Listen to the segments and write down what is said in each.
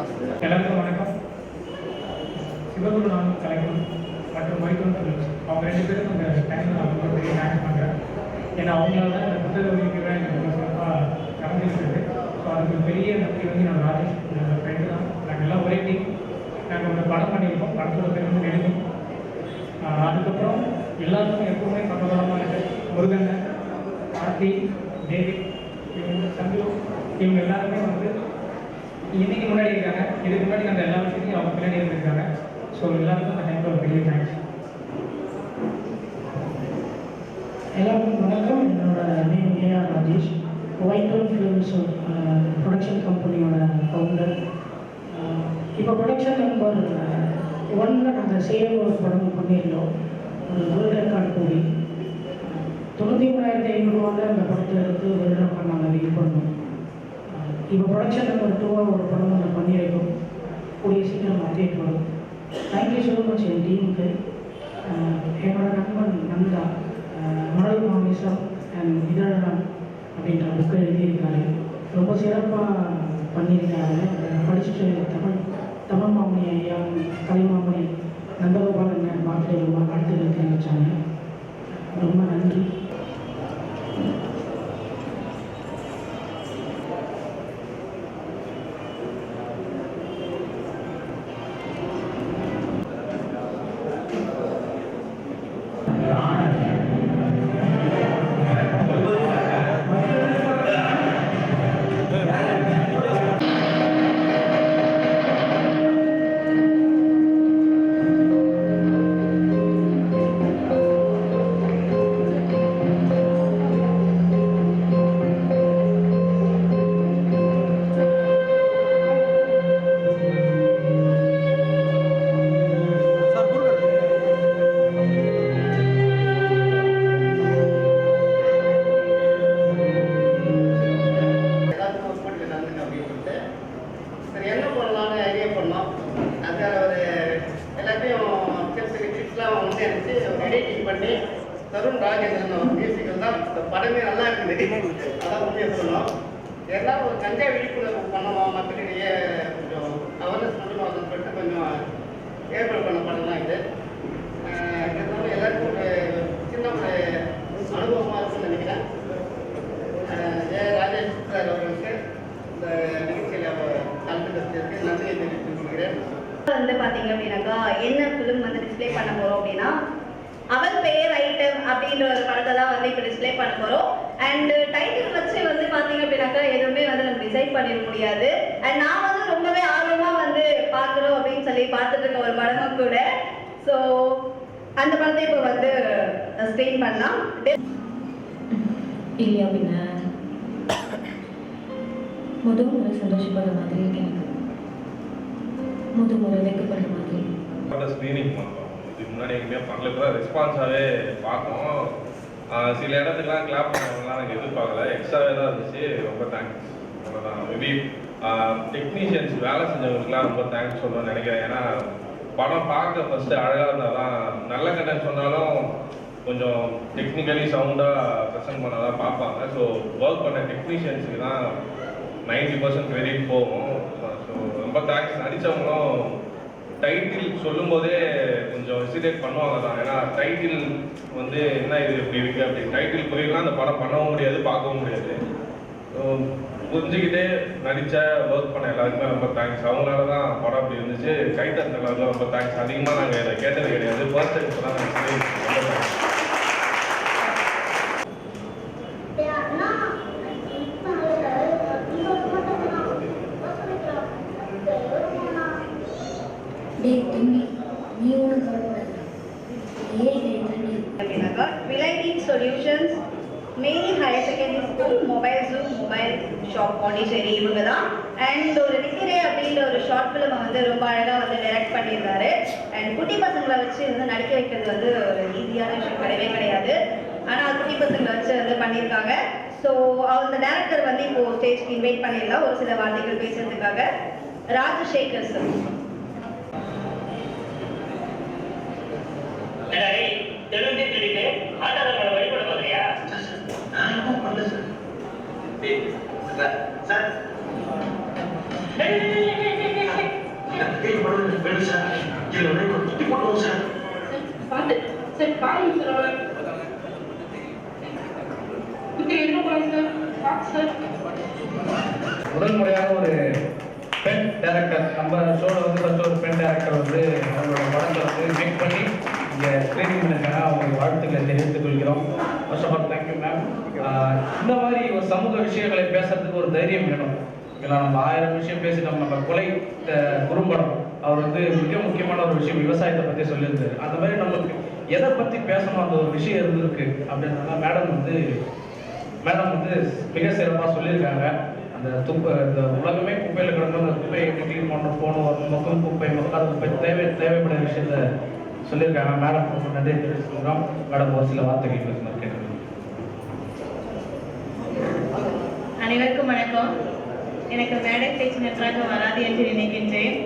எல்லாருக்கும் வணக்கம். சிவகுரு நானும் கலைஞரும் மற்றும் வைத்தோன் ஃபிலிம்ஸ் அவங்க 2 பேரும் இந்த டைமில் நான் ரொம்ப பெரிய தேங்க்ஸ் பண்ணுறேன். ஏன்னா அவங்களால தான் இந்த புத்தக வெளியீடுகளை எனக்கு ரொம்ப சிறப்பாக நடந்துருக்குது. ஸோ அதுக்கு பெரிய நன்றி வந்து நான் ராஜேஷ் என்னோட ஃப்ரெண்டு தான். நாங்கள் எல்லாம் ஒரே டீம். நாங்கள் ஒரு படம் பண்ணியிருக்கோம். படத்தோட பேர் வந்து நெடுங்கும். அதுக்கப்புறம் எல்லாருக்கும் எப்பவுமே பக்கபலமாக இருக்குது முருகன், ஆர்த்தி, டேவிட், இவங்க சந்து, இவங்க எல்லாருமே வந்து இன்னைக்கு முன்னாடி இருக்காங்க. இதுக்கு முன்னாடி அந்த எல்லா விஷயத்தையும் அவங்க பின்னாடி இருந்திருக்காங்க. ஸோ எல்லாருக்கும் அந்த டைமில் ஒரு பெரிய தேங்க்ஸ். எல்லாருக்கும் வணக்கம். என்னோட நேம் ஏஆர் ராஜேஷ். வைத்தோன் ஃபிலிம்ஸ் ப்ரொடக்ஷன் கம்பெனியோட ஃபவுண்டர். இப்போ ப்ரொடக்ஷன் நம்பர் 1 நாங்கள் சேலம் ஒரு படம் பண்ணியிருந்தோம். ஒரு வேர்ல்டு ரெக்கார்டு கூடி 93,500 அந்த படத்தை எடுத்து வேர்ல்டு ரெக்கார்ட் நாங்கள் வெயிட் பண்ணோம். இப்போ ப்ரொடக்ஷன் நம்பர் 2 ஒரு படம் நாங்கள் பண்ணியிருக்கோம். கூடிய சீக்கிரம் அப்டேட் வரும். தேங்க்யூ ஸோ மச் என் டீமுக்கு. என்னோட நண்பன் நந்தா மணல் மாமிசம் அண்ட் இதழம் அப்படின்ற புக்கை எழுதியிருக்காரு. ரொம்ப சிறப்பாக பண்ணியிருக்காங்க. படிச்சுட்டு தமிழ் மாமணி ஐயா, கலைமாமணி நந்தகோபாலன் பார்த்து ரொம்ப வாழ்த்துக்கள் தெரிவித்தாங்க. ரொம்ப நன்றி. எடிட்டிங் பண்ணி தருண் ராஜேந்திரன் மியூசிக்கல் தான் படமே நல்லா இருக்குது. அதான் உண்மையாக சொல்லணும். எல்லாரும் ஒரு கஞ்சா விழிப்புணர்வு பண்ணணும், மக்களிடையே கொஞ்சம் அவேர்னஸ் பண்ணணும் அப்படின்னு சொல்லிட்டு கொஞ்சம் ஏற்பாடு பண்ண படம் தான் இது. இருந்தாலும் எல்லாருக்கும் ஒரு சின்ன ஒரு அனுபவமாக இருக்குன்னு நினைக்கிறேன். ராஜேஷ் சார் அவர்களுக்கு இந்த நிகழ்ச்சியில் கலந்துக்கிறதுக்கு நன்றியை தெரிவித்துக் கொள்கிறேன். வந்து பார்த்தீங்க அப்படின்னாக்கா என்ன ஃபிலிம் வந்து டிஸ்பிளே பண்ண போகிறோம் அப்படின்னா அவள் பெயர் ஐட்டம் அப்படின்ற ஒரு படத்தை தான் வந்து இப்போ டிஸ்பிளே பண்ண போகிறோம். அண்ட் டைட்டில் வச்சு வந்து பார்த்தீங்க அப்படின்னாக்கா எதுவுமே வந்து நம்ம டிசைட் பண்ணிட முடியாது. அண்ட் நான் வந்து ரொம்பவே ஆர்வமாக வந்து பார்க்குறோம் அப்படின்னு சொல்லி பார்த்துட்டு இருக்க ஒரு படமும் கூட. ஸோ அந்த படத்தை இப்போ வந்து ஸ்க்ரீன் பண்ணலாம். இல்லையா பின்ன முதல் முறை சந்தோஷப்படுற மாதிரி எனக்கு முதல் முறை வைக்கப்படுற மாதிரி ஸ்க்ரீனிங் பண்ணுறோம். இதுக்கு முன்னாடி எங்கேயுமே பண்ணல. இப்போ ரெஸ்பான்ஸாகவே பார்க்கணும். சில இடத்துக்குலாம் கிளாப் பண்ணுவாங்கலாம் எனக்கு எதிர்பார்க்கல. எக்ஸ்ட்ராவே தான் இருந்துச்சு. ரொம்ப தேங்க்ஸ். அவ்வளோதான். மேபி டெக்னீஷியன்ஸ் வேலை செஞ்சவங்களுக்குலாம் ரொம்ப தேங்க்ஸ் சொல்லணும்னு நினைக்கிறேன். ஏன்னா படம் பார்க்க ஃபஸ்ட்டு அழகாக இருந்தால் தான் நல்ல கண்டென்ட் சொன்னாலும் கொஞ்சம் டெக்னிக்கலி சவுண்டாக ப்ரெசென்ட் பண்ண தான் பார்ப்பாங்க. ஸோ ஒர்க் பண்ண டெக்னீஷியன்ஸுக்கு தான் 90% கிரெடிட் போகும். ஸோ ரொம்ப தேங்க்ஸ். நடித்தவங்களும் டைட்டில் சொல்லும் போதே கொஞ்சம் ஹெசிடேட் பண்ணுவாங்க தான். ஏன்னா டைட்டில் வந்து என்ன இது இப்படி இருக்குது அப்படி டைட்டில் புரியலாம் அந்த படம் பண்ணவும் முடியாது, பார்க்கவும் முடியாது. ஸோ புரிஞ்சுக்கிட்டே நடித்த ஒர்க் பண்ண எல்லாருக்குமே ரொம்ப தேங்க்ஸ். அவங்களால தான் படம் அப்படி இருந்துச்சு. கைத்தறின எல்லாருக்கும் ரொம்ப தேங்க்ஸ். அதிகமாக நாங்கள் இதை கேட்டது கிடையாது. ஃபர்ஸ்ட் டைம் இப்போ தான் நாங்கள் ரொம்ப தேங்க்ஸ். விலைடீன் solutions, main higher secondary school, mobile zoom, mobile shop Pondicherry இவங்க தான். அண்ட் ஒரு நிக்கிறே அப்படின்ற ஒரு ஷார்ட் ஃபிலிமை வந்து ரொம்ப அழகாக வந்து டைரக்ட் பண்ணியிருந்தாரு. அண்ட் குட்டி பசங்களை வச்சு வந்து நடிக்க வைக்கிறது வந்து ஒரு ஈஸியான விஷயம் கிடையவே கிடையாது. ஆனால் குட்டி பசங்களை வச்சு வந்து பண்ணியிருக்காங்க. ஸோ அந்த டேரக்டர் வந்து இப்போ ஸ்டேஜ்க்கு இன்வைட் பண்ணிடலாம் ஒரு சில வார்த்தைகள் பேசுறதுக்காக. ராஜசேகர் சார். தெலுங்கு சொல்லிட்டு ஆட்டாளர்களை வழிபட மாதிரியா? சார் வேணும் சார் இல்லை குத்தி போட்டுவோம் சார் பார்த்து சரி பாருங்க சார் என்ன பாருங்க பார்த்து சார் முதல் முறையாக ஒரு பெண் டைரக்டர் நம்ம ஷோவில் வந்து ஃபர்ஸ்ட் ஒரு பெண் டைரக்டர் வந்து நம்மளோட படத்தை வந்து மேக் பண்ணி இங்கே ஸ்க்ரீனிங் பண்ணிருக்காங்க. அவங்களுக்கு வாழ்த்துக்களை தெரிவித்துக் கொள்கிறோம். First of all thank you ma'am. இந்த மாதிரி ஒரு சமூக விஷயங்களை பேசுறதுக்கு ஒரு தைரியம் வேணும். இல்லை நம்ம 1000 விஷயம் பேசிட்டோம். நம்ம கொலை குறும்படம் அவர் வந்து மிக முக்கியமான ஒரு விஷயம் விவசாயத்தை பற்றி சொல்லியிருந்தாரு. அந்த மாதிரி நம்மளுக்கு எதை பற்றி பேசணும் அந்த ஒரு விஷயம் இருந்திருக்கு அப்படின்றத மேடம் வந்து மிக சிறப்பாக சொல்லியிருக்காங்க. அந்த இந்த உலகமே குப்பையில் கிடந்து அந்த குப்பையை க்ளீன் பண்ண போகணும், மொக்கம் குப்பை மொக்காத குப்பை தேவைப்படுற விஷயத்த சொல்லியிருக்காங்க. மேடம் ரொம்ப நன்றி தெரிவிச்சுக்கிறோம். மேடம் ஒரு சில வார்த்தைகள் பேசுமாறு கேட்குறேன். அனைவருக்கும் வணக்கம். எனக்கு மேடை பேச்சு நன்றாக வராது என்று நினைக்கின்றேன்.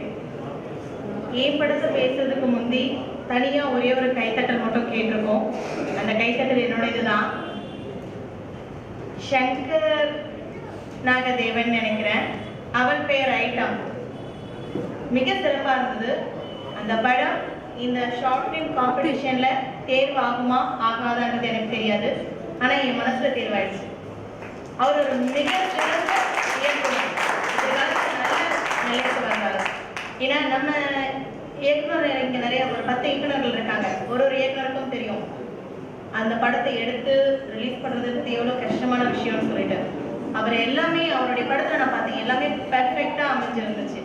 என் படத்தை பேசுறதுக்கு முந்தி தனியாக ஒரே ஒரு கைத்தட்டல் மட்டும் கேட்டிருக்கோம். அந்த கைத்தட்டல் என்னோடது தான். சங்கர் நாகதேவன் நினைக்கிறேன், அவள் பெயர் ஐட்டம் மிக சிறப்பாக இருந்தது. அந்த படம் இந்த ஷார்ட் ஃபிலிம் காம்படிஷனில் தேர்வாகுமா ஆகாதான்றது எனக்கு தெரியாது. ஆனால் என் மனசில் தேர்வாயிடுச்சு. அவர் ஒரு மிக சிறந்த இயக்குனர், நல்ல நிலைக்கு வந்தார். ஏன்னா நம்ம இயக்குனர் இங்கே நிறைய ஒரு 10 இயக்குநர்கள் இருக்காங்க. ஒரு இயக்குனருக்கும் தெரியும் அந்த படத்தை எடுத்து ரிலீஸ் பண்ணுறதுக்கு எவ்வளோ கஷ்டமான விஷயம்னு சொல்லிட்டு. அவர் எல்லாமே அவருடைய படத்தை நான் பார்த்தேன், எல்லாமே பெர்ஃபெக்டாக அமைஞ்சிருந்துச்சு.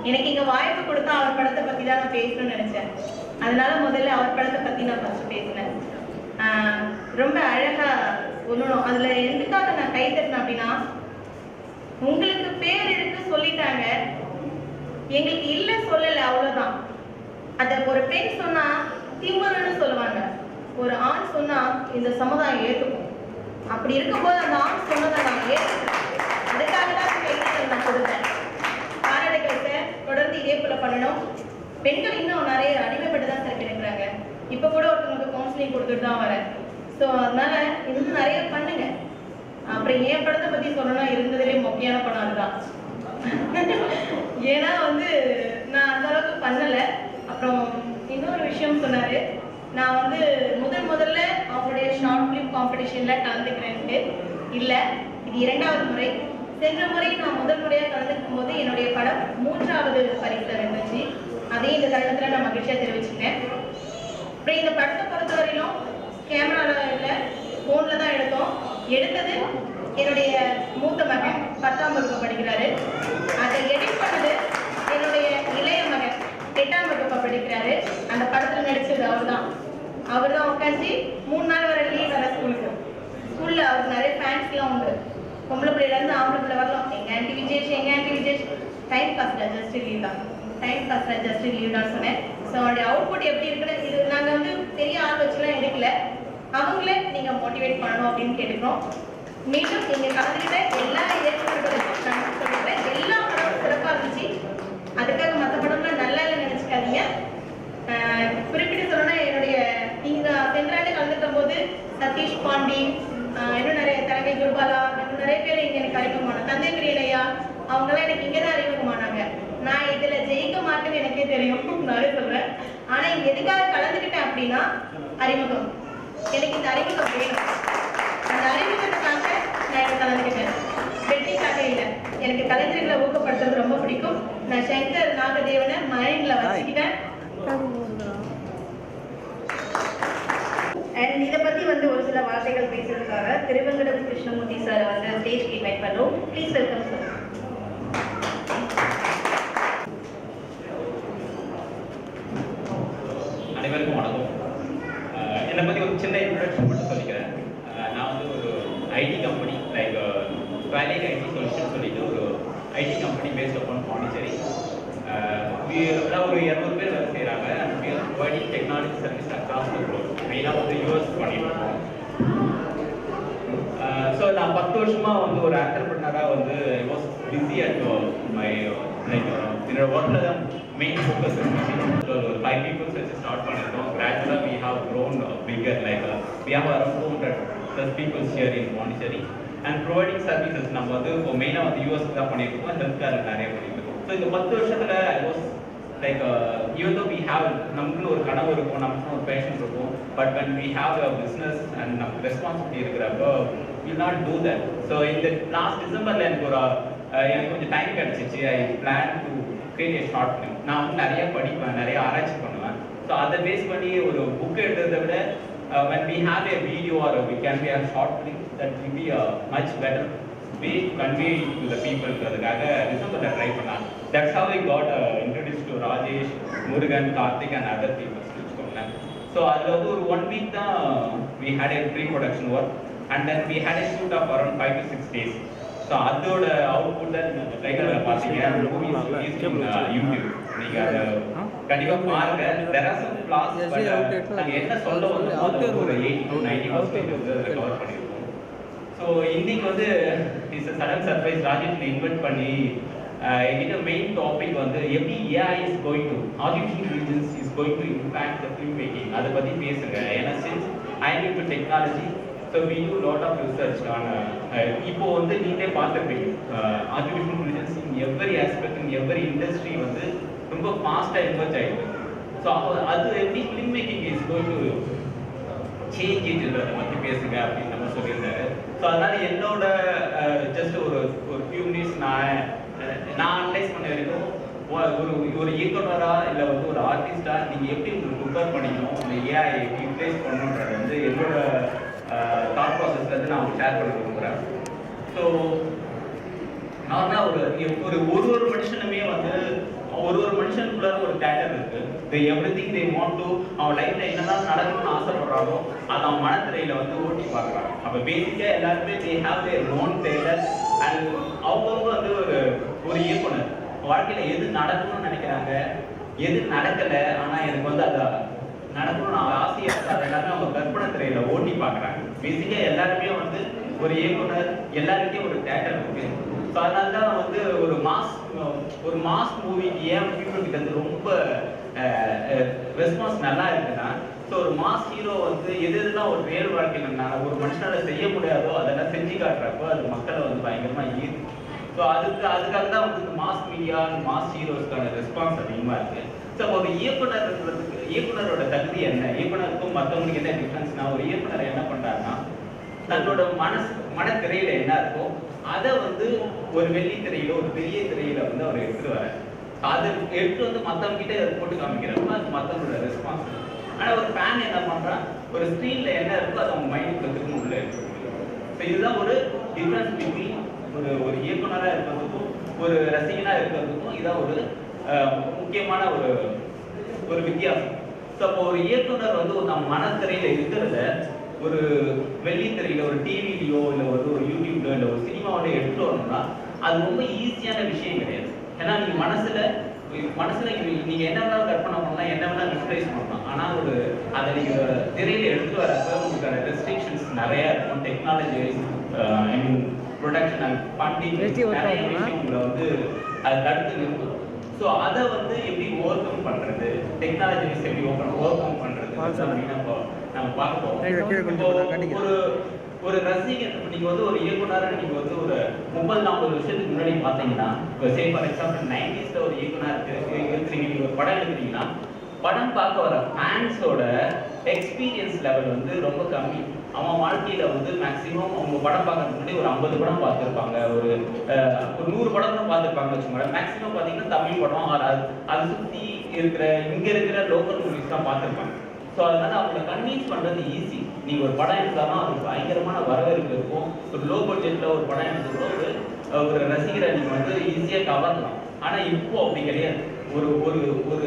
எனக்கு இங்கே வாய்ப்பு கொடுத்தா அவர் படத்தை பற்றி தான் நான் பேசணும்னு நினச்சேன். அதனால முதல்ல அவர் படத்தை பற்றி நான் ஃபஸ்ட்டு பேசினேன். ரொம்ப அழகாக ஒன்றும் அதில் எதுக்காக நான் கை தட்டினேன் அப்படின்னா, உங்களுக்கு பேர் எடுத்து சொல்லிட்டாங்க, எங்களுக்கு இல்லை சொல்லலை, அவ்வளோதான். அதை ஒரு பெண் சொன்னால் திமுறன்னு சொல்லுவாங்க, ஒரு ஆண் சொன்னால் இந்த சமுதாயம் ஏற்றுக்கும். அப்படி இருக்கும்போது அந்த ஆண் சொன்னதை நான் ஏற்றுக்கிறேன். அதுக்காக தான் கைத்தட்டல் நான் கொடுத்தேன். பாராட்டுகளுக்கு தொடர்ந்து இதே போல பண்ணணும். பெண்கள் இன்னும் நிறைய அடிமைப்பட்டு தான் சார் கிடைக்கிறாங்க. இப்போ கூட ஒருத்தவங்களுக்கு கவுன்சிலிங் கொடுத்துட்டு தான் வரேன். ஸோ அதனால இன்னும் நிறைய பண்ணுங்க. அப்புறம் என் படத்தை பற்றி சொல்லணும்னா இருந்ததுலேயே முக்கியமான படம் அதுதான். ஏன்னா வந்து நான் அந்த அளவுக்கு பண்ணலை. அப்புறம் இன்னொரு விஷயம் சொன்னார், நான் வந்து முதல்ல அவங்களுடைய ஷார்ட் ஃபிலிம் காம்படிஷனில் கலந்துக்கிறேன்ட்டு. இல்லை, இது 2வது முறை. சென்ற முறை நான் முதல் முறையாக கலந்துக்கும் போது என்னுடைய படம் 3வது பரிசில் இருந்துச்சு. அதையும் இந்த தருணத்தில் நான் மகிழ்ச்சியாக தெரிவிச்சுட்டேன். அப்புறம் இந்த படத்தை பொறுத்தவரையிலும் கேமராவில் இல்லை, ஃபோனில் தான் எடுத்தோம். எடுத்தது என்னுடைய மூத்த மகன் 10ஆம் வகுப்பு படிக்கிறாரு. அதை எடிட் பண்ணது என்னுடைய இளைய மகன் 8ஆம் வகுப்பு படிக்கிறாரு. அந்த படத்தில் நடித்தது அவர் தான் உட்காந்து 3 நாள் வர லீவ் வர ஸ்கூலில் அவருக்கு நிறைய ஃபேன்ஸ்லாம் உண்டு. பொம்பளை பிள்ளையிலேருந்து ஆம்பளை பிள்ளை வரலாம். எங்கள் ஆண்டி விஜேஷ் டைம் பாஸில் ஜஸ்ட் லீவ் தான் சொன்னேன். ஸோ அவருடைய அவுட்புட் எப்படி இருக்குன்னு இது நாங்கள் வந்து பெரிய ஆள் வச்சுலாம் எடுக்கல, அவங்களே நீங்கள் மோட்டிவேட் பண்ணணும் அப்படின்னு கேட்டுக்கிறோம். மீண்டும் இங்கே கலந்துக்கிட்ட எல்லா இயக்குநர்களுக்கும் நான் சொல்லிக்கிறேன், எல்லா படமும் சிறப்பாக இருந்துச்சு. அதுக்காக மற்ற படம்லாம் நல்லா இல்லை நினச்சிக்காதீங்க. குறிப்பிட்டு சொல்லணும்னா என்னுடைய இங்கே சென்றாண்டு கலந்துக்கிற போது சதீஷ் பாண்டி, இன்னும் நிறைய தரங்கை குருபாலா, இன்னும் நிறைய பேர் இங்கே எனக்கு அறிமுகமான தந்தை பிரியனையா, அவங்களாம் எனக்கு இங்கே தான் அறிமுகமானாங்க. நான் இதில் ஜெயிக்க மாட்டேன்னு எனக்கே தெரியும், நானே சொல்கிறேன். ஆனால் இங்கே எதுக்காக கலந்துக்கிட்டேன் அப்படின்னா அறிமுகம். எனக்கு இந்த அறிமுகம் வேணும். அந்த அறிமுகத்துக்காக நான் இங்கே கலந்துக்கிட்டேன், வெற்றிக்காக இல்லை. எனக்கு கலைஞர்களை ஊக்கப்படுத்துறது ரொம்ப பிடிக்கும். நான் சங்கர் நாகதேவனை மைண்டில் வச்சுக்கிட்டேன். அண்ட் இதை பற்றி வந்து ஒரு சில வார்த்தைகள் பேசுறதுக்காக திருவெங்கடம் கிருஷ்ணமூர்த்தி சார் வந்து ஸ்டேஜ்க்கு இன்வைட் பண்ணுறோம். Please welcome sir. அனைவருக்கும் வணக்கம். என்னை பற்றி ஒரு சின்ன இன்ட்ரடக்ஷன் மட்டும் சொல்லிக்கிறேன். நான் வந்து ஒரு IT company like valid IT solution சொல்லிட்டு ஒரு IT company based upon Pondicherry. ஒரு 200 பேர் வேலை செய்கிறாங்க. And we are providing technology service across the globe. மெயினாக வந்து US பண்ணிட்டுருக்கோம். ஸோ நான் 10 வருஷமாக வந்து ஒரு ஆண்டர்பிரினராக வந்து I was busy at my like என்னோட ஒர்க்கில் தான் மெயின் ஃபோக்கஸ் இருந்துச்சு. ஒரு 5 பீப்புள்ஸ் வச்சு ஸ்டார்ட் பண்ணியிருக்கோம். கிராஜுவலாக we have grown bigger, like we have around 200+ people here in Pondicherry and providing services. நம்ம வந்து இப்போ மெயினாக வந்து யூஎஸ்க்கு தான் பண்ணியிருக்கோம், ஹெல்த் கேர் நிறைய பண்ணியிருக்கோம். ஸோ இந்த 10 வருஷத்தில் I was like even though we have நமக்குன்னு ஒரு கனவு இருக்கும், நமக்குன்னு ஒரு பேஷன் இருக்கும், but when we have a business and நமக்கு ரெஸ்பான்சிபிலிட்டி இருக்கிறப்போ will not do that. So இந்த லாஸ்ட் டிசம்பரில் எனக்கு கொஞ்சம் டைம் கிடச்சிச்சு. I plan to create a short film. நான் வந்து நிறைய படிப்பேன், நிறைய ஆராய்ச்சி பண்ணுவேன். ஸோ அதை பேஸ் பண்ணி ஒரு புக் எழுதுறதை விட when we have a video or we can be a short film, that will be a much better way to convey to the people. அதுக்காக டிசம்பரில் ட்ரை பண்ணேன். That's how I got introduced to Rajesh, Murugan, Karthik and other people. So அதில் வந்து ஒரு 1 week தான் we had a pre-production work and then we had a shoot of around 5 to 6 days. So அதோட output தான் நீங்கள் ட்ரைலரில் பார்த்தீங்க. யூடியூப் நீங்கள் அதை கண்டிப்பாக பாருங்க. there are some flaws, but நாங்கள் என்ன சொல்ல வந்தோமோ அது ஒரு 80 to 90% வந்து அதில் கவர் பண்ணியிருக்கோம். ஸோ இன்னைக்கு வந்து it's a sudden surprise. Rajesh invite பண்ணி எங்கிட்ட மெயின் டாபிக் வந்து எப்படி AI is going to artificial intelligence is going to impact the film making அதை பற்றி பேசுங்க. ஏன்னா since I am into technology, so we do lot of research on இப்போ வந்து நீங்களே பார்த்துருப்பீங்க artificial intelligence in every aspect in every industry வந்து ரொம்ப ஃபாஸ்ட்டாக எமர்ஜ் ஆகிடுது. ஸோ அது எப்படி film making is going to change இட்ன்றதை பற்றி பேசுங்க அப்படின்னு நம்ம சொல்லியிருந்தாரு. ஸோ அதனால என்னோட ஜஸ்ட் ஒரு ஃபியூ மினிட்ஸ் நான் அனலைஸ் பண்ண வரைக்கும் ஒரு இயக்குனரா இல்லை வந்து ஒரு ஆர்டிஸ்டா நீங்கள் எப்படி உங்களுக்கு ப்ரிப்பேர் பண்ணிக்கணும், இந்த ஏஐ யூட்டிலைஸ் பண்ணணுன்றது வந்து என்னோட தாட் ப்ராசஸ்ல இருந்து நான் ஷேர் பண்ண விரும்புகிறேன். ஸோ நார்மலாக ஒரு மனுஷனுமே வந்து ஒரு மனுஷனுக்குள்ள ஒரு டேலண்ட் இருக்கு. எவ்ரிதிங் தே வாண்ட் டு அவன் லைஃப்ல என்னதான் நடக்கணும்னு ஆசைப்படுறாங்களோ அது அவன் மனத்திரையில வந்து ஓட்டி பார்க்குறாங்க. அப்போ பேசிக்காக எல்லாருமே they have their own talent and அவங்கவுங்க வந்து ஒரு இயக்குனர் வாழ்க்கையில எது நடக்கணும்னு நினைக்கிறாங்க, எது நடக்கலை ஆனால் எனக்கு வந்து அதை நடக்கணும்னு ஆசையாக இருக்குது, அது எல்லாமே அவங்க கற்பனை திரையில ஓட்டி பார்க்குறாங்க. பேசிக்காக எல்லாருமே வந்து ஒரு இயக்குனர் எல்லாருக்கும் ஒரு தேட்டர் இருக்கு. ஸோ அதனால தான் வந்து ஒரு மாஸ் மூவிக்கு ஏன் பீப்புள் கிட்ட வந்து ரொம்ப ரெஸ்பான்ஸ் நல்லா இருக்குன்னா, ஸோ ஒரு மாஸ் ஹீரோ வந்து எதுலாம் ஒரு ரியல் வாழ்க்கையில ஒரு மனுஷனால செய்ய முடியாதோ அதெல்லாம் செஞ்சு காட்டுறப்போ அது மக்களை வந்து பயங்கரமாக ஈர்க்கும். ஸோ அதுக்காக தான் வந்து இந்த மாஸ் மீடியா மாஸ் ஹீரோஸ்க்கான ரெஸ்பான்ஸ் அதிகமாக இருக்குது. ஸோ ஒரு இயக்குனரோட தகுதி என்ன, இயக்குனருக்கும் மற்றவங்களுக்கு என்ன டிஃப்ரென்ஸ்னா, ஒரு இயக்குனர் என்ன பண்ணுறாருன்னா தன்னோட மனத்திரையில என்ன இருக்கோ அதை வந்து ஒரு வெள்ளி திரையில ஒரு பெரிய திரையில வந்து அவர் எடுத்துட்டு வர அதை எடுத்து வந்து மற்றவங்க கிட்ட போட்டு காமிக்கிறப்ப அது மற்றவங்களோட ரெஸ்பான்ஸ். ஆனால் ஒரு ஃபேன் என்ன பண்ணுறான், ஒரு ஸ்க்ரீன்ல என்ன இருக்கோ அது அவங்க மைண்டுக்கு திரும்ப உள்ள எடுத்து. ஸோ இதுதான் ஒரு டிஃப்ரென்ஸ் பிட்வீன் ஒரு இயக்குனராக இருக்கிறதுக்கும் ஒரு ரசிகனாக இருக்கிறதுக்கும் இதான் ஒரு முக்கியமான ஒரு வித்தியாசம். ஸோ அப்போ ஒரு இயக்குனர் வந்து நம்ம மனத்திரையில இருக்கிறத ஒரு வெள்ளித்திரையில ஒரு டிவிலையோ இல்லை ஒரு யூடியூப்லோ இல்லை ஒரு சினிமாவோட எடுத்துட்டு வரணும்னா அது ரொம்ப ஈஸியான விஷயம் கிடையாது. ஏன்னா நீங்க மனசுல நீங்க என்ன வேணாலும் கற்பனை பண்ணலாம், என்ன வேணாலும் விசுவலைஸ் பண்ணலாம். ஆனா அதை நீங்க திரையில எடுத்துட்டு வரப்ப உங்களுக்கான ரெஸ்ட்ரிக்ஷன்ஸ் நிறைய இருக்கும். Technology I mean production and funding நிறைய விஷயம் உங்களை வந்து அதை தடுத்து நிறுத்தும். ஸோ அதை வந்து எப்படி ஓவர் கம் பண்றது, டெக்னாலஜிஸ் எப்படி ஓவர் கம் பண்றது அப்படின்னு நம்ம பார்ப்போம். ஒரு ரசிகன் நீங்க வந்து ஒரு இயக்குனரை நீங்க வந்து ஒரு 30-40 வருஷத்துக்கு முன்னாடி பார்த்தீங்கன்னா, சே ஃபார் எக்ஸாம்பிள் 90s ஒரு இயக்குனர் இருக்கிறீங்க, நீங்க ஒரு படம் எடுக்கிறீங்கன்னா படம் பார்க்க வர ஃபேன்ஸோட எக்ஸ்பீரியன்ஸ் லெவல் வந்து ரொம்ப கம்மி. அவன் வாழ்க்கையில வந்து மேக்ஸிமம் அவங்க படம் பார்க்கறதுக்கு முன்னாடி ஒரு 50 படம் பார்த்துருப்பாங்க, ஒரு 100 படம் கூட பார்த்துருப்பாங்க வச்சுக்கோங்க. மேக்ஸிமம் பார்த்தீங்கன்னா தமிழ் படம் அதை சுற்றி இருக்கிற இங்க இருக்கிற லோக்கல் மூவிஸ் தான் பார்த்துருப்பாங்க. ஸோ அதனால அவங்களை கன்வின்ஸ் பண்ணுறது ஈஸி. நீங்கள் ஒரு படம் எடுத்தாலும் அது பயங்கரமான வரவேற்பு இருக்கும். ஒரு லோ பட்ஜெட்டில் ஒரு படம் எடுத்துக்கூட ஒரு ரசிகரை நீங்கள் வந்து ஈஸியாக கவரலாம். ஆனால் இப்போ அப்படி கிடையாது. ஒரு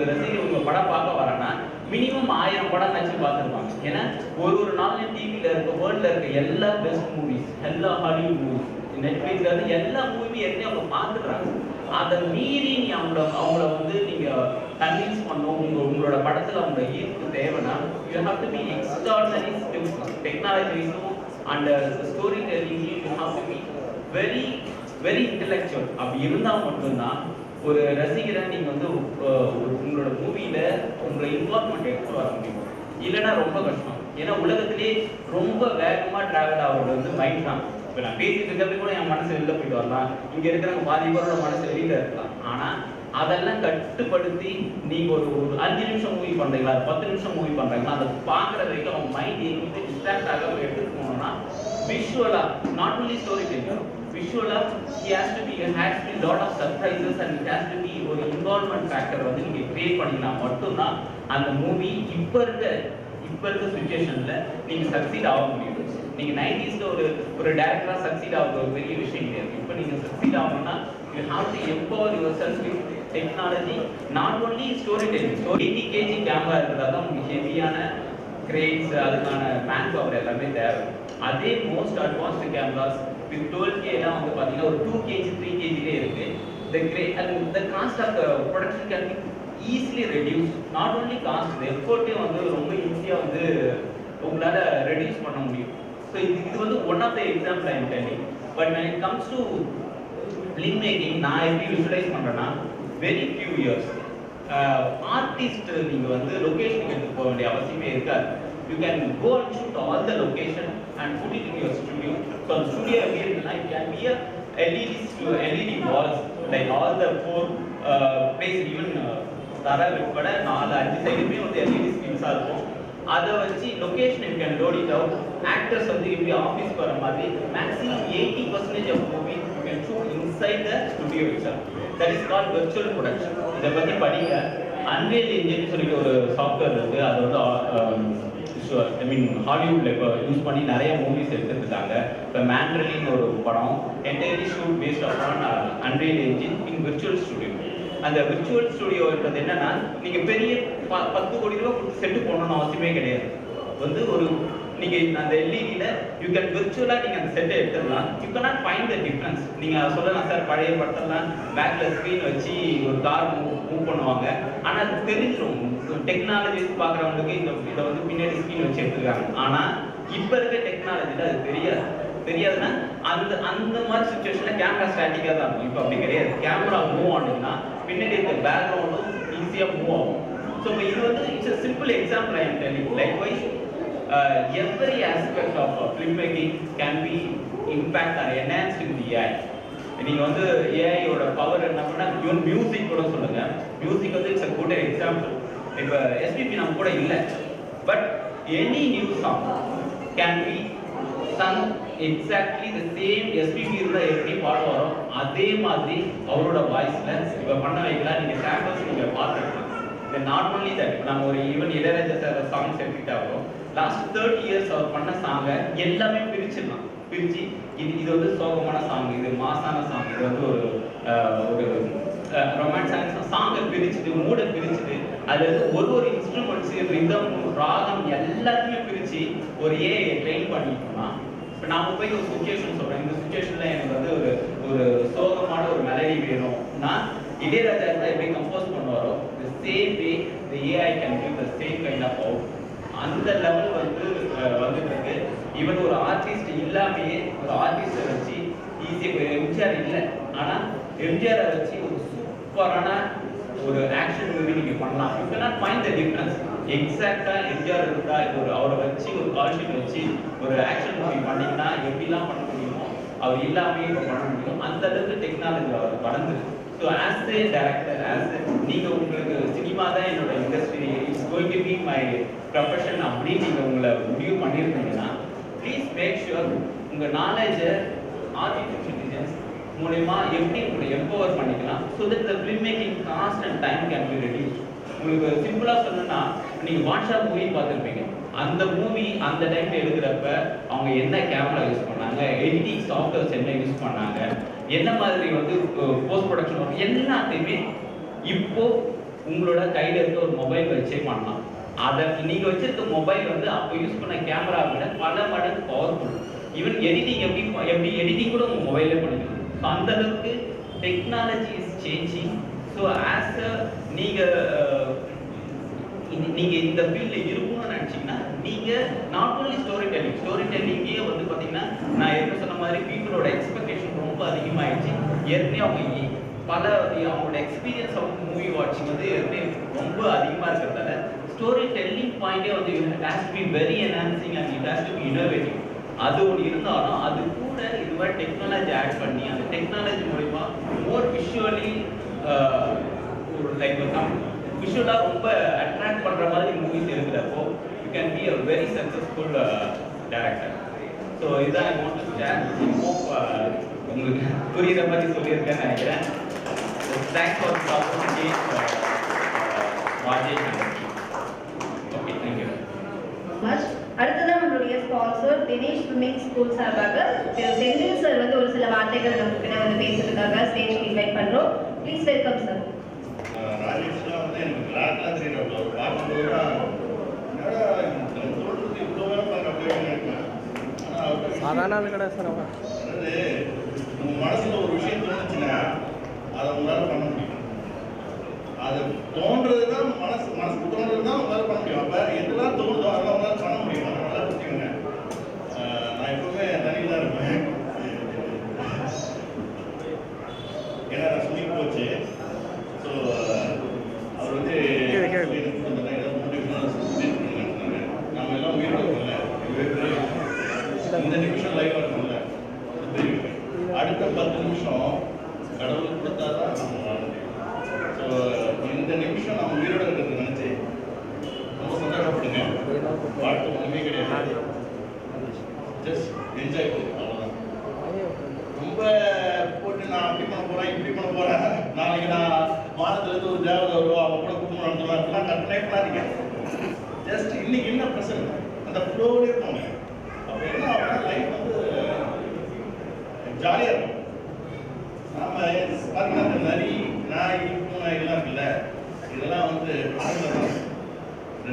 ரசிகர் உங்கள் படம் பார்க்க வரேன்னா மினிமம் 1000 படம் வச்சு பார்த்துருப்பாங்க. ஏன்னா ஒரு நாள் டிவியில் இருக்க வேர்ல்டில் இருக்க எல்லா பெஸ்ட் மூவிஸ், எல்லா ஹாலிவுட் மூவிஸ், நெட்ஃப்ளிக்ஸ்ல இருந்து எல்லா மூவி ஏற்கனவே அவங்க பார்த்துடுறாங்க. அதை மீறி நீ அவங்கள வந்து நீங்கள் கன்வின்ஸ் பண்ணணும், உங்களோட படத்தில் அவங்களோட ஈர்ப்பு தேவைன்னா you have to be extraordinary skills, டெக்னாலஜிஸும் அண்ட் ஸ்டோரி டெல்லிங்கையும் you have to be very very intellectual. அப்படி இருந்தால் மட்டும்தான் ஒரு ரசிகரை நீங்கள் வந்து உங்களோட மூவியில் உங்களோட இன்வால்மெண்ட் எடுத்து வர முடியும். இல்லைன்னா ரொம்ப கஷ்டம். ஏன்னா உலகத்திலே ரொம்ப வேகமாக ட்ராவல் ஆகிறது வந்து மைண்ட் தான். இப்போ நான் பேசிட்டு இருக்கிறது கூட என் மனசு வெளில போயிட்டு வரலாம், இங்கே இருக்கிறவங்க பாதி பேரோட மனசு வெளியில் இருக்கலாம். ஆனால் அதெல்லாம் கட்டுப்படுத்தி நீங்கள் ஒரு 5 நிமிஷம் மூவி பண்ணுறீங்களா 10 நிமிஷம் மூவி பண்ணுறீங்களா அதை பார்க்குற வரைக்கும் அவங்க மைண்ட் எங்கிட்ட டிஸ்ட்ராக்ட் ஆக எடுத்துட்டு போனோம்னா விஷுவலாக நாட் ஒன்லி ஸ்டோரி டெல்லிங் விஷுவலாக has to be lot of surprises and it has to be ஒரு இன்வால்மெண்ட் ஃபேக்டர் வந்து நீங்கள் கிரியேட் பண்ணிங்கன்னா மட்டும்தான் அந்த மூவி இப்போ இருக்க சுச்சுவேஷனில் நீங்கள் சக்சீட் ஆக முடியும். நீங்கள் 90s ஒரு டேரக்டராக சக்சீட் ஆகுது ஒரு பெரிய விஷயம் கிடையாது. இப்போ நீங்கள் சக்சீட் ஆகணும்னா you have to empower yourself with technology, not only storytelling. 80 kg camera இருக்கிறதா தான் உங்களுக்கு ஹெவியான கிரேன்ஸ் அதுக்கான மேன் பவர் எல்லாமே தேவை. அதே most advanced cameras with 12K எல்லாம் வந்து பார்த்தீங்கன்னா ஒரு 2 kg 3 kg இருக்கு. The cost of the production can be easily reduced. Not only cost, the effort வந்து ரொம்ப ஈஸியாக வந்து உங்களால் ரெடியூஸ் பண்ண முடியும். ஸோ இது வந்து one of the example I am telling. But when it comes to film making நான் எப்படி விஷுவலைஸ் பண்ணுறேன்னா வெரி ஃபியூ இயர்ஸ் ஆர்டிஸ்ட் நீங்கள் வந்து லொக்கேஷனுக்கு எடுத்து போக வேண்டிய அவசியமே இருக்காது. You can go and shoot all the location and put it in your studio. So அந்த ஸ்டுடியோ எப்படி இருக்குன்னா it can be LED walls like all the 4 place even தர உட்பட 4-5 சைடுமே வந்து எல்இடி ஸ்க்ரீன்ஸாக இருக்கும். அதை வச்சு location you can load it out. Actors வந்து எப்படி ஆஃபீஸ்க்கு வர மாதிரி maximum 80% of movie you can shoot inside the studio itself. That is called virtual production. இதை பற்றி படிங்க. அன்ரியல் என்ஜின் சொல்லிட்டு ஒரு சாஃப்ட்வேர் இருக்குது. அது வந்து ஐ மீன் ஹாலிவுட்ல இப்போ யூஸ் பண்ணி நிறைய மூவிஸ் எடுத்துருக்காங்க. இப்போ மேண்ட்ரிலின்னு ஒரு படம் entirely shoot based on unreal engine in virtual studio. அந்த விர்ச்சுவல் ஸ்டுடியோன்றது என்னன்னா நீங்கள் பெரிய 10 கோடி ரூபா கொடுத்து செட்டு போடணும்னு அவசியமே கிடையாது. வந்து ஒரு நீங்கள் அந்த எல்இடியில் யூ கேன் விர்ச்சுவலாக நீங்கள் அந்த செட்டை எடுத்துடலாம். You cannot find the difference. நீங்கள் சொல்லலாம் சார் பழைய படத்தெல்லாம் பேக்கில் ஸ்க்ரீன் வச்சு ஒரு கார் மூவ் பண்ணுவாங்க, ஆனால் அது தெரிஞ்சிடும். டெக்னாலஜிஸ் பார்க்குறவங்களுக்கு இதை வந்து பின்னாடி ஸ்க்ரீன் வச்சு எடுத்துருக்காங்க. ஆனால் இப்போ இருக்க டெக்னாலஜியில் அது தெரியாதுன்னா அந்த மாதிரி சுச்சுவேஷனில் கேமரா ஸ்டாட்டிக்காக தான் இருக்கும். இப்போ அப்படி கிடையாது. கேமரா மூவ் ஆனதுன்னா பின்னாடி இருக்க பேக்ரவுண்டும் ஈஸியாக மூவ் ஆகும். ஸோ இது வந்து it's a simple example I am telling. Likewise, every aspect of filmmaking can be impact or enhanced in the AI. நீங்கள் வந்து ஏஐயோட பவர் என்ன பண்ணால் ஈவன் மியூசிக் கூட சொல்லுங்க. மியூசிக் வந்து இட்ஸ் a good example. இப்போ எஸ்பிபி நம்ம கூட இல்லை, but any new song can be sung exactly the same. SPB இருந்தால் எப்படி பாடம் வரும் அதே மாதிரி அவரோட வாய்ஸில் இப்போ பண்ண வைக்கலாம். நீங்கள் சாம்பிள்ஸ் நீங்கள் பார்த்துருக்கலாம். நாட் ஒன்லி தட், இப்போ நம்ம ஒரு ஈவன் இளையராஜா சார் சாங்ஸ் எடுத்துக்கிட்டாலும் லாஸ்ட் 30 இயர்ஸ் அவர் பண்ண சாங்கை எல்லாமே பிரிச்சிடலாம். பிரித்து இது வந்து சோகமான சாங், இது மாசான சாங், இது வந்து ஒரு ரொமான்ஸ் சாங்கை பிரிச்சுட்டு மூடை பிரிச்சுட்டு அதில் இருந்து ஒரு இன்ஸ்ட்ருமெண்ட்ஸ் ரிதம் ராகம் எல்லாத்தையுமே பிரித்து ஒரு ஏஐ ட்ரெயின் பண்ணிட்டோம்னா இப்போ நாம் போய் ஒரு சுச்சுவேஷன் சொல்கிறேன். இந்த சுச்சுவேஷனில் எனக்கு வந்து ஒரு சோகமான ஒரு மெலடி வேணும்னா இளையராஜா கூட எப்படி compose பண்ணுவாரோ the same way the AI can give the same kind of out. அந்த லெவல் வந்து வந்துட்டு இருக்கு. ஈவன் ஒரு ஆர்டிஸ்ட் இல்லாமையே ஒரு ஆர்டிஸ்டை வச்சு ஈஸியாக எம்ஜிஆர் இல்லை, ஆனால் எம்ஜிஆரை வச்சு ஒரு சூப்பரான ஒரு ஆக்ஷன் மூவி நீங்கள் பண்ணலாம். You cannot find the difference. எக்ஸாக்டாக எம்ஜிஆர் இருந்தால் இப்போ அவரை வச்சு ஒரு கால்ஷீட் வச்சு ஒரு ஆக்ஷன் மூவி பண்ணிங்கன்னா எப்படிலாம் பண்ண முடியுமோ அவர் இல்லாமையே இப்போ பண்ண முடியும். அந்த அளவுக்கு டெக்னாலஜி அவர் வளர்ந்துருக்கு. ஸோ ஆஸ் ஏ டேரக்டர், நீங்கள் உங்களுக்கு சினிமா தான் என்னோட industry, it's going to be my profession அப்படின்னு நீங்கள் உங்களை முடிவு பண்ணியிருந்தீங்கன்னா ப்ளீஸ் மேக் ஷுர் உங்கள் நாலேஜை ஆர்டிஃபிஷியல் இன்டெலிஜென்ஸ் மூலமா எப்படி உங்களை எம்பவர் பண்ணிக்கலாம். So that the film making cost and time can be reduce. உங்களுக்கு சிம்பிளாக சொல்லணும்னா நீங்கள் வாட்ஸ்அப் மூவி பார்த்துருப்பீங்க. அந்த மூவி அந்த டைமில் எடுக்கிறப்ப அவங்க என்ன கேமரா யூஸ் பண்ணாங்க, எடிட்டிங் சாஃப்ட்வேர்ஸ் என்ன யூஸ் பண்ணாங்க, என்ன மாதிரி வந்து போஸ்ட் ப்ரொடக்ஷன் ஒர்க் எல்லாத்தையுமே இப்போ உங்களோட கையில் இருக்க ஒரு மொபைல் வச்சே பண்ணலாம். அதை நீங்கள் வச்சிருக்க மொபைல் வந்து அப்போ யூஸ் பண்ண கேமரா விட பல மடங்கு பவர்ஃபுல். ஈவன் எடிட்டிங் எப்படி எடிட்டிங் கூட உங்கள் மொபைலே பண்ணிக்கலாம். ஸோ அந்த அளவுக்கு technology is changing. So as a நீங்கள் இந்த ஃபீல்டில் இருக்கணும்னு நினச்சிங்கன்னா நீங்கள் நாட் ஓன்லி ஸ்டோரி டெல்லிங்கே வந்து பார்த்தீங்கன்னா நான் ஏற்கனவே சொன்ன மாதிரி பீப்புளோட எக்ஸ்பெக்டேஷன் ரொம்ப அதிகமாகிடுச்சு. ஏற்கனவே அவங்க அவங்களோட எக்ஸ்பீரியன்ஸ் ஆஃப் மூவி வாட்சிங் வந்து ஏற்கனவே ரொம்ப அதிகமாக இருக்கிறதால ஸ்டோரி டெல்லிங் பாயிண்டே வந்து it has to be very enhancing and it has to be innovative. அது ஒன்று இருந்தாலும் அது கூட இது மாதிரி டெக்னாலஜி ஆட் பண்ணி அந்த டெக்னாலஜி மூலிமா மோர் விஷுவலி லைக் விஷுவலாக ரொம்ப அட்ராக்ட் பண்ணுற மாதிரி மூவிஸ் இருக்கிறப்போ you can be a very successful director. So இதுதான் I want to share. Hope உங்களுக்கு புரியுற மாதிரி சொல்லியிருக்கேன்னு நினைக்கிறேன். Thanks for the opportunity Rajesh. Okay, thank you. அடுத்ததான் நம்மளுடைய ஸ்பான்சர் தினேஷ் ஸ்விம்மிங் ஸ்கூல் சார்பாக திரு செந்தில் சார் வந்து ஒரு சில வார்த்தைகள் நம்ம கிட்ட வந்து பேசுறதுக்காக ஸ்டேஜ்க்கு இன்வைட் பண்றோம். Please welcome sir. ராஜேஷ்லாம் வந்து எனக்கு கிளாஸ்லாம் தெரியும். அவர் பார்க்கும்போது சொல்றது இவ்வளோ வேலை பார்க்க சாதாரண ஆள் கடை சார். அவன் அதாவது நம்ம மனசுல ஒரு விஷயம் தோணுச்சுன்னா அதை உங்களால் பண்ண முடியும். அது தோன்றது தான் மனசுக்கு தோன்றது தான் உங்களால் பண்ண முடியும். அப்போ எதெல்லாம் தோணுதோ அதெல்லாம் உங்களால் பண்ண முடியும். அதை நல்லா புரிஞ்சுக்கோங்க. நான் எப்பவுமே தனியில் தான் இருப்பேன். ஏன்னா நான் சொல்லி போச்சு. ஸோ அவர் வந்து நம்ம எல்லாம் உயிரோட இருக்கோம்ல, இந்த நிமிஷம் லைவாக இருக்கும்ல, தெரியும். அடுத்த 10 நிமிஷம் கடவுள் கொடுத்தா தான் நம்ம வாழ முடியும். ஸோ இந்த நிமிஷம் நம்ம உயிரோட இருக்கிறது நினச்சி ரொம்ப சந்தோஷப்படுங்க. வாழ்க்கை ஒன்றுமே கிடையாது. ஜஸ்ட் என்ஜாய் பண்ணுங்க, அவ்வளோதான். ரொம்ப போட்டு நான் அப்படி பண்ண போகிறேன், இப்படி பண்ண போகிறேன், நாளைக்கு நான் வானத்துலேருந்து ஒரு தேவதை வருவோம், அவங்க கூட குடும்பம் நடத்தலாம், அப்படிலாம் கற்பனை பண்ணாதீங்க. ஜஸ்ட் இன்னைக்கு என்ன ப்ரெசன்ட் அந்த ஃப்ளோவே போங்க. அப்போ என்ன ஆகும்னா லைஃப் வந்து ஜாலியாக இருக்கும். நாம பார்த்தீங்கன்னா இந்த நரி, நாய், பூனை இதெல்லாம் இருக்குல்ல, இதெல்லாம் வந்து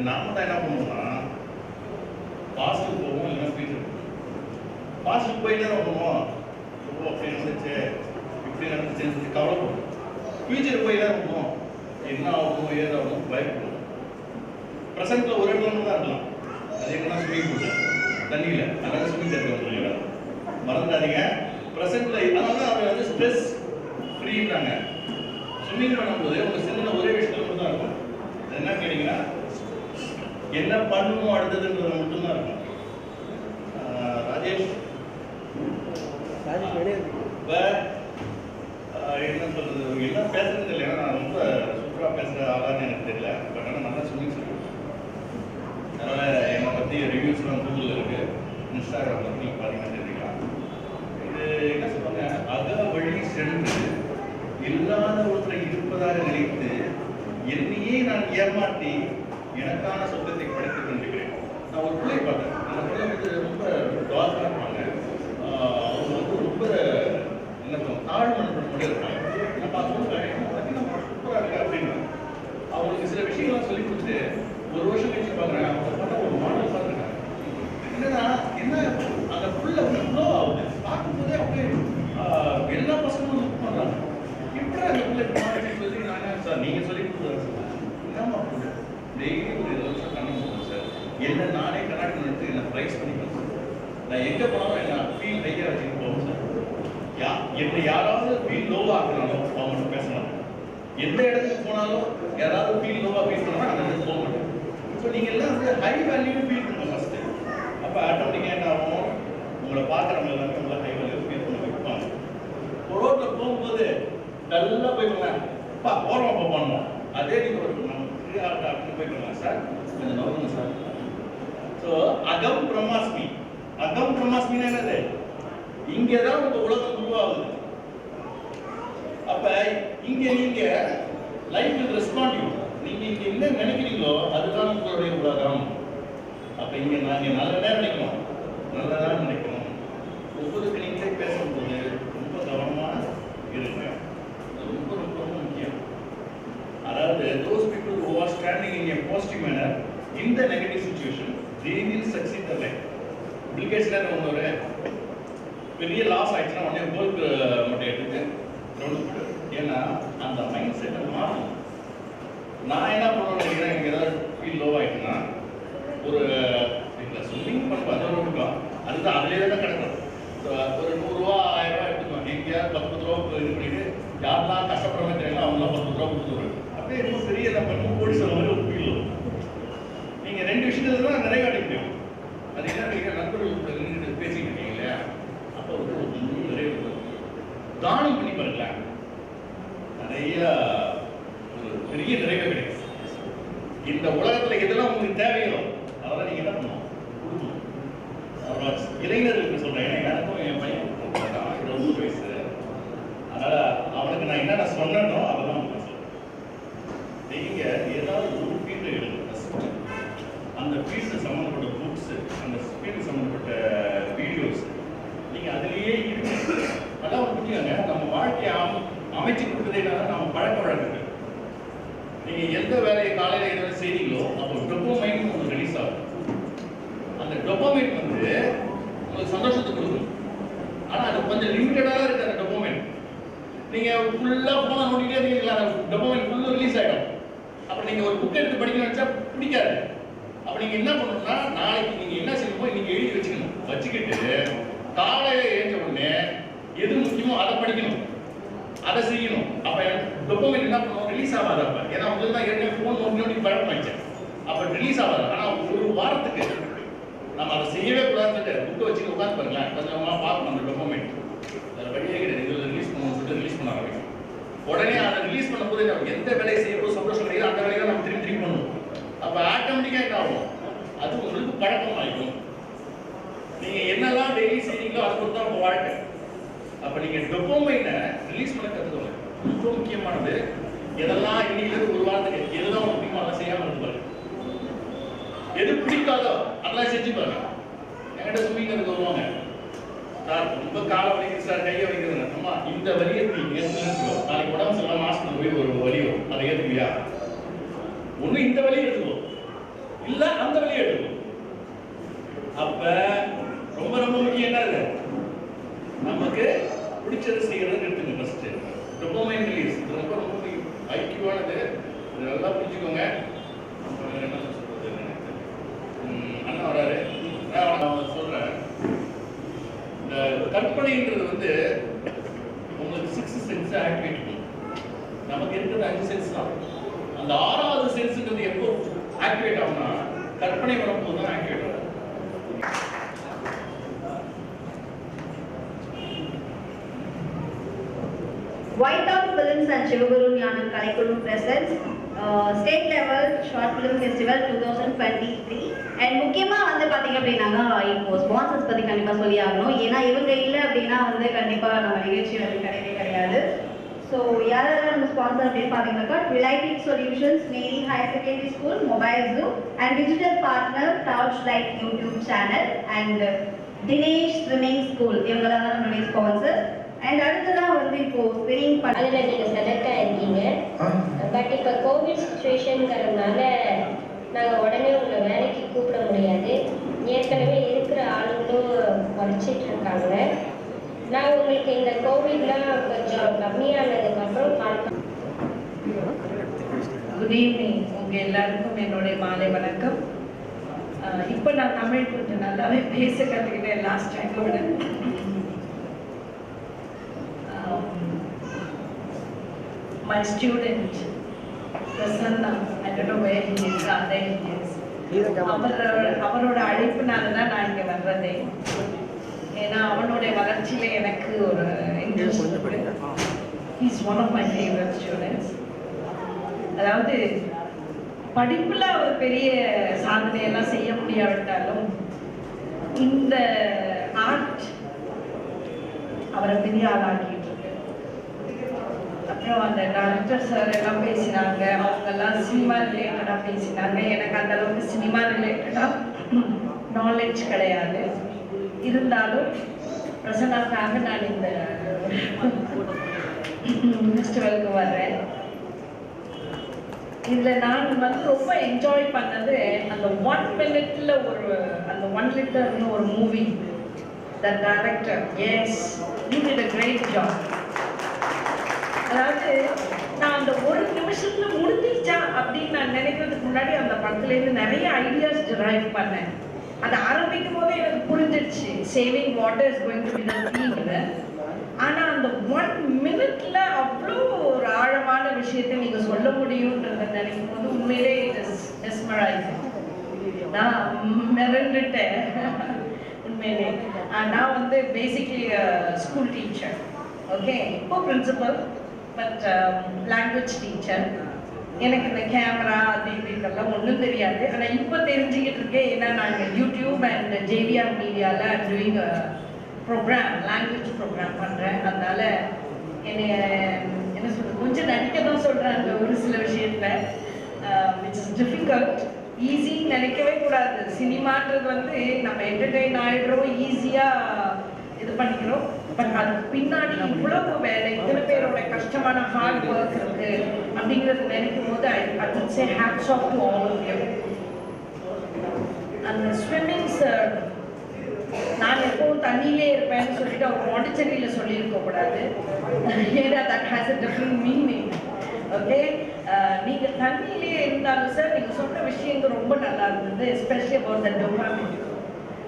நாம தான் என்ன பண்ணுவோம்னா பாஸ்ட்டுக்கு போவோம், இல்லைன்னா ஃபியூச்சர் போவோம். பாஸ்ட்டுக்கு போயிட்டு தான் பண்ணுவோம், அப்படி நடந்துச்சு இப்படி நடந்துச்சுன்னு சொல்லி கவலைப்படுவோம். ஃபியூச்சர் போய் தான் போவோம், என்ன ஆகும் ஏதாகும் பயப்படுவோம். ப்ரெசென்ட்ல ஒரு இடத்துல தான் இருக்கலாம். அது எங்கன்னா ஸ்விமிங் பூல் தண்ணியில், அதனால ஸ்விமிங் தெரிஞ்சு வந்துருக்கீங்க, மறந்துடாதீங்க. ப்ரெசென்ட்ல அதனால அவங்க வந்து ஸ்ட்ரெஸ் ஃப்ரீன்றாங்க. ஸ்விம்மிங் பண்ணும்போது உங்க சின்ன ஒரே விஷயத்துல மட்டும் தான் இருக்கும். என்ன கேட்டீங்கன்னா என்ன பண்ணணும் அடுத்ததுன்றது மட்டும்தான் இருக்கும். ராஜேஷ் என்ன சொல்றது, என்ன பேசுறது தெரியல. ஏன்னா நான் ரொம்ப சூப்பராக பேசுகிற ஆளான்னு எனக்கு தெரியல. பட் ஆனால் நல்லா ஸ்விம்மிங் சொல்லுவேன். அதனால என்னை பற்றி ரிவ்யூஸ்லாம் கூகுளில் இருக்கு, இன்ஸ்டாகிராமில் நீங்கள் பார்த்தீங்கன்னா தெரிஞ்சுக்கலாம். இது என்ன சொல்லுவாங்க, அக வழி சென்று இல்லாத ஒருத்தரை இருப்பதாக நினைத்து என்னையே நான் ஏமாற்றி எனக்கான சொந்தத்தை படைத்துக் கொண்டிருக்கிறேன். நான் ஒரு பிள்ளை பார்த்தேன். அந்த பிள்ளை வந்து ரொம்ப டார்க்காக இருப்பாங்க. அவங்க வந்து ரொம்ப என்ன சொல்லுவாங்க, தாழ்மனப்பட முடியாது இருப்பாங்க. நான் பார்க்கும்போது சூப்பராக இருக்கு அப்படின்னு அவங்களுக்கு சில விஷயங்கள்லாம் சொல்லி கொடுத்துட்டு ஒரு வருஷம் கழிச்சு பார்க்குறேன். அவங்க பார்த்தா ஒரு மாடல் பார்த்துருக்காங்க. என்னன்னா என்ன அந்த புள்ள வந்து ஃப்ளோ ஆகுது. பார்க்கும்போதே அப்படியே எல்லா பசங்களும் லுக் பண்ணுறாங்க. இப்படி அந்த பிள்ளை மாடல் சொல்லி நான் சார் நீங்கள் சொல்லி கொடுக்குறாரு சார், என்னம்மா புள்ள டெய்லி ஒரு 2 வருஷம் கண்ணு போகணும் சார், என்ன நானே கண்ணாடி எடுத்து என்ன ப்ரைஸ் பண்ணிக்கலாம் சார், நான் எங்கே போனாலும் என்ன ஃபீல் ஹையாக வச்சுட்டு போகணும் சார். என்னை யாராவது ஃபீல் லோவாக ஆக்குனாலும் அவங்கள்ட்ட பேசலாம். எந்த இடத்துக்கு போனாலும் யாராவது ஃபீல் லோவாக ஃபீல் பண்ணாலும் அந்த இடத்துக்கு போக மாட்டேன். ஸோ நீங்கள் எல்லாம் வந்து ஹை வேல்யூ ஃபீல் பண்ணுங்க ஃபஸ்ட்டு. அப்போ ஆட்டோமேட்டிக்காக என்ன ஆகும், உங்களை பார்க்குறவங்க எல்லாமே உங்களை ஹை வேல்யூ ஃபீல் பண்ண வைப்பாங்க. ரோட்டில் போகும்போது நல்லா போய் பண்ணப்பா போகிறோம் பண்ணுவோம். அதே நீங்கள் ஒரு நம்ம ஃப்ரீயாக அப்படின்னு போய் பண்ணுவாங்க சார், கொஞ்சம் நோருங்க சார். ஸோ அகம் பிரம்மாஸ்மி. அகம் பிரம்மாஸ்மின்னா என்னது, இங்கே தான் உங்கள் உலகம் உருவாகுது. அப்போ இங்கே நீங்கள் லைஃப் இஸ் ரெஸ்பாண்டிவ். நீங்கள் இங்கே என்ன நினைக்கிறீங்களோ அதுதான் உங்களுடைய உலகம். அப்போ இங்கே நாங்கள் நல்லதாக நினைக்கணும், நல்லதாக நினைக்கணும். ஒவ்வொருக்கு நீங்களே பேசும்போது ரொம்ப கவனமாக இருங்க. ரொம்ப ரொம்ப ரொம்ப முக்கியம். அதாவது those people who are standing in a positive manner in the negative situation, they will succeed their life. Bill Gates ஒரு பெரிய லாஸ் ஆயிடுச்சுன்னா உடனே கோல்டு மட்டும் எடுத்துட்டு கிரவுண்ட் போய்டு. ஏன்னா அந்த மைண்ட் செட்டை மாறணும். நான் என்ன பண்ணுவேன்னு நினைக்கிறேன், எனக்கு ஏதாவது ஃபீல் லோ ஆகிட்டுன்னா ஒரு ஸ்விம்மிங் பண்ணுவேன், அது ஒரு இருக்கும், அதுதான் அதுலேயே தான் கிடக்கும். ஒரு 100 ரூபா 1000 ரூபா எடுத்துக்குவேன். எங்கேயாவது 10 ரூபா இது பண்ணிட்டு யாரெல்லாம் கஷ்டப்படுறமே தெரியல அவங்களாம் 10 ரூபா கொடுத்துருவாங்க. அப்படியே ரொம்ப பெரிய நம்ம கோடி சொல்ல மாதிரி ஒரு ஃபீல் வரும். நீங்கள் 2 விஷயத்துல தான் நிறைவேற்ற முடியும். அது என்ன நீங்கள் நண்பர்கள் நின்று பேசிக்கிட்டு இருக்கீங்க இல்லையா, அப்போ வந்து ஒரு நிறைய தானம் பண்ணி பாருங்களேன். நிறைய ஒரு பெரிய பெரிய நிறைவே கிடைக்கும். இந்த உலகத்துல எதெல்லாம் உங்களுக்கு தேவையோ அதெல்லாம் நீங்க என்ன பண்ணணும், கொடுக்கணும். அப்புறம் இளைஞர்களுக்கு சொல்றேன், எனக்கும் என் பையன் 20 வயசு, அதனால அவனுக்கு நான் என்னென்ன சொன்னனோ அதெல்லாம் உங்களுக்கு சொல்றேன். நீங்க ஏதாவது ஒரு ஃபீல்டு எடுங்க, அந்த ஃபீல்டு சம்மந்தப்பட்ட புக்ஸ், அந்த ஃபீல்டு சம்மந்தப்பட்ட வீடியோஸ் நீங்க அதுலேயே இருக்கு. அதான் ஒரு முக்கியங்க, நம்ம வாழ்க்கையை அமைச்சு கொடுக்குறதே நம்ம பழக்க வழக்கங்கள். நீங்க எந்த வேலையை காலையில எதாவது செய்றீங்களோ அப்போ டொபமைன் உங்களுக்கு ரிலீஸ் ஆகும். அந்த டொபமைன் வந்து உங்களுக்கு சந்தோஷத்தை கொடுக்கும். ஆனா அது கொஞ்சம் லிமிட்டடா இருக்கு அந்த டொபமைன். நீங்க ஃபுல்லா போன நோண்டிட்டே இருக்கீங்களா, அந்த டொபமைன் ஃபுல்லா ரிலீஸ் ஆயிடும். அப்புறம் நீங்க ஒரு புக் எடுத்து படிக்கணும்னு வச்சா பிடிக்காது. அப்ப நீங்க என்ன பண்ணணும்னா, நாளைக்கு நீங்க என்ன செய்யணுமோ இன்னைக்கு எழுதி வச்சுக்கணும். வச்சுக்கிட்டு காலையில எழுந்த உடனே எது முக்கியமோ அதை படிக்கணும், அதை செய்யணும். அப்ப டொபமைன் என்ன பண்ணுவோம், ரிலீஸ் ஆகாது. அப்ப ஏன்னா உங்களுக்கு தான் ஏற்கனவே ஃபோன் நோண்டி பழக்கம் ஆயிடுச்சு, அப்ப ரிலீஸ் ஆகாது. ஆனா ஒரு வாரத்துக்கு நம்ம அதை செய்யவே கூடாதுன்னு புக்கை வச்சு உட்காந்து பாருங்களேன், கொஞ்சமா பார்க்கணும் அந்த டொபமைன். அதில் வழியே கிடையாது, இதில் ரிலீஸ் பண்ணணும்னு சொல்லிட்டு ரிலீஸ் பண்ண ஆரம்பிக்கும். உடனே அதை ரிலீஸ் பண்ணும்போது நம்ம எந்த வேலையை செய்யப்போ சந்தோஷம் கிடையாது, அந்த வேலையை நம்ம திரும்பி திரும்பி பண்ணுவோம். அப்ப ஆட்டோமேட்டிக்கா என்ன ஆகும், அது உங்களுக்கு பழக்கம் ஆகிடும். நீங்க என்னெல்லாம் டெய்லி செய்றீங்களோ அது பொறுத்து தான் உங்க வாழ்க்கை. அப்ப நீங்க டொபமைனை ரிலீஸ் பண்ண கத்துக்கோங்க. ரொம்ப முக்கியமானது, எதெல்லாம் இன்னைக்கு ஒரு வாரத்துக்கு எதுதான் முக்கியமோ அதெல்லாம் செய்யாம இருந்து பாருங்க. எது பிடிக்காதோ அதெல்லாம் செஞ்சு பாருங்க. என்கிட்ட சுமிங்கிறதுக்கு வருவாங்க, சார் ரொம்ப காலை வலிக்குது சார், கையை வலிக்குதுங்க. அம்மா இந்த வலியை நீங்க எடுத்துக்கோ, நாளைக்கு உடம்பு சரியில்லாம ஹாஸ்பிட்டல் போய் ஒரு வலி வரும், அதை ஏற்றுக்குவியா? ஒண்ணு இந்த வலியை எடுத்துக்கோ, இல்ல அந்த வலியை எடுத்துக்கோ. அப்ப ரொம்ப ரொம்ப முக்கியம் என்னது, நமக்கு பிடிச்சது செய்யறது எடுத்துங்க. ஃபர்ஸ்ட் டொபமைன் ரிலீஸ், இது ரொம்ப ரொம்ப ஐக்கியமானது. இது நல்லா புரிஞ்சுக்கோங்க. என்ன சொல்றது, அண்ணா வராரு, நான் சொல்றேன். இந்த கற்பனைன்றது வந்து உங்களுக்கு 6 சென்ஸ் ஆக்டிவேட் பண்ணும். நமக்கு இருக்கிறது 5 சென்ஸ் தான். அந்த 6வது சென்ஸ்ன்றது எப்போ ஆக்டிவேட் ஆகும்னா கற்பனை வரும்போது தான் ஆக்டிவேட் ஆகும். White House Films and Shivaguru Jnanam Kalaikulam presents State Level Short Film Festival 2023. And முக்கியமா வந்து பாத்தீங்க அப்படின்னா இப்போ ஸ்பான்சர்ஸ் பத்தி கண்டிப்பா சொல்லி ஆகணும். ஏன்னா இவங்க இல்லை அப்படின்னா வந்து கண்டிப்பா நம்ம நிகழ்ச்சி வந்து கிடையவே கிடையாது. ஸோ யாரெல்லாம் நம்ம ஸ்பான்சர் அப்படின்னு பார்த்தீங்கன்னாக்கா ரிலைட்டிக் solutions, Mary higher secondary school, mobile zoo and digital partner torch light YouTube channel and Dinesh swimming school, இவங்களாம் தான் நம்மளுடைய ஸ்பான்சர். அண்ட் அடுத்ததான் வந்து இப்போ ஸ்விம்மிங் அதில் நீங்கள் செலக்ட் ஆகிருக்கீங்க. பட் இப்போ கோவிட் சுச்சுவேஷனுங்கிறதுனால நாங்கள் உடனே உங்களை வேலைக்கு கூப்பிட முடியாது. ஏற்கனவே இருக்கிற ஆளுங்களும் குறைச்சிட்டு இருக்காங்க. நான் உங்களுக்கு இந்த கோவிட்லாம் கொஞ்சம் கம்மியானதுக்கப்புறம் கால் குட் ஈவினிங். உங்கள் எல்லாருக்கும் என்னுடைய மாலை வணக்கம். இப்போ நான் தமிழ் கொஞ்சம் நல்லாவே பேச கற்றுக்கிட்டேன் லாஸ்ட் டைம் விட. My student, Prasanna, I don't know where he is, there he is. அவரோட அழைப்புனால தான் நான் இங்கே வர்றதே. ஏன்னா அவனுடைய வளர்ச்சியில எனக்கு ஒரு இன்ட்ரெஸ்ட் இருக்கு. He's one of my favorite students. அதாவது படிப்புல ஒரு பெரிய சாதனையெல்லாம் செய்ய முடியாவிட்டாலும் இந்த ஆர்ட் அவரை பெரிய ஆளாக்கிட்டு இருக்கு. அப்புறம் அந்த டாக்டர் சார் எல்லாம் பேசினாங்க, அவங்கெல்லாம் சினிமா ரிலேட்டடாக பேசினாங்க. எனக்கு அந்த அளவுக்கு சினிமா ரிலேட்டடாக நாலேஜ் கிடையாது. இருந்தாலும் பிரசன்னாக்காக நான் இந்த ஃபெஸ்டிவலுக்கு வர்றேன். இதில் நான் வந்து ரொம்ப என்ஜாய் பண்ணது அந்த 1 மினிட்ல ஒரு அந்த 1 லிட்டர்னு ஒரு movie. The director, yes, you did a great job. அதாவது நான் அந்த 1 நிமிஷத்துல முடிஞ்சிச்சா அப்படின்னு நான் நினைக்கிறதுக்கு முன்னாடி அந்த படத்துலேருந்து நிறைய ஐடியாஸ் டிரைவ் பண்ணேன். அது ஆரம்பிக்கும் போதே எனக்கு புரிஞ்சிடுச்சு saving water is going to be the தீம்னு. ஆனால் அந்த 1 மினிட்ல அவ்வளோ ஒரு ஆழமான விஷயத்தை நீங்கள் சொல்ல முடியுன்றதை நினைக்கும் போது உண்மையிலே இட் இஸ் மெஸ்மரைசிங். நான் மிரண்டுட்டேன் உண்மையிலே. நான் வந்து பேசிக்லி ஸ்கூல் டீச்சர், ஓகே, இப்போ பிரின்சிபல், பட் லாங்குவேஜ் டீச்சர். எனக்கு இந்த கேமரா அது இதுக்கெல்லாம் ஒன்றும் தெரியாது. ஆனால் இப்போ தெரிஞ்சுக்கிட்டு இருக்கேன். ஏன்னா நாங்கள் யூடியூப் அண்ட் ஜேவிஆர் மீடியாவில் டூயிங் ப்ரோக்ராம், லாங்குவேஜ் ப்ரோக்ராம் பண்ணுறேன். அதனால என்னை என்ன சொல்கிறது, கொஞ்சம் நடிக்க தான் சொல்கிறாங்க ஒரு சில விஷயத்தில், விச் இஸ் டிஃபிகல்ட். ஈஸின்னு நினைக்கவே கூடாது. சினிமான்றது வந்து நம்ம என்டர்டெயின் ஆகிடுறோம், ஈஸியாக இது பண்ணிக்கிறோம். பட் அதுக்கு பின்னாடி இவ்வளவு வேலை, இத்தனை பேரோட கஷ்டமான ஹார்ட் ஒர்க் இருக்கு அப்படிங்கிறது நினைக்கும் போது I would say hats off to all of you. அந்த ஸ்விம்மிங் சார், நான் எப்பவும் தண்ணியிலே இருப்பேன்னு சொல்லிட்டு அவர் பாண்டிச்சேரியில் சொல்லியிருக்க கூடாது. ஏன்னா that has a different meaning. Okay, நீங்கள் தண்ணியிலே இருந்தாலும் சார் நீங்கள் சொன்ன விஷயங்கள் ரொம்ப நல்லா இருந்தது. Especially about the dopamine,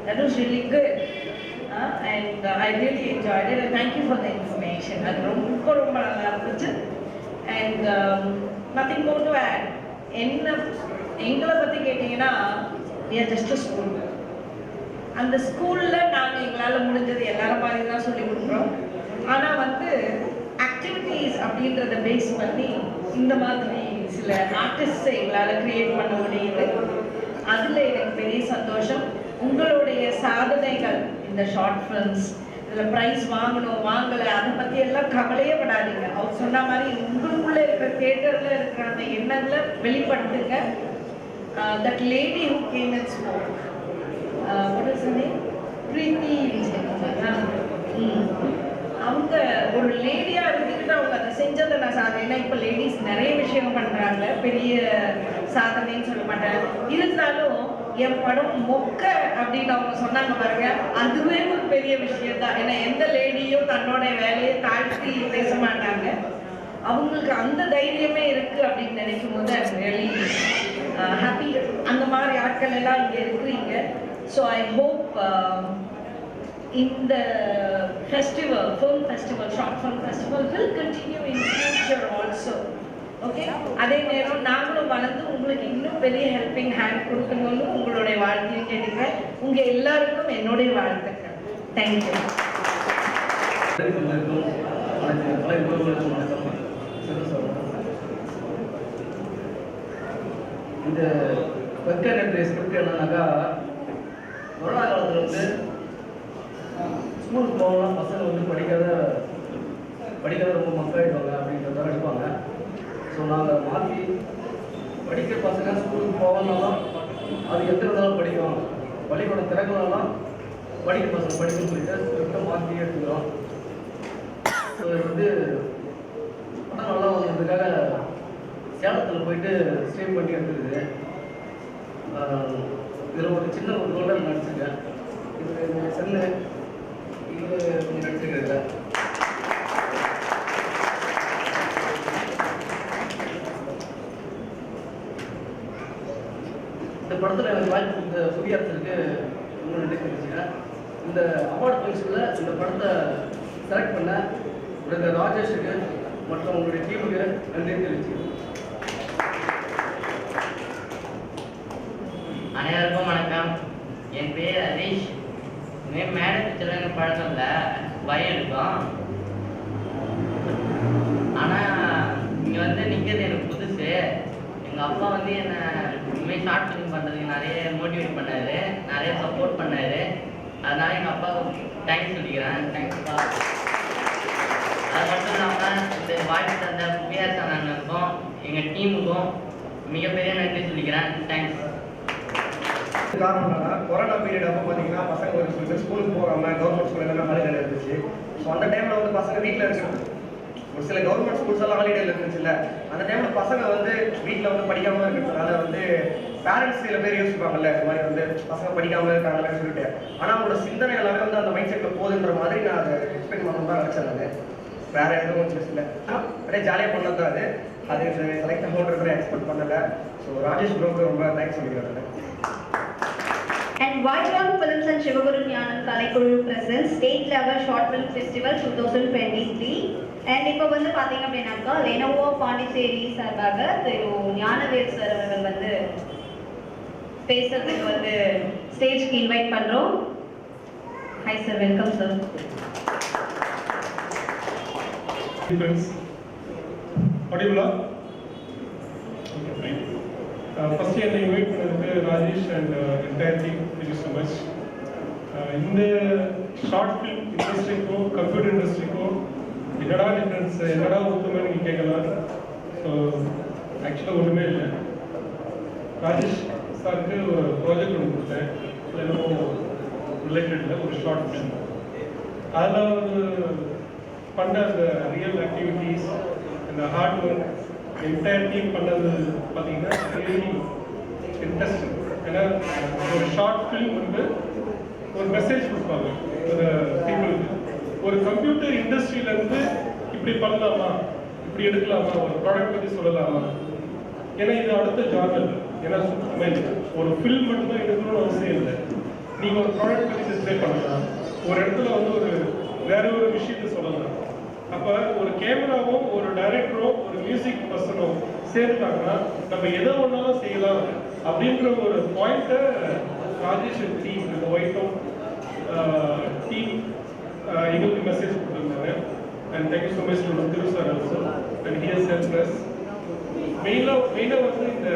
that was really good. And I really enjoyed it and thank you for the information. அது ரொம்ப ரொம்ப நல்லா இருந்துச்சு. And nothing more to add. எங்களை பற்றி கேட்டிங்கன்னா we are just a school. அந்த ஸ்கூலில் நாங்கள் எங்களால் முடிஞ்சது எல்லாரும் மாதிரி தான் சொல்லி கொடுக்குறோம். ஆனால் வந்து ஆக்டிவிட்டீஸ் அப்படின்றத பேஸ் பண்ணி இந்த மாதிரி சில ஆர்டிஸ்ட்டை எங்களால் க்ரியேட் பண்ண முடியுது. அதில் எனக்கு பெரிய சந்தோஷம். உங்களுடைய சாதனைகள், இந்த ஷார்ட் ஃபிலிம்ஸ், இதில் ப்ரைஸ் வாங்கணும் வாங்கலை அதை பற்றி எல்லாம் கவலையே படாதீங்க. அவர் சொன்ன மாதிரி உங்களுக்குள்ளே இருக்கிற தியேட்டரில் இருக்கிற அந்த எண்ணங்களை வெளிப்படுத்துங்க. That lady who came and spoke, what is her name? Preethi. அவங்க ஒரு லேடியாக இருந்துக்கிட்டு அவங்க அதை செஞ்சதை நான் சாதனை. இப்போ லேடிஸ் நிறைய விஷயம் பண்ணுறாங்க, பெரிய சாதனைன்னு சொல்ல மாட்டேன். இருந்தாலும் என் படம் மொக்க அப்படின்னு அவங்க சொன்னாங்க பாருங்க, அதுவே ஒரு பெரிய விஷயம் தான். ஏன்னா எந்த லேடியும் தன்னோட வேலையை தாழ்த்தி பேச மாட்டாங்க. அவங்களுக்கு அந்த தைரியமே இருக்கு அப்படின்னு நினைக்கும் போது ஐ ரியலி ஹாப்பி. அந்த மாதிரி ஆட்கள் எல்லாம் இங்கே இருக்கிறீங்க. ஸோ ஐ ஹோப் இந்த festival, film festival, short film festival will continue in future also. Okay, அதே நேரம் நாங்களும் வளர்ந்து உங்களுக்கு இன்னும் பெரிய ஹெல்பிங் ஹேண்ட் கொடுக்கணும்னு உங்களுடைய வாழ்க்கையும் கேட்டுக்கிறேன். உங்கள் எல்லாருக்கும் என்னுடைய வாழ்த்துக்கள். தேங்க்யூ. இந்த வெக்க நன்றி ஸ்கிரிப்ட் என்னன்னாக்கா, கொரோனா காலத்தில் வந்து ஸ்கூலுக்கு போகலாம், பசங்க வந்து படிக்காத ரொம்ப மக்களாயிடுவாங்க அப்படின்றத எடுப்பாங்க. ஸோ நாங்கள் மாற்றி படிக்கிற பசங்க ஸ்கூலுக்கு போகணும்னாலும் அது எத்தனை நாளும் படிக்கும், பள்ளிக்கூடம் திறக்கணும்னாலும் படிக்கிற பசங்க படிக்கணும்னு சொல்லிட்டு ஸ்கிரிப்டை மாற்றி எடுத்துக்கிறோம். ஸோ இது வந்து படம் நல்லா வந்ததுக்காக சேலத்தில் போயிட்டு ஸ்ட்ரீம் பண்ணி எடுத்துருக்குது. இதில் ஒரு சின்ன ஒரு ரோலில் நடிச்சிருக்கேன். இது செல்லு இது கொஞ்சம் நடிச்சிருக்கிறதுல இந்த படத்தில் எனக்கு வாய்ப்பு கொடுத்த புதியரசருக்கு இன்னும் நன்றி தெரிவிச்சுக்கிறேன். இந்த அவார்டு ஃபங்க்ஷனில் இந்த படத்தை செலக்ட் பண்ண இந்த ராஜேஷுக்கு மற்றும் உங்களுடைய டீமுக்கு நன்றி தெரிவிச்சுக்கிறேன். அனைவருக்கும் வணக்கம். என் பேர் ஹரீஷ். இனிமேல் மேடை பிக்சரில் எனக்கு பழக்கம் இல்லை, பயம் எடுக்கும். ஆனால் இங்கே வந்து நிற்கிறது எனக்கு புதுசு. எங்கள் அப்பா வந்து என்னை இனிமேல் ஷார்ட் ஃபிலிம் பண்ணுறதுக்கு நிறைய மோட்டிவேட் பண்ணார், நிறைய சப்போர்ட் பண்ணார். அதனால் எங்கள் அப்பாவுக்கு தேங்க்ஸ் சொல்லிக்கிறேன். தேங்க்ஸ்ப்பா. அது மட்டும் இல்லாமல் இந்த வாய்ப்பு தந்த பிஆர் அண்ணனுக்கும் எங்கள் டீமுக்கும் மிகப்பெரிய நன்றி சொல்லிக்கிறேன். தேங்க்ஸ். காரணம் என்னன்னா, கொரோனா பீரியட் அப்போ பார்த்தீங்கன்னா பசங்க ஒரு சில பேர் ஸ்கூலுக்கு போகாமல் கவர்மெண்ட் ஸ்கூல் எல்லாமே ஹாலிடேல இருந்துச்சு. ஸோ அந்த டைமில் வந்து பசங்க வீட்டில் இருக்கிறது, ஒரு சில கவர்மெண்ட் ஸ்கூல்ஸ் எல்லாம் ஹாலிடேல இருந்துச்சுல்ல, அந்த டைமில் பசங்க வந்து வீட்டில் வந்து படிக்காமல் இருக்கிறதுனால வந்து பேரண்ட்ஸ் சில பேர் யோசிப்பாங்கல்ல, இந்த மாதிரி வந்து பசங்க படிக்காமல் இருக்காங்கன்னு சொல்லிட்டு. ஆனால் அவங்களோட சிந்தனை எல்லாமே வந்து அந்த மைண்ட் செட்டில் போகுதுன்ற மாதிரி நான் அதை எக்ஸ்பெக்ட் பண்ணணும் தான் நினச்சேன். நான் வேற எதுவும் சின்ன இல்லை, அப்படியே ஜாலியாக பண்ணது தான். அது செலக்ட் அமௌண்ட் எக்ஸ்பெக்ட் பண்ணலை. ஸோ ராஜேஷ் ப்ரோக்கு ரொம்ப தேங்க்ஸ் சொல்லிக்கிறேன். And Vajram Films and Shivaguru Jnanam Kalaikulu presents State Level Short Film Festival 2023. And இப்போ வந்து பார்த்தீங்க அப்படின்னாக்கா லெனோவோ பாண்டிச்சேரி சார்பாக திரு ஞானவேல் சார் அவர்கள் வந்து பேசுறதுக்கு வந்து ஸ்டேஜ்க்கு இன்வைட் பண்ணுறோம். Hi sir, welcome sir. Audible? First என்னை இன்வைட் பண்ணதுக்கு Rajesh and entire team thank you so much. இந்த ஷார்ட் ஃபிலிம் இண்டஸ்ட்ரிக்கும் கம்ப்யூட்டர் இண்டஸ்ட்ரிக்கும் என்னடா டிஃப்ரென்ஸ், என்னடா ஒத்துமை நீங்கள் கேட்கலாம். ஸோ ஆக்சுவலாக ஒன்றுமே இல்லை. ராஜேஷ் சாருக்கு ஒரு ப்ராஜெக்ட் ஒன்று கொடுத்தேன், என்னமோ ரிலேட்டடில் ஒரு ஷார்ட் ஃபிலிம். அதில் ஒரு பண்ண அந்த ரியல் ஆக்டிவிட்டீஸ், அந்த ஹார்ட் ஒர்க் என்டையர் டீம் பண்ணது பார்த்தீங்கன்னா ரியலி இன்ட்ரெஸ்டிங். ஏன்னா ஒரு ஷார்ட் ஃபிலிம் வந்து ஒரு மெசேஜ் கொடுப்பாங்க ஒரு பீப்புளுக்கு. ஒரு கம்ப்யூட்டர் இண்டஸ்ட்ரியிலேருந்து இப்படி பண்ணலாமா, இப்படி எடுக்கலாமா, ஒரு ப்ராடக்ட் பற்றி சொல்லலாமா. ஏன்னா இது அடுத்த ஜார்னல். ஏன்னா ஒரு ஃபில்ம் மட்டும்தான் எடுக்கணும்னு அவசியம் இல்லை. நீங்கள் ஒரு ப்ராடக்ட் பற்றி டிஸ்பிளே பண்ணலாம், ஒரு இடத்துல வந்து ஒரு வேற ஒரு விஷயத்த சொல்லலாம். அப்போ ஒரு கேமராவும் ஒரு டைரக்டரோ ஒரு மியூசிக் பர்சனோ சேர்த்துட்டாங்கன்னா நம்ம எதை ஒன்றாலும் செய்யலாம் அப்படின்ற ஒரு பாயிண்ட்டை ராஜேஷ் டீம், இந்த ஒயிட் ஹவுஸ் டீம் எங்களுக்கு மெசேஜ் கொடுத்துருந்தாங்க. And thank you so much to Thiru sir also and here help us. மெயினாக வந்து இந்த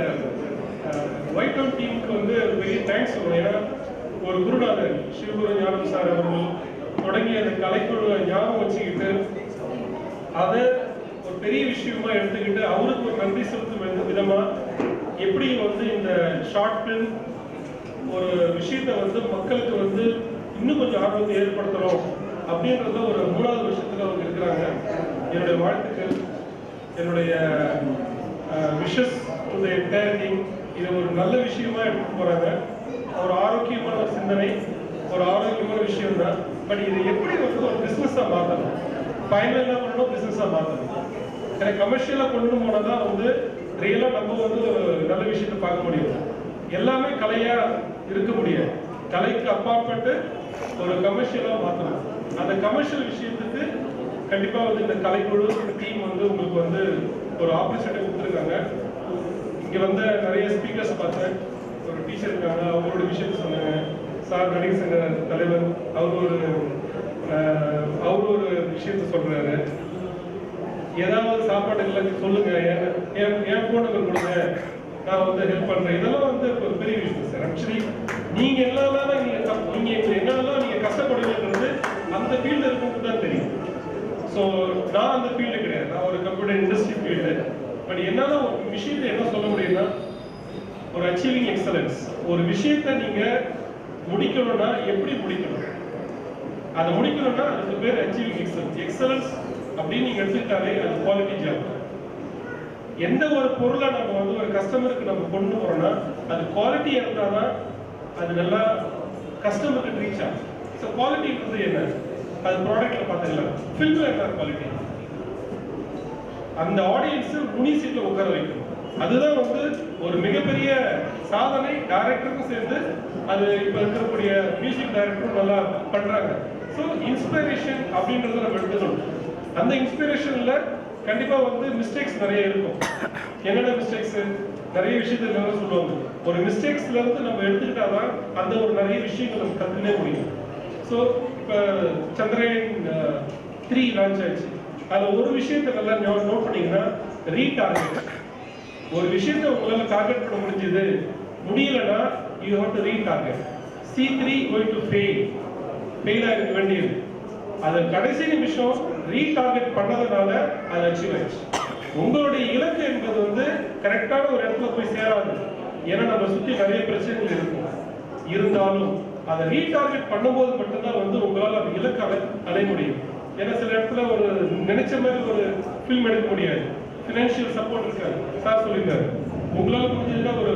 ஒயிட் ஹவுஸ் டீமுக்கு வந்து பெரிய தேங்க்ஸ் சொல்லணும். ஏன்னா ஒரு குருநாதர் சிவகுரு ஞானம் சார் அவர்கள் தொடங்கி அந்த கலைக்குழுவை ஞாபகம் வச்சுக்கிட்டு அதை ஒரு பெரிய விஷயமா எடுத்துக்கிட்டு அவருக்கு ஒரு நன்றி செலுத்தும் விதமா எப்படி வந்து இந்த ஷார்ட் ஃபிலிம் ஒரு விஷயத்த வந்து மக்களுக்கு வந்து இன்னும் கொஞ்சம் ஆர்வத்தை ஏற்படுத்தணும் அப்படின்றத ஒரு 3வது வருஷத்துல அவங்க இருக்கிறாங்க. என்னுடைய வாழ்த்துக்கள், என்னுடைய wishes to the entire team. இது ஒரு நல்ல விஷயமா எடுத்துட்டு போறாங்க. ஒரு ஆரோக்கியமான ஒரு சிந்தனை, ஒரு ஆரோக்கியமான விஷயம் தான். பட் இது எப்படி வந்து ஒரு பிஸ்னஸாக மாற்றணும், ஃபைனலாக பண்ணணும், பிஸ்னஸாக மாற்றணும். ஏன்னா கமர்ஷியலாக கொண்டு போனால் தான் வந்து ரியலாக நம்ம வந்து ஒரு நல்ல விஷயத்தை பார்க்க முடியும். எல்லாமே கலையாக இருக்க முடியாது. கலைக்கு அப்பாற்பட்டு ஒரு கமர்ஷியலாக மாற்றணும். அந்த கமர்ஷியல் விஷயத்துக்கு கண்டிப்பாக வந்து இந்த கலைக்குழு டீம் வந்து உங்களுக்கு வந்து ஒரு ஆப்பர்ச்சுனிட்டி கொடுத்துருக்காங்க. இங்கே வந்து நிறைய ஸ்பீக்கர்ஸ் பார்த்தேன், ஒரு டீச்சர் இருக்காங்க, அவங்களோட விஷயத்த சொன்னாங்க. சார் நடிகர் சங்க தலைவர் அவர் ஒரு விஷயத்த சொல்றாரு. ஏதாவது சாப்பாடு இல்லை சொல்லுங்க, என் ஃபோன் நம்பர் கொடுங்க, நான் வந்து ஹெல்ப் பண்றேன். இதெல்லாம் வந்து ஒரு பெரிய விஷயம் சார். ஆக்சுவலி நீங்க என்னெல்லாம் நீங்க என்னெல்லாம் நீங்க கஷ்டப்படுவீங்கிறது அந்த ஃபீல்டு இருக்கும்போது தான் தெரியும். ஸோ நான் அந்த ஃபீல்டு கிடையாது, நான் ஒரு கம்ப்யூட்டர் இண்டஸ்ட்ரி ஃபீல்டு. பட் என்னால ஒரு விஷயத்தை என்ன சொல்ல முடியும்னா ஒரு அச்சீவிங் எக்ஸலன்ஸ். ஒரு விஷயத்தை நீங்க முடிக்கணும்னா எப்படி முடிக்கணும், அதை முடிக்கணும்னா அதுக்கு பேர் அச்சீவிங் எக்ஸலன்ஸ். எக்ஸலன்ஸ் அப்படின்னு நீங்க எடுத்துக்கிட்டாலே அது குவாலிட்டி ஜாப். எந்த ஒரு பொருளை நம்ம வந்து ஒரு கஸ்டமருக்கு நம்ம கொண்டு போறோம்னா அது குவாலிட்டி இருந்தாதான் அது நல்லா கஸ்டமருக்கு ரீச் ஆகும். ஸோ குவாலிட்டின்றது என்ன, அது ப்ராடக்ட்ல பார்த்துக்கலாம். ஃபில்ம்ல என்ன குவாலிட்டி, அந்த ஆடியன்ஸ் முனி சீட்ல உட்கார வைக்கணும். அதுதான் வந்து ஒரு மிகப்பெரிய சாதனை. டைரக்டருக்கும் சேர்ந்து அது இப்போ இருக்கக்கூடிய மியூசிக் டைரக்டரும் நல்லா பண்றாங்க. ஸோ இன்ஸ்பிரேஷன் அப்படின்றத நம்ம எடுத்துக்கணும். அந்த இன்ஸ்பிரேஷன்ல கண்டிப்பா வந்து மிஸ்டேக்ஸ் நிறைய இருக்கும். என்னென்ன மிஸ்டேக்ஸ், நிறைய விஷயத்துல சொல்லுவாங்க. ஒரு மிஸ்டேக்ஸ்ல இருந்து நம்ம எடுத்துக்கிட்டாதான் அந்த ஒரு நிறைய விஷயங்கள் நம்ம கத்துனே முடியும். ஸோ இப்போ சந்திரயான் 3 லான்ச் ஆயிடுச்சு. அதில் ஒரு விஷயத்தை நல்லா நோட் பண்ணீங்கன்னா ரீடார்கெட். ஒரு விஷயத்தை உங்களால் டார்கெட் பண்ண முடிஞ்சது, முடியலன்னா you have to retarget. C3 going to fail ஆகிருக்க வேண்டியது. அது கடைசி நிமிஷம் ரீடார்கெட் பண்ணதுனால அது அச்சீவ் ஆயிடுச்சு. உங்களுடைய இலக்கு என்பது வந்து கரெக்டான ஒரு இடத்துல போய் சேராது. ஏன்னா நம்ம சுற்றி நிறைய பிரச்சனைகள் இருக்கும். இருந்தாலும் அதை ரீடார்கெட் பண்ணும்போது மட்டும்தான் வந்து உங்களால் அந்த இலக்கை அடைய முடியும். ஏன்னா சில இடத்துல ஒரு நினைச்ச மாதிரி ஒரு ஃபில்ம் எடுக்க முடியாது, ஃபினான்ஷியல் சப்போர்ட் இருக்காது. சார் சொல்லியிருக்காரு, உங்களால் முடிஞ்சதுன்னா ஒரு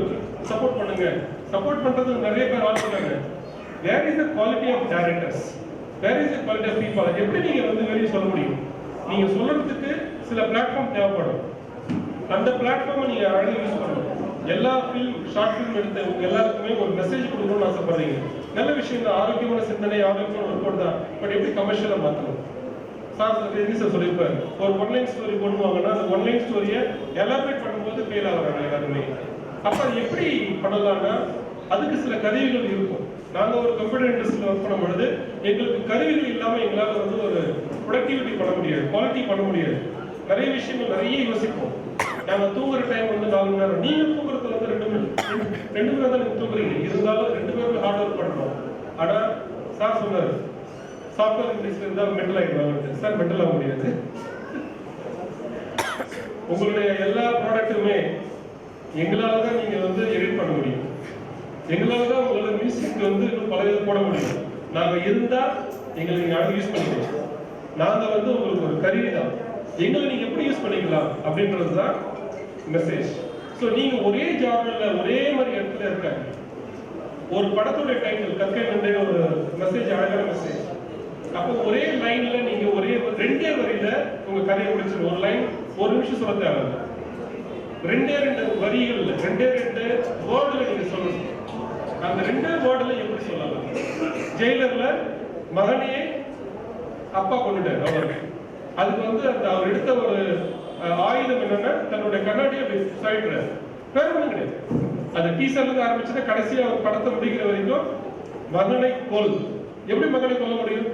சப்போர்ட் பண்ணுங்க. சப்போர்ட் பண்றதுக்கு நிறைய பேர் ஆரம்பிச்சாங்க. Where is the quality of directors, where is the quality of people. எப்படி நீங்க வந்து வெளியே சொல்ல முடியும்? நீங்க சொல்றதுக்கு சில பிளாட்ஃபார்ம் தேவைப்படும். அந்த பிளாட்ஃபார்மை நீங்க அழகாக யூஸ் பண்ணணும். எல்லா ஃபில்ம் ஷார்ட் ஃபில்ம் எடுத்த எல்லாருக்குமே ஒரு மெசேஜ் கொடுக்கணும்னு ஆசைப்படுறீங்க. நல்ல விஷயம் தான், ஆரோக்கியமான சிந்தனை, ஆரோக்கியமான ரிப்போர்ட் தான். பட் எப்படி கமர்ஷியலாக மாற்றணும்? சார் சொல்லியிருப்பாரு, ஒரு ஒன்லைன் ஸ்டோரி பண்ணுவாங்கன்னா அந்த ஒன்லைன் ஸ்டோரியை எலாபரேட் பண்ணும்போது ஃபெயில் ஆகிறாங்க எல்லாருமே. அப்போ அது எப்படி பண்ணலாம்னா அதுக்கு சில கருவிகள் இருக்கும். நாங்கள் ஒரு கம்ப்யூட்டர் இண்டஸ்ட்ரியில் ஒர்க் பண்ணும் பொழுது எங்களுக்கு கருவிகள் இல்லாமல் எங்களால் வந்து ஒரு ப்ரொடக்டிவிட்டி பண்ண முடியாது, குவாலிட்டி பண்ண முடியாது. நிறைய விஷயங்கள் நிறைய யோசிப்போம். நாங்கள் தூங்குற டைம் வந்து 4 மணி நேரம், நீங்கள் தூங்குறது வந்து 2 மணி ரெண்டு பேரும் தான் தூக்குறீங்க, இருந்தாலும் ரெண்டு பேரும் ஹார்ட் ஒர்க் பண்ணுறோம். ஆனால் சார் சொன்னார், சாஃப்ட்வேர் இங்கிலீஷ்ல இருந்தால் மென்டல் ஆகிடுவாங்க. சார் மென்டல் ஆக முடியாது. உங்களுடைய எல்லா ப்ராடக்ட்டுமே எங்களால் தான் நீங்கள் வந்து எடிட் பண்ண முடியும். எங்களால் தான் உங்களோட மியூசிக் வந்து இன்னும் பல போட முடியும். நாங்கள் இருந்தால் எங்களுக்கு நீங்கள் யூஸ் பண்ணிக்கலாம். நாங்கள் வந்து உங்களுக்கு ஒரு கருவி தான். எங்களை நீங்கள் எப்படி யூஸ் பண்ணிக்கலாம் அப்படின்றது தான் மெசேஜ். ஸோ நீங்கள் ஒரே ஜானரில் ஒரே மாதிரி இடத்துல இருக்காங்க. ஒரு படத்துடைய டைட்டில் கற்கை நன்றே ஒரு மெசேஜ், அழகான மெசேஜ். அப்போ ஒரே லைன்ல நீங்க ஒரே ரெண்டே வரியில உங்க கதையை முடிச்சிடும். ஒரு லைன் ஒரு நிமிஷம் சொல்ல தேவையில்லை. ரெண்டே வரிகள், ரெண்டே வேர்டுல நீங்க சொல்லணும். அந்த ரெண்டே வேர்டுல எப்படி சொல்லலாம்? ஜெயிலர்ல மகனையே அப்பா கொண்டுட்டாரு அவருக்கு. அதுக்கு வந்து அந்த அவர் எடுத்த ஒரு ஆயுதம் என்னன்னா தன்னுடைய கண்ணாடியை சாயிடுறாரு. வேற ஒன்றும் கிடையாது. அந்த டீசர்ல இருந்து ஆரம்பிச்சுட்டு கடைசியா அவர் படத்தை முடிக்கிற வரைக்கும் மகனை கொல். எப்படி மகனை கொல்ல முடியும்?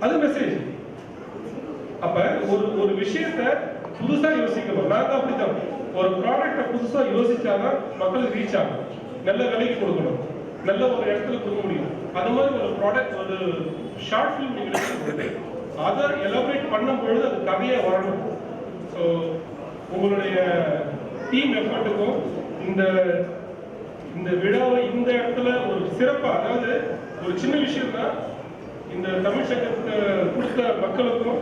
அது மெசேஜ். அப்ப ஒரு விஷயத்தை புதுசா யோசிக்கணும். நாங்க அப்படித்தான் ஒரு ப்ராடக்டை புதுசா யோசிச்சாதான் மக்களுக்கு ரீச் ஆகும். நல்ல விலைக்கு கொடுக்கணும், நல்ல ஒரு இடத்துல கொடுக்க முடியும். அது மாதிரி ஒரு ப்ராடக்ட், ஒரு ஷார்ட் ஃபிலிம் நீங்க அதை எலாபரேட் பண்ணும் பொழுது அது கதையா வரணும். ஸோ உங்களுடைய டீம் எஃபர்ட்டுக்கும் இந்த விழாவை இந்த இடத்துல ஒரு சிறப்பா, அதாவது ஒரு சின்ன விஷயம் தான், இந்த தமிழ் சங்கத்தை கொடுத்த மக்களுக்கும்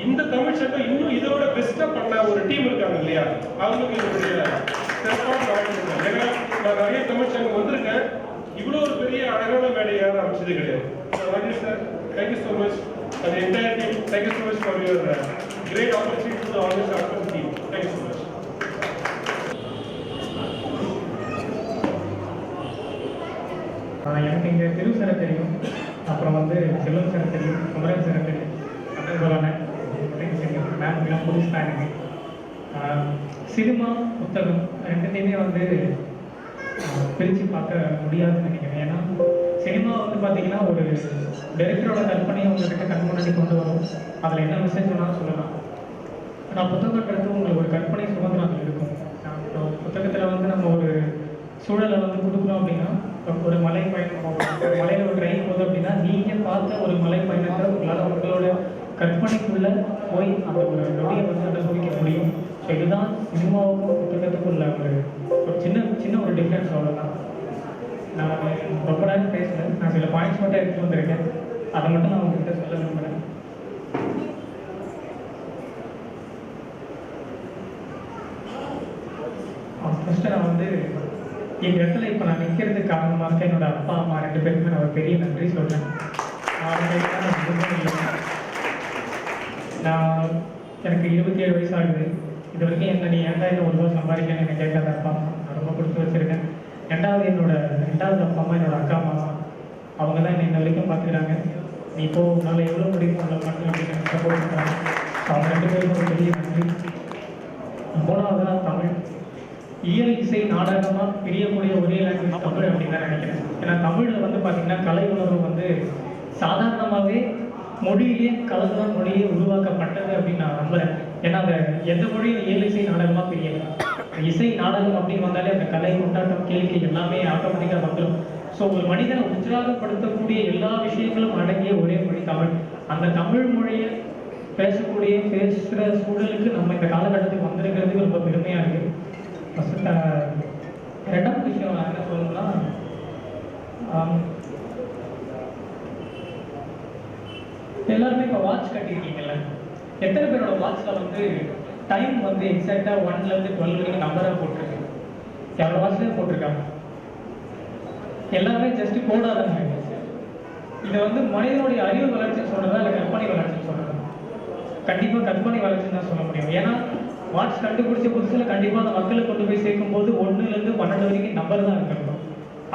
இந்த தமிழ் சங்கம் இன்னும் இதோட பெஸ்டா பண்ண ஒரு டீம் இருக்காங்க இல்லையா, அவங்களுக்கு என்னுடைய சிறப்பான வாழ்க்கை. ஏன்னா நான் நிறைய தமிழ் சங்கம் வந்திருக்கேன், இவ்வளோ ஒரு பெரிய அழகான மேடையை யாரும் அமைச்சது கிடையாது. Rajesh sir, thank you so much. அந்த entire team, thank you so much for your great opportunity to always offer team. Thank you so much. எனக்கு இங்கே திரு சாரை தெரியும், அப்புறம் வந்து செல்வம் சாரை தெரியும், குமரன் சாரை தெரியும், அப்படின்னு சொல்லணும். மேம் எல்லாம் புதுசு தான் எனக்கு. சினிமா புத்தகம் ரெண்டுத்தையுமே வந்து பிரித்து பார்க்க முடியாதுன்னு நினைக்கிறேன். ஏன்னா சினிமா வந்து பார்த்தீங்கன்னா ஒரு டைரக்டரோட கற்பனையை உங்கள்கிட்ட கண் முன்னாடி கொண்டு வரும். அதில் என்ன மெசேஜ் வேணாலும் சொல்லலாம். ஆனால் புத்தகன்றது உங்களுக்கு ஒரு கற்பனை சுதந்திரம் அதில் இருக்கும். புத்தகத்தில் வந்து நம்ம ஒரு சூழலை வந்து கொடுக்குறோம் அப்படின்னா, ஒரு மலை பயணம் போகலாம், ஒரு மலையில் ஒரு ட்ரெயின் போகுது அப்படின்னா, நீங்கள் பார்த்த ஒரு மலை பயணத்தை உங்களால் உங்களோட கற்பனைக்குள்ளே போய் அந்த ஒரு நொடியை வந்து அனுபவிக்க முடியும். ஸோ இதுதான் சினிமாவுக்கும் புத்தகத்துக்குள்ள ஒரு சின்ன ஒரு டிஃப்ரென்ஸ். அவ்வளோதான். நான் ரொம்ப நேரம் பேசுகிறேன், நான் சில பாயிண்ட்ஸ் மட்டும் எடுத்து வந்திருக்கேன், அதை மட்டும் நான் உங்ககிட்ட சொல்ல விரும்புகிறேன். ஃபஸ்ட்டு நான் வந்து எங்கள் இடத்துல இப்போ நான் நிற்கிறதுக்கு காரணமாக இருக்க என்னோட அப்பா அம்மா ரெண்டு பேருக்குமே நான் ஒரு பெரிய நன்றி சொல்கிறேன். நான் எனக்கு 27 வயசு ஆகுது. இது வரைக்கும் என்ன நீ ஏன்டா இந்த 1 ரூபா சம்பாதிக்கணும்னு எனக்கு கேட்காத அப்பா அம்மா நான் ரொம்ப கொடுத்து வச்சுருக்கேன். ரெண்டாவது அப்பா அம்மா என்னோட அக்கா அம்மா, அவங்க தான் என்னை வரைக்கும் பார்த்துக்கிறாங்க. நீ இப்போ உன்னால் எவ்வளோ முடியுமோ அவ்வளோ பண்ணு அப்படின்னு எனக்கு சப்போர்ட் பண்ணுறாங்க. அவங்க ரெண்டு பேருக்கும் ஒரு பெரிய நன்றி. 3வது தான் தமிழ். இயல் இசை நாடகமாக பிரியக்கூடிய ஒரே லாங்குவேஜ் தமிழ் அப்படின்னு தான் நினைக்கிறேன். ஏன்னா தமிழில் வந்து பார்த்தீங்கன்னா கலை உணர்வு வந்து சாதாரணமாகவே மொழியிலே கலந்துதான் மொழியே உருவாக்கப்பட்டது அப்படின்னு நான் நம்புகிறேன். ஏன்னா அந்த எந்த மொழியும் இயல் இசை நாடகமாக பிரியல. இசை நாடகம் அப்படின்னு வந்தாலே அந்த கலை கொண்டாட்டம் கேள்வி எல்லாமே ஆட்டோமேட்டிக்காக வந்துடும். ஸோ ஒரு மனிதனை உற்சாகப்படுத்தக்கூடிய எல்லா விஷயங்களும் அடங்கிய ஒரே மொழி தமிழ். அந்த தமிழ் மொழியை பேசுகிற சூழலுக்கு நம்ம இந்த காலகட்டத்துக்கு வந்திருக்கிறதுக்கு ரொம்ப பெருமையாக இருக்குது. ஃபஸ்ட்டு ரெண்டாவது விஷயம் நான் என்ன சொல்லணும்னா, எல்லாருமே இப்போ வாட்ச் கட்டியிருக்கீங்கல்ல, எத்தனை பேரோட வாட்சில் வந்து டைம் வந்து எக்ஸாக்டாக 1லேருந்து 12 வரைக்கும் நம்பராக போட்டிருக்கு? எவ்வளோ வாட்ச்லேயும் போட்டிருக்காங்க. எல்லாமே ஜஸ்ட் கோடாதாங்க. இதை வந்து மனிதனுடைய அறிவு வளர்ச்சின்னு சொல்கிறதா இல்லை கற்பனை வளர்ச்சின்னு சொல்கிறதா? கண்டிப்பாக கற்பனை வளர்ச்சின்னு தான் சொல்ல முடியும். ஏன்னா வாட்ச் கண்டுபிடிச்ச புதுசில் கண்டிப்பாக அந்த மக்களை கொண்டு போய் சேர்க்கும் போது 1லேருந்து 12 வரைக்கும் நம்பர் தான் இருக்கணும்.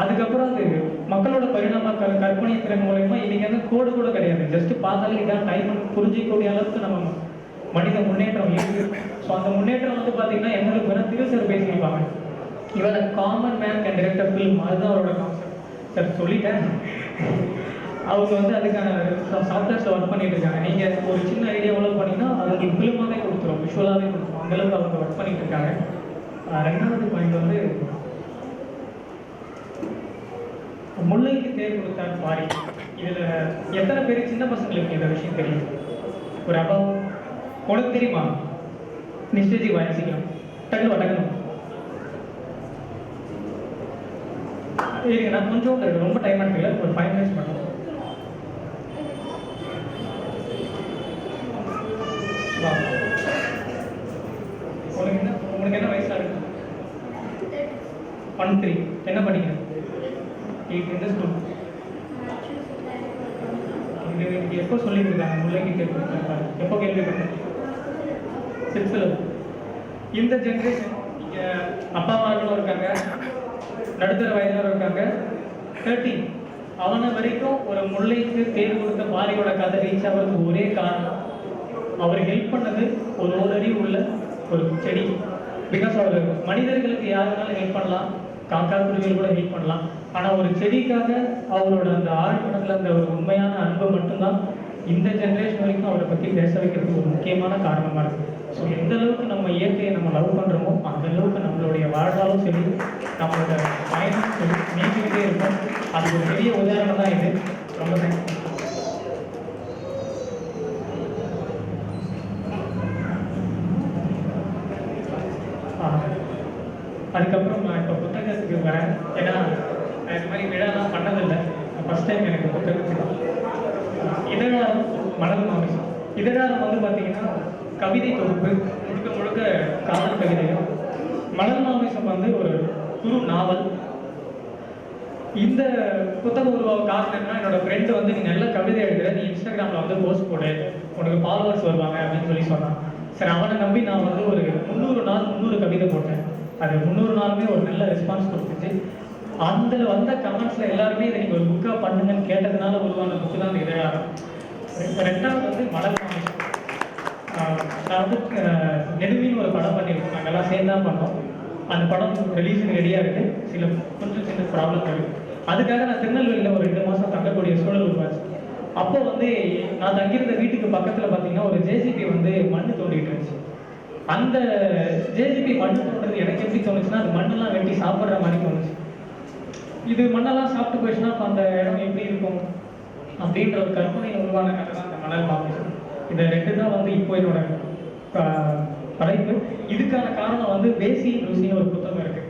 அதுக்கப்புறம் அது மக்களோட பரிணாம கற்பனை திறன் மூலயமா இன்னைக்கு வந்து கோடு கூட கிடையாது. ஜஸ்ட் பார்த்தாலே இதான் டைம் புரிஞ்சிக்கக்கூடிய அளவுக்கு நம்ம மனித முன்னேற்றம் இருக்கு. ஸோ அந்த முன்னேற்றம் வந்து பார்த்தீங்கன்னா எங்களுக்கு வேணா திருசர் பேசியிருப்பாங்க, இவன் common man can direct a film, அதுதான் அவரோட கான்செப்ட். சார் சொல்லிட்டேன். அவங்க வந்து அதுக்கான சாஃப்ட்வேர்ஸில் ஒர்க் பண்ணிட்டு இருக்காங்க. நீங்கள் ஒரு சின்ன ஐடியா டெவலப் பண்ணிங்கன்னா அது உங்களுக்கு ஃபிலிமாகவே கொடுத்துரும், விஷுவலாகவே கொடுத்துரும். அந்தளவுக்கு அவங்க ஒர்க் பண்ணிட்டு இருக்காங்க. 2வது பாயிண்ட் வந்து முல்லைக்கு தேர் கொடுத்தார் பாரி. இதில் எத்தனை பேர் சின்ன பசங்களுக்கு இந்த விஷயம் தெரியும்? ஒரு அப்பா உனக்கு தெரியுமா? நிச்சயஜி வாசிக்கலாம் டக்குனு வடக்கணும். நான் கொஞ்சம் ரொம்ப டைம் எடுக்கல, ஒரு 5 minutes பண்ணுவோம். உனக்கு என்ன வயசா இருக்கு? 13. என்ன படிக்கிறேன்? 8 இந்த ஸ்கூல். இது எப்போ சொல்லியிருக்காங்க முல்லைக்கு கேள்விப்பட்டிருக்காங்க? எப்போ கேள்விப்பட்டேன்? 6th. இந்த ஜென்ரேஷன் இங்கே அப்பா அம்மாக்களும் இருக்காங்க, நடுத்தர வயதிலும் இருக்காங்க. 13 அவனை வரைக்கும் ஒரு முல்லைக்கு தேர்வு கொடுத்த பாரியோட கதை ரீச் ஆகிறதுக்கு ஒரே காரணம், அவர் ஹெல்ப் பண்ணது ஒரு ஓரறிவு உள்ள ஒரு செடி. பிகாஸ் அவர் மனிதர்களுக்கு யாருனாலும் ஹெல்ப் பண்ணலாம், காக்கா குருவிகள் கூட ஹெல்ப் பண்ணலாம். ஆனால் ஒரு செடிக்காக அவரோட அந்த ஆழ்மனத்தில் அந்த ஒரு உண்மையான அன்பு மட்டும்தான் இந்த ஜென்ரேஷன் வரைக்கும் அவரை பற்றி பேச வைக்கிறதுக்கு ஒரு முக்கியமான காரணமாக இருக்குது. ஸோ எந்த அளவுக்கு நம்ம இயற்கையை நம்ம லவ் பண்ணுறோமோ அந்த அளவுக்கு நம்மளுடைய வாழ்நாளும் சரி, நம்மளோட பயணம் சரி நீக்கிக்கிட்டே இருக்கும். அது ஒரு பெரிய உதாரணம் தான் இது. ரொம்ப தேங்க்ஸ். அதுக்கப்புறம் நான் இப்போ புத்தகத்துக்கு வரேன். ஏன்னா நான் இது மாதிரி விழாலாம் பண்ணதில்லை, ஃபஸ்ட் டைம் எனக்கு புத்தகத்துக்கு. இதழாரம் மலர் மாமிசம். இதழாரம் வந்து பார்த்தீங்கன்னா கவிதை தொகுப்பு, முழுக்க முழுக்க காதல் கவிதைகள். மலர் மாமிசம் வந்து ஒரு குறு நாவல். இந்த புத்தகம் உருவாக காரணம் என்ன, என்னோட ஃப்ரெண்டு வந்து நீ நல்ல கவிதை எழுதுற, நீ இன்ஸ்டாகிராமில் வந்து போஸ்ட் போடு, உனக்கு ஃபாலோவர்ஸ் வருவாங்க அப்படின்னு சொல்லி சொன்னான். சரி, அவனை நம்பி நான் வந்து ஒரு 300 நாள் 300 கவிதை போட்டேன். அது 300 நாளுமே ஒரு நல்ல ரெஸ்பான்ஸ் கொடுத்துச்சு. அந்த வந்த கமெண்ட்ஸில் எல்லாருமே இதை நீங்கள் ஒரு புக்காக பண்ணுங்கன்னு கேட்டதுனால உருவான புக்கு தான் அந்த இதழாரம். ரெண்டாவது வந்து மலர் மாமிசம். நான் வந்து நெடுமின்னு ஒரு படம் பண்ணியிருக்கோம், நாங்கள்லாம் சேர்ந்து தான் பண்ணோம். அந்த படம் ரிலீஸுக்கு ரெடியாக இருக்குது. கொஞ்சம் சின்ன ப்ராப்ளம் இருக்குது. அதுக்காக நான் திருநெல்வேலியில் ஒரு 2 மாதம் தங்கக்கூடிய சூழல் உருவாச்சு. அப்போ வந்து நான் தங்கியிருந்த வீட்டுக்கு பக்கத்தில் பார்த்தீங்கன்னா ஒரு ஜேசிபி வந்து மண்ணு தோண்டிகிட்டு இருந்துச்சு. அந்த ஜேசிபி மண்ணு தோன்றது எனக்கு எப்படி தோணுச்சுன்னா, அது மண்ணெல்லாம் வெட்டி சாப்பிட்ற மாதிரி தோணுச்சு. இது மண்ணெல்லாம் சாப்பிட்டு போயிடுச்சுன்னா அப்போ அந்த இடம் எப்படி இருக்கும் அப்படின்ற ஒரு கற்பனையில் உருவான கதை தான் அந்த மணல் மாமிசம். இந்த 2 தான் வந்து இப்போ என்னோட படைப்பு. இதுக்கான காரணம் வந்து பேசி ருசின்னு ஒரு புத்தகம் இருக்குது.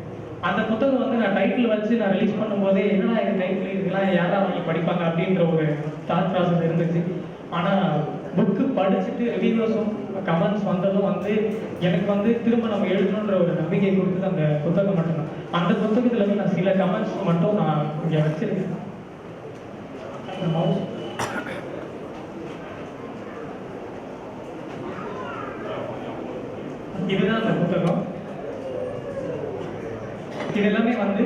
அந்த புத்தகம் வந்து நான் டைட்டில் வச்சு நான் ரிலீஸ் பண்ணும்போதே என்னடா இது டைட்டில், இதெல்லாம் யாரா வாங்கி படிப்பாங்க அப்படின்ற ஒரு தாட் ப்ராசஸ் இருந்துச்சு. ஆனால் புக்கு படிச்சுட்டு ரிவ்யூஸும் கமெண்ட்ஸ் வந்ததும் வந்து எனக்கு வந்து திரும்ப நம்ம எழுதணுன்ற ஒரு நம்பிக்கை கொடுத்தது அந்த புத்தகம் மட்டும்தான். அந்த புத்தகத்தில் வந்து நான் சில கமெண்ட்ஸ் மட்டும் நான் இங்கே வச்சிருக்கேன். இதுதான் அந்த புத்தகம். இது எல்லாமே வந்து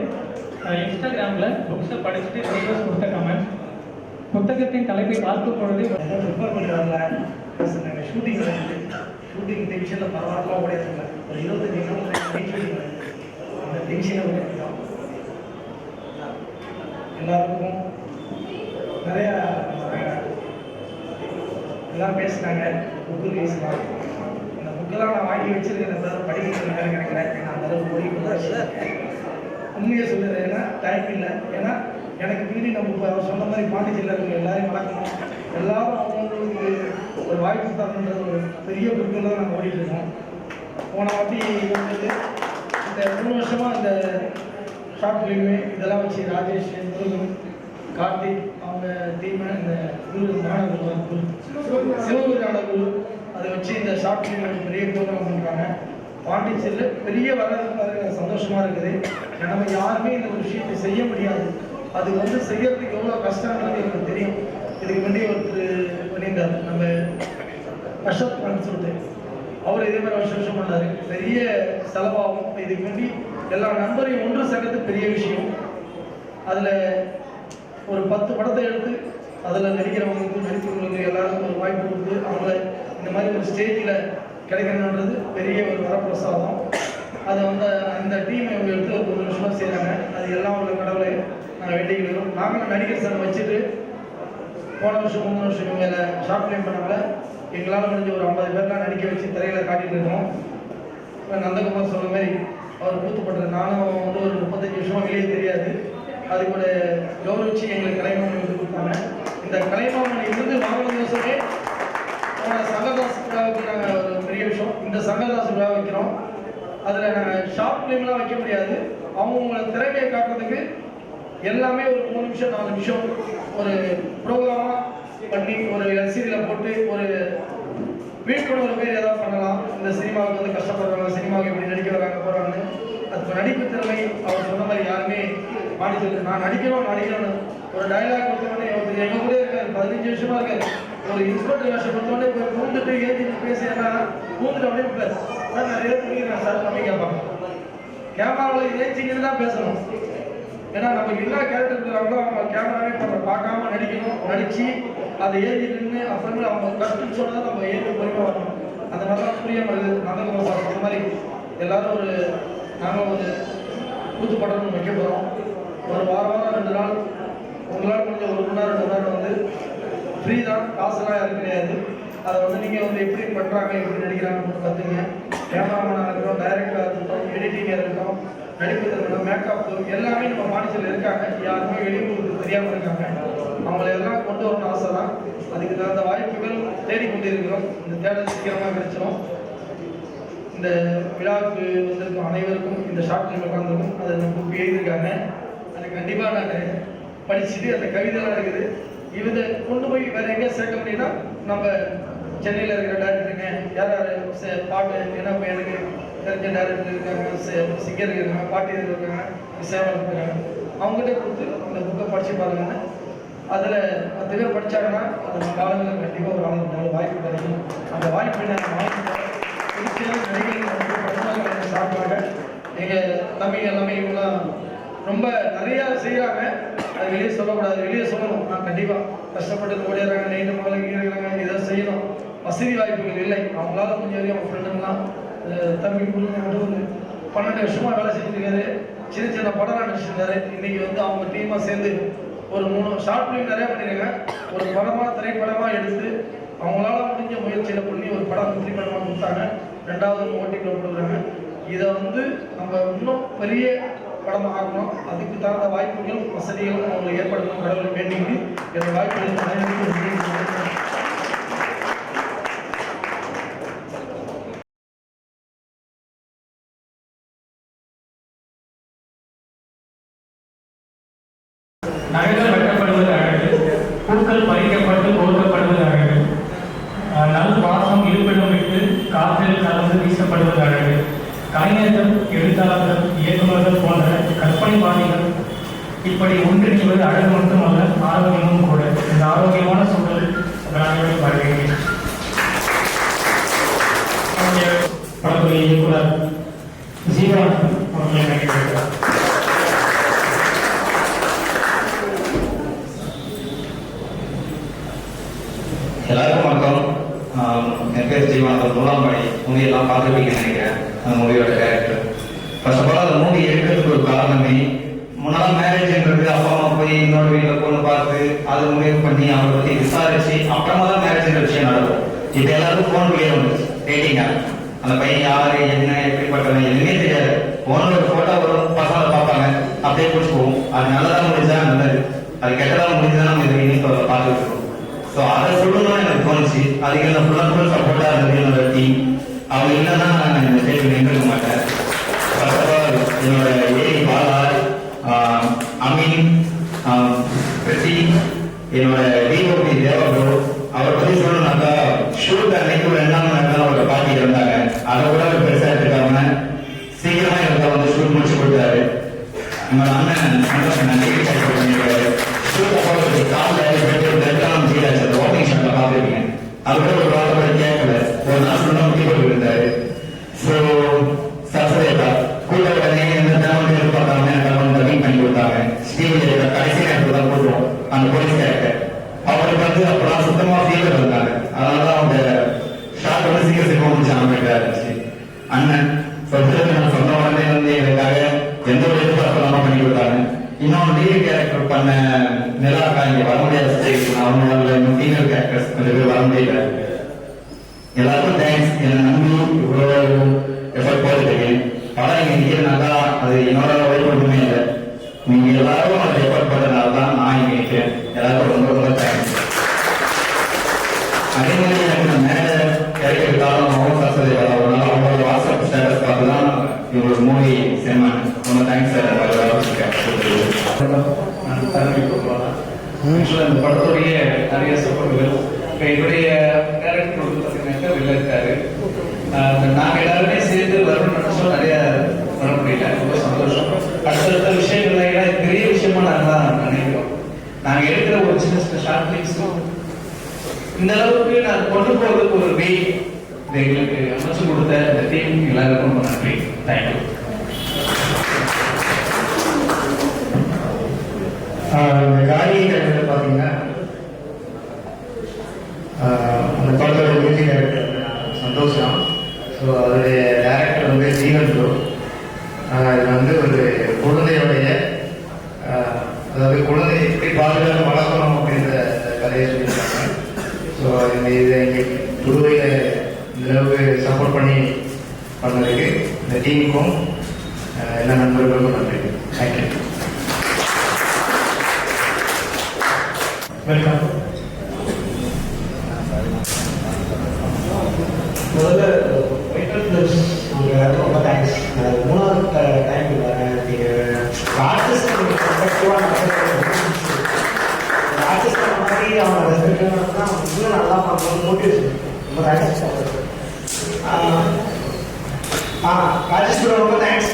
இன்ஸ்டாகிராமில் புக்ஸை படிச்சுட்டு ரிவ்யூஸ் கொடுத்த கமெண்ட்ஸ். புத்தகத்தின் தலைப்பை பார்க்கும் பொழுது ப்ரிப்பேர் பண்ணுறாங்க. ஷூட்டிங் ஷூட்டிங் டென்ஷனில் பரவாயில்ல ஓடையாதுங்க. ஒரு 25 நிமிஷம் அந்த டென்ஷனை ஓடிதான் எல்லாருக்கும் நிறையா எல்லாம் பேசினாங்க. புக்கு பேசினாங்க. இந்த புக்கெல்லாம் நான் வாங்கி வச்சிருக்கேன், சார் படிக்கிறது வேலை கிடைக்கிறேன். நான் அந்தளவுக்கு ஓடி உண்மையை சொல்லுறது. ஏன்னா டைம் இல்லை. ஏன்னா எனக்கு மீறி நம்ம இப்போ அவர் சொன்ன மாதிரி பாண்டிச்சேரியில் இருக்கிற எல்லாரையும் வளர்க்கணும், எல்லாரும் அவங்களுக்கு ஒரு வாய்ப்பு தரணுன்ற ஒரு பெரிய பொருட்கள் தான் நாங்கள் ஓடிட்டு இருக்கோம். போன வாட்டி வந்து இந்த 3 வருஷமாக இந்த ஷார்ட் ஃபிலிமு இதெல்லாம் வச்சு ராஜேஷ், முருகன், கார்த்திக் அவங்க டீமை இந்த குரு நாடக குரு சிவகுரு நாடக குரு அதை வச்சு இந்த ஷார்ட் ஃபிலிம் ஒரு பெரிய ப்ரோக்ராம் பண்ணுறாங்க. பாண்டிச்சேரியில் பெரிய வரலாறு சந்தோஷமாக இருக்குது. நம்ம யாருமே இந்த ஒரு விஷயத்தை செய்ய முடியாது. அது வந்து செய்யறதுக்கு எவ்வளோ கஷ்டம்ன்றது எனக்கு தெரியும். இதுக்கு முன்னாடி ஒருத்தர் பண்ணியிருந்தார், நம்ம அஷோக் பண்ணு சொல்லிட்டு, அவர் இதே மாதிரி வருஷம் பண்ணார். பெரிய செலவாகும். இதுக்கு முன்னாடி எல்லா நண்பரையும் ஒன்று சேர்க்கறது பெரிய விஷயம். அதில் ஒரு 10 படத்தை எடுத்து அதில் நடிக்கிறவங்களுக்கு நடிக்கிறவங்களுக்கு எல்லாருக்கும் ஒரு வாய்ப்பு கொடுத்து அவங்கள இந்த மாதிரி ஒரு ஸ்டேஜில் கிடைக்கணுன்றது பெரிய ஒரு வரப்பிரசாதம். அதை வந்து அந்த டீமை இவங்க எடுத்து ஒரு 1 வருஷமாக செய்கிறாங்க. அது எல்லாம் உள்ள கடவுளை நாங்கள் வேண்டிக்கிறோம். நாங்களும் நடிகர் சார் வச்சுட்டு போன வருஷம் 3 வருஷம் இவங்க ஷார்ட் ஃபிலிம் பண்ணாங்கள எங்களால் முடிஞ்ச ஒரு 50 பேர்லாம் நடிக்க வச்சு திரையில் காட்டிட்டு இருக்கோம். நந்தகுமார் சொல்கிற மாதிரி அவர் கூத்துப்பட்டது. நானும் வந்து ஒரு 35 வருஷமாக வெளியே தெரியாது. அதுக்கு ஒரு கௌரவிச்சு எங்களுக்கு கலைமாமணி விருது கொடுத்தாங்க. இந்த கலைமாமணி விருது வாங்கின வருஷமே சங்கர்தாஸ் விழாவுக்கு நாங்கள் ஒரு பெரிய விஷயம், இந்த சங்கர்தாஸ் விழா வைக்கிறோம். அதில் நாங்கள் ஷார்ட் ஃபிலிம்லாம் வைக்க முடியாது, அவங்களோட திறமையை காட்டுறதுக்கு எல்லாமே ஒரு 3 நிமிஷம் 4 நிமிஷம் ஒரு ப்ரோக்ராமாக பண்ணி ஒரு எல்சிடியில் போட்டு ஒரு விழிப்புணர்வு பேர் ஏதாவது பண்ணலாம். இந்த சினிமாவுக்கு வந்து கஷ்டப்படுறாங்க, சினிமாவுக்கு எப்படி நடிக்க வராங்க போகிறாங்கன்னு. அதுக்கு நடிப்பு திறமை அவர் சொன்ன மாதிரி யாருமே மாடிச்சல் நான் நடிக்கணும்னு ஒரு டைலாக் கொடுத்தோடனே ஒருத்தர் எங்கள் கூட இருக்காரு, 15 வருஷமா இருக்காரு. ஒரு இன்ஸ்பெக்டர் வேஷம் கொடுத்தோடனே போய் பூந்துட்டு ஏற்றி பேசினா பூந்துட்டு அப்படியே இருப்பார். சார் நான் எதாவது பண்ணிக்கிறேன் சார் அப்படின்னு கேட்பாங்க. கேமராவில் ஏற்றிங்கன்னு தான் பேசணும். ஏன்னா நமக்கு என்ன கேரக்டர் இருக்கிறாங்களோ அவங்க கேமராவே பார்க்காம நடிக்கணும். நடிச்சு அதை ஏறி நின்று அப்புறமே அவங்க கஷ்டம்னு சொன்னால் நம்ம ஏறி பொறுமை வரணும். அந்த மாதிரிலாம் புரியாமல் நந்தகுமார் சார் சொன்ன மாதிரி எல்லாரும் நாங்கள் ஒரு கூத்து படம் வைக்க போகிறோம். ஒரு வாரம் 2 நாள் உங்களால் முடிஞ்ச 1 மணி நேரம் 2 மணி நேரம் வந்து ஃப்ரீ தான், காசுலாம் யாரும் கிடையாது. அதை வந்து நீங்கள் வந்து எப்படி பண்ணுறாங்க எப்படி நடிக்கிறாங்கன்னு பார்த்துங்க. கேமராமேனாக இருக்கட்டும், டைரக்டராக இருக்கட்டும், எடிட்டிங்காக இருக்கட்டும், நடிப்பு திறமை, மேக்கப் எல்லாமே நம்ம பாண்டிச்சேரியில் இருக்காங்க. யாருமே வெளியூருக்கு தெரியாமல் இருக்காங்க. அவங்கள எல்லாம் கொண்டு வரணும்னு ஆசை தான். அதுக்கு தகுந்த வாய்ப்புகள் தேடிக்கொண்டு இருக்கிறோம். இந்த தேடல் சீக்கிரமாக கிடைச்சிடும். இந்த விழாவுக்கு வந்திருக்கும் அனைவருக்கும் இந்த ஷார்ட் ஃபிலிம் உட்காந்துருக்கும் அதை நம்ம எழுதியிருக்காங்க. அதை கண்டிப்பாக நான் படிச்சுட்டு அந்த கவிதைலாம் இருக்குது. இதை கொண்டு போய் வேறு எங்கேயா சேர்க்க முடியும்னா நம்ம சென்னையில் இருக்கிற டேரக்டருங்க யார் பாட்டு ஏன்னா இப்போ எனக்கு தெரிஞ்ச டேரக்டர் இருக்காங்க, சிங்கர் இருக்காங்க, பாட்டி இருக்காங்க, சேவல் இருக்காங்க, அவங்ககிட்ட கொடுத்து அந்த புக்கை படித்து பாருங்க. அதில் 10 பேர் படித்தாங்கன்னா அந்த காலங்களில் கண்டிப்பாக ஒரு ஆளுக்கு வாய்ப்பு கிடைக்கும். அந்த வாய்ப்பு நடிகர்கள் சாப்பிட்றாங்க. எங்கள் தம்பிங்க எல்லாமே இவங்களாம் ரொம்ப நிறையா செய்கிறாங்க. அது வெளியே சொல்லக்கூடாது, வெளியே சொல்லணும். நான் கண்டிப்பாக கஷ்டப்பட்டு ஓடிடுறாங்க, நைட்டு மேலே கீழே இதை செய்யணும். வசதி வாய்ப்புகள் இல்லை. அவங்களால கொஞ்சம் வரையும் அவங்க ஃப்ரெண்டுங்களாம் தம்பி கொடுங்க ஒரு 12 வருஷமாக வேலை செஞ்சுருக்காரு. சின்ன சின்ன படம் நடிச்சிருக்காரு. இன்றைக்கி வந்து அவங்க டீமாக சேர்ந்து ஒரு 3 ஷார்ட் ஃபிலிம் நிறையா பண்ணியிருக்காங்க. ஒரு படமாக திரைப்படமாக எடுத்து அவங்களால முடிஞ்ச முயற்சியில் பண்ணி ஒரு படம் திரைப்படமாக கொடுத்தாங்க. 2வது ஓட்டிங்கில் கொடுக்குறாங்க. இதை வந்து நம்ம இன்னும் பெரிய படமாக ஆகணும். அதுக்கு தகுந்த வாய்ப்புகள் வசதிகளும் அவங்களுக்கு ஏற்படுத்தணும். கடவுளை வேண்டிக்கிட்டு என்னோட வாய்ப்புகள் நகைகள் வெட்டப்படுவது அழகு, பூக்கள் பறிக்கப்பட்டு கொடுக்கப்படுவது அழகு, நல் வாசம் இருப்பிடம் விட்டு காற்றில் கலந்து வீசப்படுவது அழகு. கலைஞர்கள், எழுத்தாளர்கள், இயக்குநர்கள் போன்ற கற்பனைவாதிகள் இப்படி ஒன்றிணைவது அழகு மட்டுமல்ல, ஆரோக்கியமும் கூட. இந்த ஆரோக்கியமான சூழல் அனைவரும் வருகிறேன். படத்துறை இயக்குனர் ஜீவநாதன் அவர்களை நடிக்கிறார். எல்லாருக்கும் வணக்கம். என் பேர் ஜீவநாதன். நூலாம்பாடி மூவி எல்லாம் பார்த்துருப்பீங்கன்னு நினைக்கிறேன். அந்த மூவியோட டேரக்டர். ஃபர்ஸ்ட் ஆஃப் ஆல் அந்த மூவி எடுக்கிறதுக்கு ஒரு காரணமே, முன்னாள் மேரேஜ்ன்றது அப்பா அம்மா போய் இன்னொரு வீட்டில் பொண்ணு பார்த்து அதை முடிவு பண்ணி அவரை பற்றி விசாரிச்சு அப்புறமா தான் மேரேஜ்ன்ற விஷயம் நடக்கும். இப்போ எல்லாருக்கும் ஃபோன் வெளியே வந்துச்சு, டேட்டிங்கா. அந்த பையன் யாரு என்ன எப்படிப்பட்டவன் எதுவுமே தெரியாது. ஃபோனில் ஒரு ஃபோட்டோ வரும், பசங்களை பார்ப்பாங்க, அப்படியே பிடிச்சி போகும். அது நல்லதாக முடிஞ்சா நல்லது, அது கெட்டதாக முடிஞ்சுதான் நம்ம இது இன்னைக்கு பார்த்துட்டு இருக்கோம். ஸோ அதை சொல்லணும்னு எனக்கு தோணுச்சு. அதுக்கு என்ன ஃபுல் சப்போர்ட்டாக இருந்தது என்னோட டீம். அவங்க இல்லைன்னா நான் இந்த ஸ்டேஜ் நின்றுக்க மாட்டேன். ஃபர்ஸ்ட் ஆஃப் ஆல் என்னோட ஏஐ பாலா, அமீன், பிரதி, என்னோட டிஓபி தேவப்ரோ. அவரை பற்றி சொல்லணும்னாக்கா ஷூட் அன்னைக்கு ஒரு 2 மணி நேரம் அவரோட பாட்டி இருந்தாங்க. அதை கூட அவர் பெருசாக எடுத்துக்காம சீக்கிரமா எனக்கு வந்து ஷூட் முடிச்சு கொடுத்தாரு. என்னோட அண்ணன் பண்ணிருக்காரு. ஷூட் அப்போ காலில் ஜீராஜ் அந்த வாக்கிங் ஷாட்ல பார்த்துருக்கீங்க. அது கூட ஒரு வார்த்தை கூட கேட்கல. ஒரு நாள் ஃபுல்லாக முட்டி போட்டு இருந்தாரு. ஸோ சசரேதா கூட எதிர்பார்த்தாங்க, டப்பிங் பண்ணி கொடுத்தாங்க. ஸ்ரீவிஜய் கடைசி நேரத்தில் தான் போடுவோம் அந்த போலீஸ் கேரக்டர். அவருக்கு வந்து அப்பெல்லாம் சுத்தமாக ஃபீவர் இருந்தாங்க. அதனாலதான் அவங்க ஷார்ட் வந்து சீக்கிரம் முடிச்சாங்க இருந்துச்சு. அண்ணன் நான் சொன்ன உடனே வந்து எனக்காக எந்த ஒரு எதிர்பார்ப்பு பண்ணி கொடுத்தாங்க. இன்னொன்று லீட் கேரக்டர் பண்ண நிலாக்கா இங்க வர முடியாத ஸ்டேஜ். அவங்க இன்னும் ஃபீமேல் கேரக்டர்ஸ் கொஞ்சம் பேர் வர முடியல. எல்லாருக்கும் தேங்க்ஸ். என்னை நம்பி இவ்வளோ எஃபர்ட் போட்டுருக்கேன். படம் இங்கே நிற்கிறனாக்கா அது என்னோட வழி மட்டுமே இல்லை. நீங்கள் எல்லாரும் அதை எஃபர்ட் பண்ணனால தான் நான் இங்கே நிற்கிறேன். எல்லாருக்கும் ரொம்ப ரொம்ப தேங்க்ஸ். அதே மாதிரி எனக்கு மேலே கிடைக்கிற காலம் மோகன் சாஸ்திரி ஒரு நாள் அவங்களோட வாட்ஸ்அப் ஸ்டேட்டஸ் பார்த்து தான் இவங்களோட மூவி செம்மேன். ரொம்ப தேங்க்ஸ் சார். இந்த படத்துடைய நிறைய சப்போர்ட்டுகள் இப்போ என்னுடைய டேரக்டர் வந்து பார்த்தீங்கன்னாக்கா வெளில இருக்காரு. நாங்கள் எல்லாருமே சேர்ந்து வரணும்னு நினைச்சோம், நிறைய வர முடியல. ரொம்ப சந்தோஷம். அடுத்தடுத்த விஷயங்கள்ல ஏன்னா பெரிய விஷயமா நாங்கள் தான் நினைக்கிறோம். நாங்கள் எடுக்கிற ஒரு சின்ன சின்ன ஷார்ட் ஃபிலிம்ஸும் இந்த அளவுக்கு நான் கொண்டு போகிறதுக்கு ஒரு வே இதை எங்களுக்கு அமைச்சு கொடுத்த இந்த டீம் எல்லாருக்கும் ரொம்ப நன்றி. தேங்க்யூ. இந்த காரிகள் பார்த்தீங்கன்னா அந்த படத்தோட மியூசிக் டைரக்டர் சந்தோஷம். ஸோ அதோடைய டைரக்டர் வந்து ஜீவன் ப்ரோ. இது வந்து ஒரு குழந்தையோடைய அதாவது குழந்தை எப்படி பாதுகாப்பு வளர்க்கணும் அப்படின்ற கதையை சொல்லியிருக்காங்க. ஸோ இதை இங்கே புதுவையில் இந்த அளவுக்கு சப்போர்ட் பண்ணி பண்ணதுக்கு இந்த டீமுக்கும் எல்லா நண்பர்களுக்கும் நன்றி. தேங்க்யூ. வெல்கம். முதல்ல உங்களுக்கு ரொம்ப தேங்க்ஸ். மூணாவது டைம் ஆர்டிஸ்ட் ஆர்டிஸ்ட் மாதிரி அவங்க ரெஸ்பெக்ட் இன்னும் நல்லா பண்ணணும் மோட்டிவேஷன். ரொம்ப தேங்க்ஸ். ராஜேஷ் ரொம்ப தேங்க்ஸ்.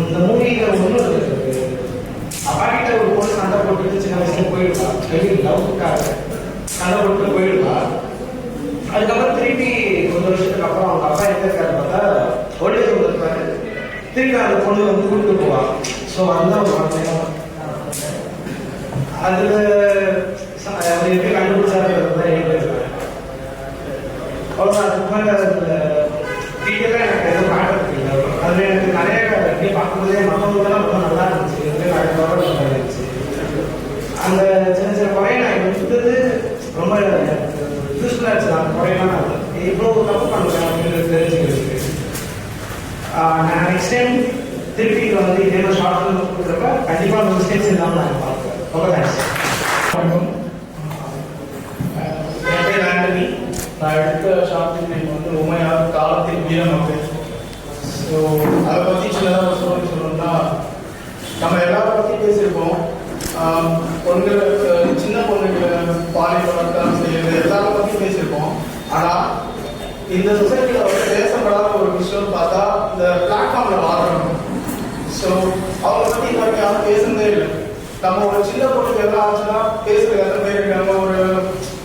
இந்த மூவியில் ஒன்றும் அப்பாக்கிட்ட ஒரு பொண்ணு சண்டை போட்டு சின்ன வயசுல போயிடுவா. வெளியே லவ்வுக்காக சண்டை போட்டு போயிடுவா. அதுக்கப்புறம் திருப்பி கொஞ்சம் வருஷத்துக்கு அப்புறம் அவங்க அப்பா எங்க இருக்காரு பார்த்தா ஓல்டேஜ் ஹோம் இருப்பாரு. திருப்பி அந்த பொண்ணு வந்து கூப்பிட்டு போவா. ஸோ அதுதான் ஒரு குழந்தையும் அதுல அவர் எப்படி கண்டுபிடிச்சாரு எழுதிருப்பாரு. அவ்வளோதான். அதுக்கு மேலே டீட்டெயிலாக எனக்கு எதுவும் காட்டுறது இல்லை. அதில் எனக்கு நிறைய எப்படி பார்க்கும்போதே மற்றவங்களுக்கெல்லாம் ரொம்ப நல்லா இருந்துச்சு. இருந்துச்சு அந்த சின்ன சின்ன குறையை நான் எடுத்தது ரொம்ப யூஸ்ஃபுல்லாக இருந்துச்சு. அந்த குறையெல்லாம் இவ்வளோ தப்பு பண்ணுறேன் அப்படின்னு தெரிஞ்சுக்கிறதுக்கு. நான் நெக்ஸ்ட் டைம் திருப்பி வந்து இதே மாதிரி ஷார்ட் ஃபிலிம் கொடுக்குறப்ப கண்டிப்பாக அந்த மிஸ்டேக்ஸ் இல்லாமல் நான் பார்ப்பேன். ரொம்ப தேங்க்ஸ். என் பேர் ஆண்டனி. நான் எடுத்த ஷார்ட் ஃபிலிம் வந்து உண்மையாக காலத்தின் வீரம் அப்படின்னு. ஸோ அதை பற்றி சின்னதாக ஒரு ஸ்டோரி சொல்லணும்னா, நம்ம எல்லாரை பற்றி பேசியிருக்கோம். பொண்ணுங்களுக்கு சின்ன பொண்ணுங்களை பாலியல் வளர்த்தாலும் செய்யுது எல்லாரை பற்றி பேசியிருக்கோம். ஆனால் இந்த சொசைட்டியில் வந்து பேசப்படாத ஒரு விஷயம் பார்த்தா இந்த பிளாட்ஃபார்மில் வாழ்றோம். ஸோ அவங்கள பற்றி இது வரைக்கும் யாரும் பேசுனதே இல்லை. நம்ம ஒரு சின்ன பொண்ணுக்கு எல்லாம் ஆச்சுன்னா பேசுறது எத்தனை பேர் இருக்காங்க? ஒரு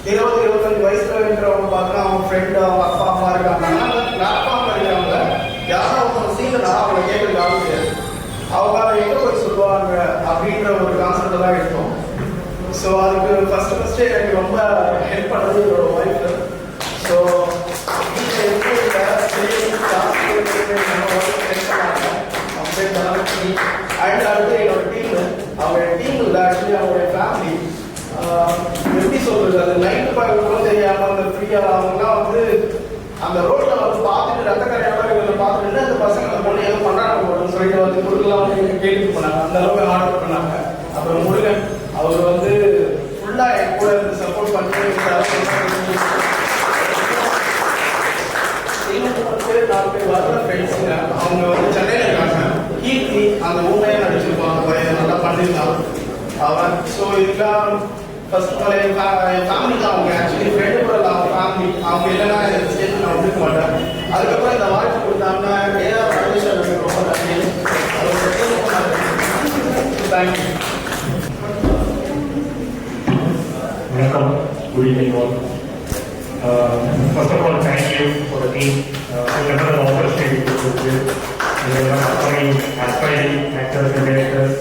20-25 வயசுல இருக்கிறவங்க பார்த்தா அவங்க ஃப்ரெண்டு அவங்க அப்பா அம்மா இருக்காங்க. ஆனால் பிளாட்ஃபார்மில் இருக்கிறவங்க யாரும் அவங்க சீக்கிரம் அவங்களை கேட்கறது ஆக முடியாது. அவங்க எங்கே போய் சொல்லுவாங்க அப்படின்ற ஒரு கான்செப்ட் தான் இருக்கும். ஸோ அதுக்கு ஃபஸ்ட்டு எனக்கு ரொம்ப ஹெல்ப் பண்ணது என்னோட ஒய்ஃபு. ஸோ அண்ட் அடுத்து என்னோட டீமு, அவங்க டீம் இல்லை ஆக்சுவலி அவங்களுடைய ஃபேமிலி. எப்படி சொல்றது, அது 9 to 5 கூட தெரியாமல் அந்த ஃப்ரீயாக அவங்கலாம் வந்து அந்த ரோட்டில் வந்து பார்த்துட்டு ரத்த கரையோட இவங்களை பார்த்துட்டு அந்த பசங்க அந்த பொண்ணு ஏதோ பண்ணுறாங்க போடணும்னு சொல்லிட்டு வந்து குறுக்கெல்லாம் வந்து கேள்வி பண்ணாங்க. அந்த அளவுக்கு ஆர்டர் பண்ணாங்க. அப்புறம் முருகன் அவர் வந்து ஃபுல்லாக என் கூட இருந்து சப்போர்ட் பண்ணி 4 பேர் வர ஃப்ரெண்ட்ஸுங்க. அவங்க வந்து சென்னையில் இருக்காங்க. கீர்த்தி அந்த ஊமையாக நடிச்சிருப்பாங்க, நல்லா பண்ணியிருந்தான் அவன். ஸோ இதுக்கெல்லாம் ஃபர்ஸ்ட் ஆஃப் ஆல் என் ஃபேமிலி தான் அவங்க. ஆக்சுவலி ஃப்ரெண்டு கூட அவங்க ஃபேமிலி. அவங்க இல்லைன்னா இந்த ஸ்டேஜ் நான் வந்துருக்க மாட்டேன். அதுக்கப்புறம் இந்த வாய்ப்பு கொடுத்தாங்கன்னா ஏதாவது பர்மிஷன் எனக்கு ரொம்ப நன்றி. தேங்க்யூ. வணக்கம். Good evening all. First of all, thank you for the team. Another opportunity to work with upcoming aspiring actors and directors,